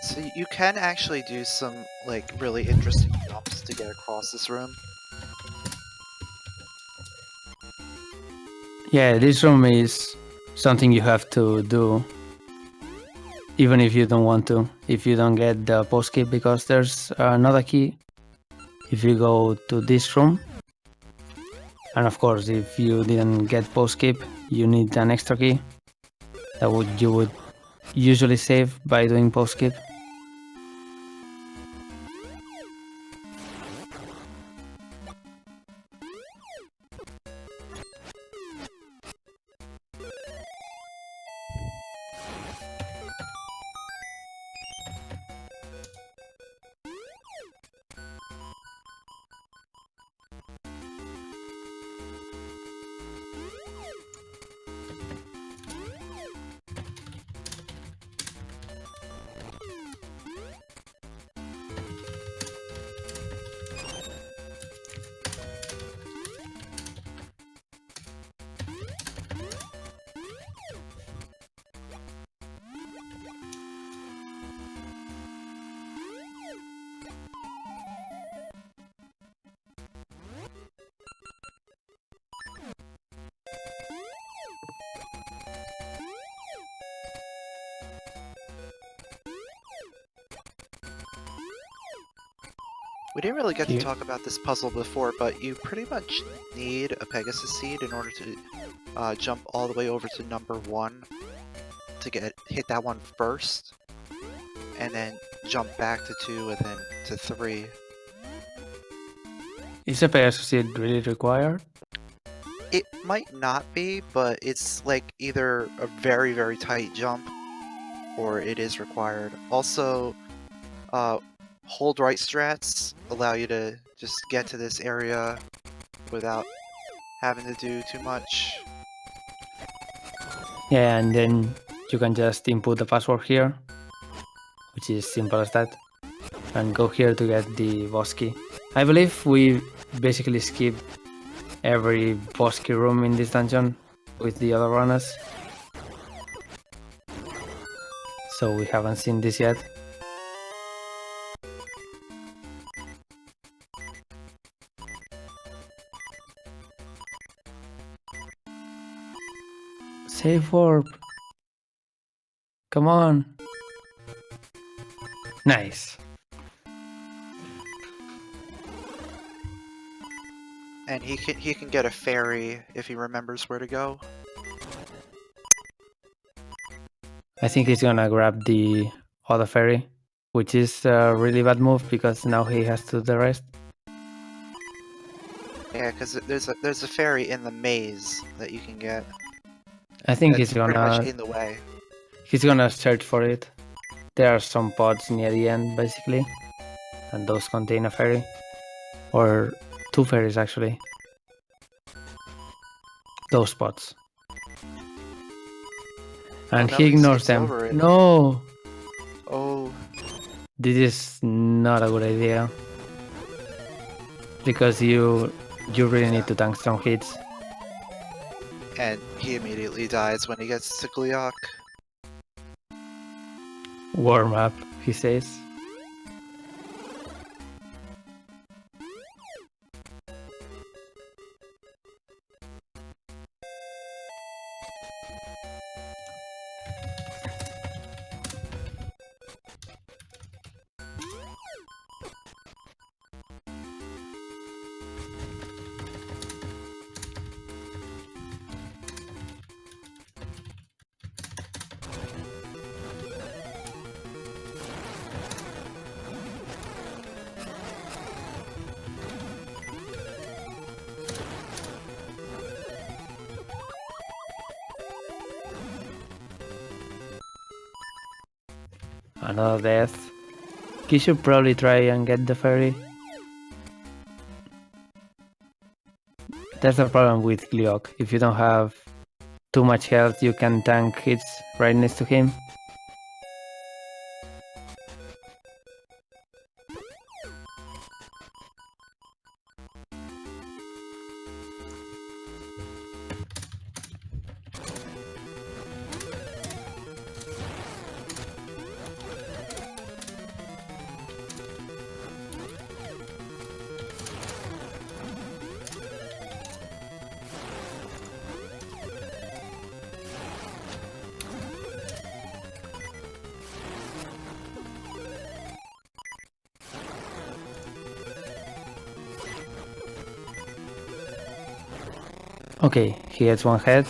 So you can actually do some like really interesting jumps to get across this room. Yeah, this room is something you have to do, even if you don't want to, if you don't get the post key, because there's another key if you go to this room. And of course, if you didn't get post skip, you need an extra key that you would usually save by doing post skip. We didn't really get to Yeah. talk about this puzzle before, but you pretty much need a Pegasus seed in order to jump all the way over to number 1 to hit that one first, and then jump back to 2 and then to 3. Is a Pegasus seed really required? It might not be, but it's like either a very tight jump or it is required. Also, hold right strats allow you to just get to this area without having to do too much. Yeah, and then you can just input the password here, which is simple as that, and go here to get the boss key. I believe we basically skip every boss key room in this dungeon with the other runners, so we haven't seen this yet. Save warp. Come on. Nice. And he can get a fairy if he remembers where to go. I think he's gonna grab the other fairy, which is a really bad move because now he has to do the rest. Yeah, because there's a fairy in the maze that you can get. I think That's he's pretty much gonna in the way. search for it. There are some pods near the end, basically, and those contain a fairy, or two fairies actually. Those pods, and no, he he ignores skips them. over it. No, Oh, this is not a good idea because you really need to tank strong hits. and he immediately dies when he gets to Gleok. Warm up, he says. Another death. He should probably try and get the fairy. That's the problem with Gleok. If you don't have too much health, you can tank hits right next to him. Okay, he gets one head,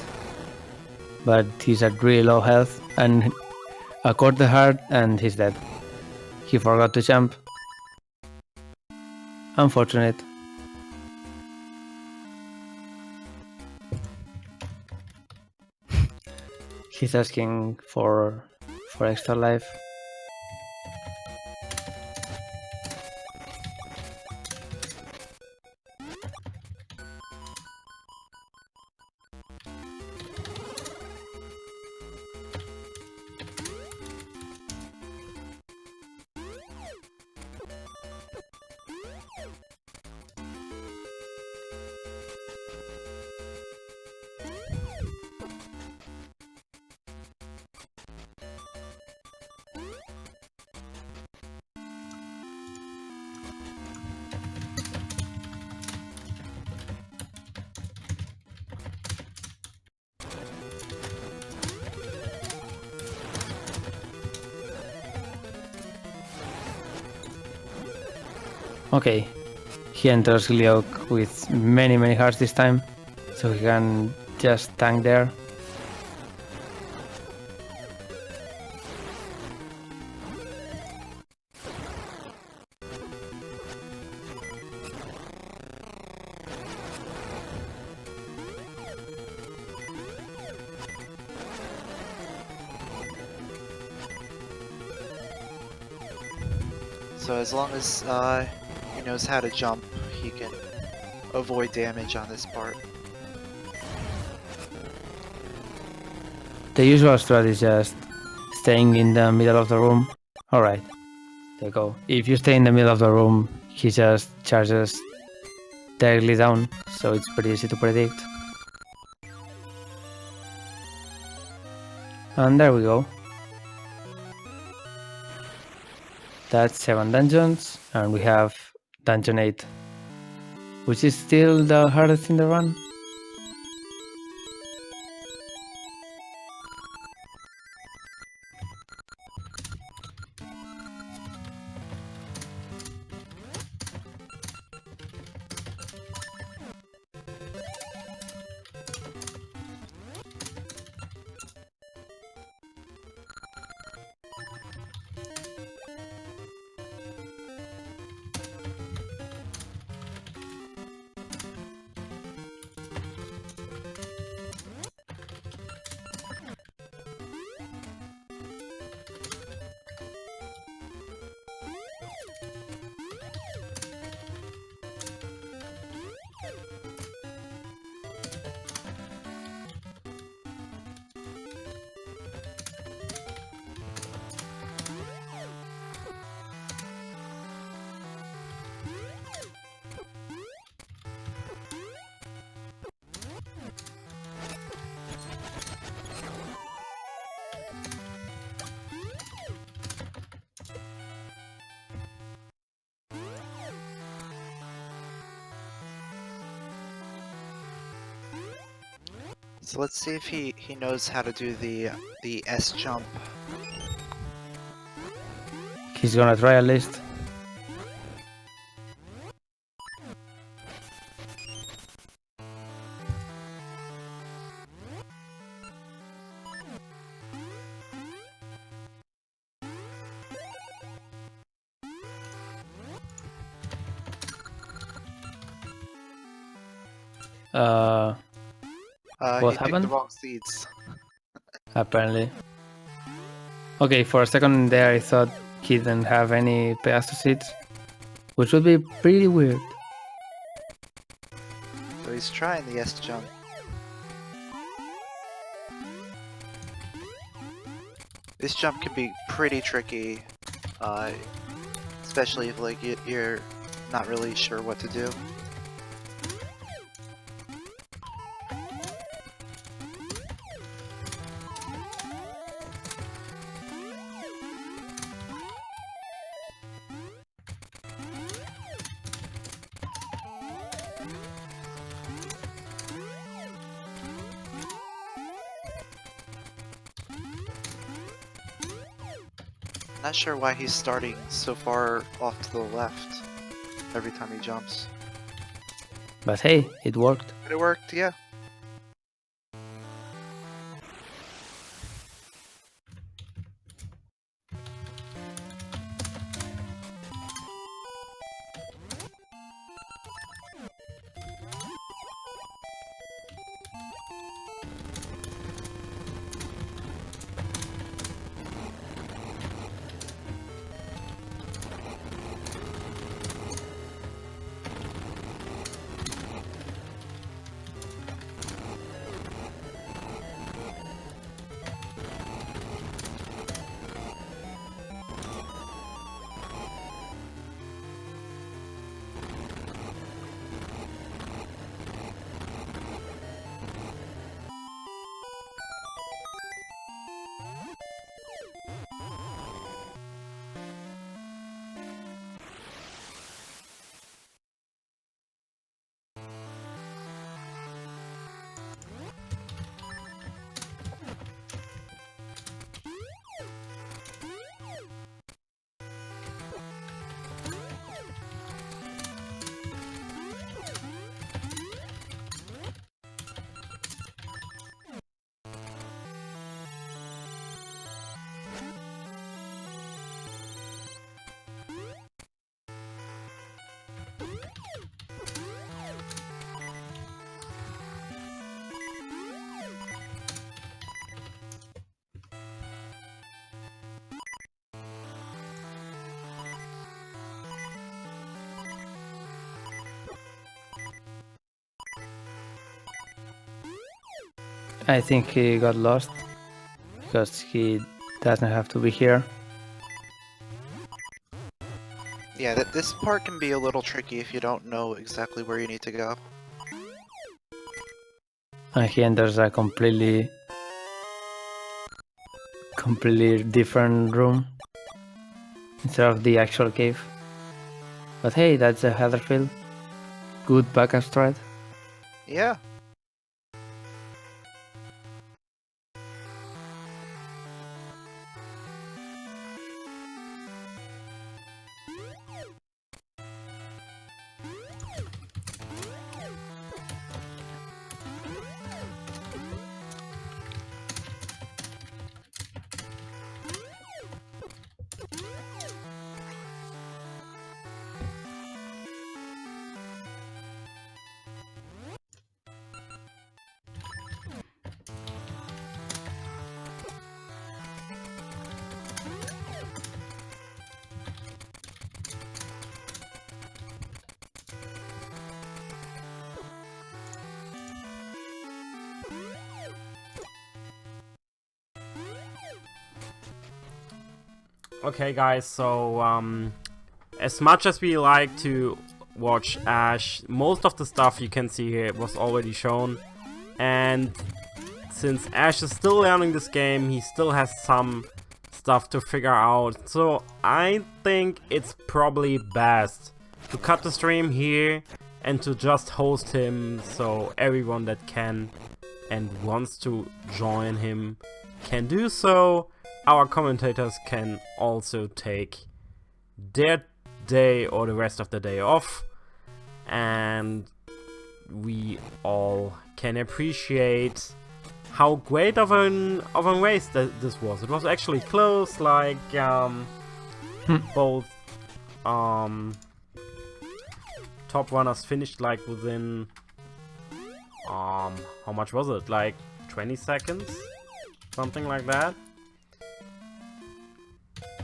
but he's at really low health, and a quarter heart and he's dead. He forgot to jump. Unfortunate. He's asking for extra life. Okay, he enters Gleok with many hearts this time, so he can just tank there. So as long as he knows how to jump, he can avoid damage on this part. The usual strat is just staying in the middle of the room Alright, there you go. If you stay in the middle of the room, he just charges directly down, so it's pretty easy to predict. And there we go. That's 7 dungeons, and we have Dungeon 8, which is still the hardest in the run. So let's see if he knows how to do the S jump. He's gonna try at least. He What picked happened? the wrong seeds. Apparently. Okay, for a second there I thought he didn't have any Pegasus seeds, which would be pretty weird. So he's trying the S jump. This jump can be pretty tricky, especially if like you're not really sure what to do. Not sure why he's starting so far off to the left every time he jumps. But hey, it worked. But it worked, yeah. I think he got lost because he doesn't have to be here. Yeah, this part can be a little tricky if you don't know exactly where you need to go. And he enters a completely different room instead of the actual cave. But hey, that's a Heatherfield. Good backup strat. Yeah. Okay, guys, so, as much as we like to watch Ash, most of the stuff you can see here was already shown. And since Ash is still learning this game, he still has some stuff to figure out. So I think it's probably best to cut the stream here and to just host him so everyone that can and wants to join him can do so. Our commentators can also take their day or the rest of the day off, and we all can appreciate how great of a race this was. It was actually close, like both top runners finished like within how much was it? Like 20 seconds? Something like that?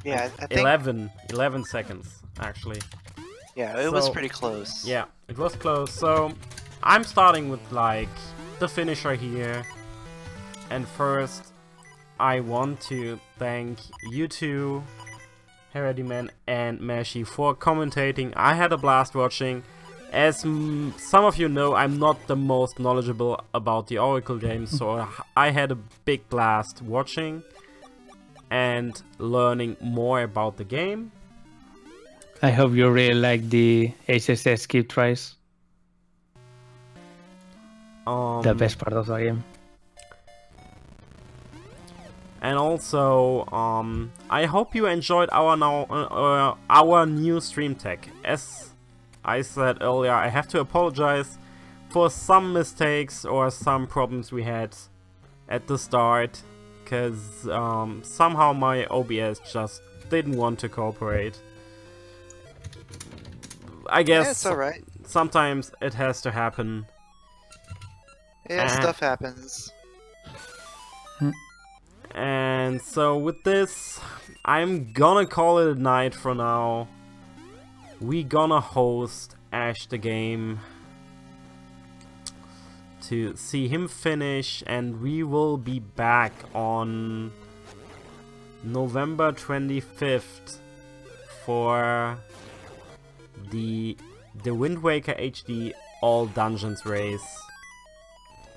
Yeah, I think... 11 seconds, actually. Yeah, it was pretty close. Yeah, it was close. So, I'm starting with, like, the finisher here. And first, I want to thank you two, Herediman and Meshi, for commentating. I had a blast watching. As some of you know, I'm not the most knowledgeable about the Oracle games, so I had a big blast watching and learning more about the game. I hope you really like the HSS skip tries. The best part of the game. And also, I hope you enjoyed our new stream tech. As I said earlier, I have to apologize for some mistakes or some problems we had at the start, because somehow my OBS just didn't want to cooperate. I guess Yeah, it's alright. Sometimes it has to happen. Yeah, stuff happens. And so with this, I'm gonna call it a night for now. We gonna host Ash the game to see him finish, and we will be back on November 25th for the Wind Waker HD All Dungeons race.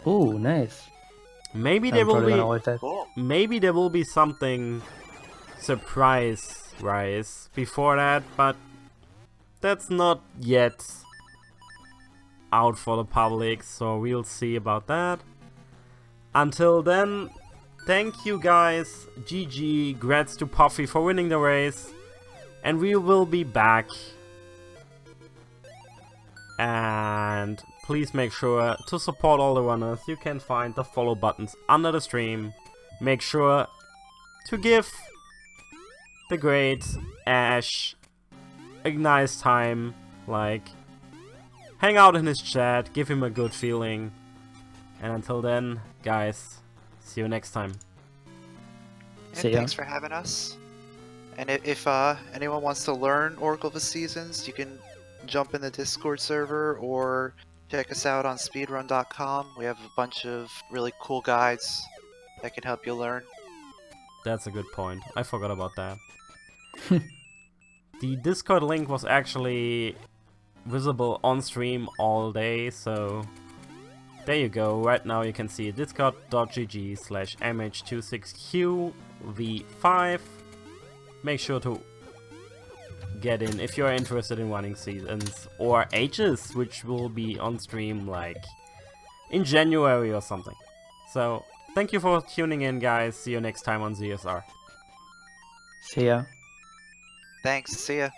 Ooh, nice. Maybe there will be Cool. maybe there will be something surprise rise before that, but that's not yet out for the public, so we'll see about that. Until then, thank you guys, GG, grats to Puffy for winning the race, and we will be back. And please make sure to support all the runners. You can find the follow buttons under the stream. Make sure to give the great Ash a nice time, like hang out in his chat, give him a good feeling. And until then, guys, see you next time. And See ya. thanks for having us. And if anyone wants to learn Oracle of the Seasons, you can jump in the Discord server or check us out on speedrun.com. We have a bunch of really cool guides that can help you learn. That's a good point. I forgot about that. The Discord link was actually visible on stream all day, so there you go. Right now you can see discord.gg/mh26qv5. Make sure to get in if you're interested in running seasons or ages, which will be on stream like in January or something. So thank you for tuning in, guys. See you next time on ZSR. See ya. Thanks. See ya.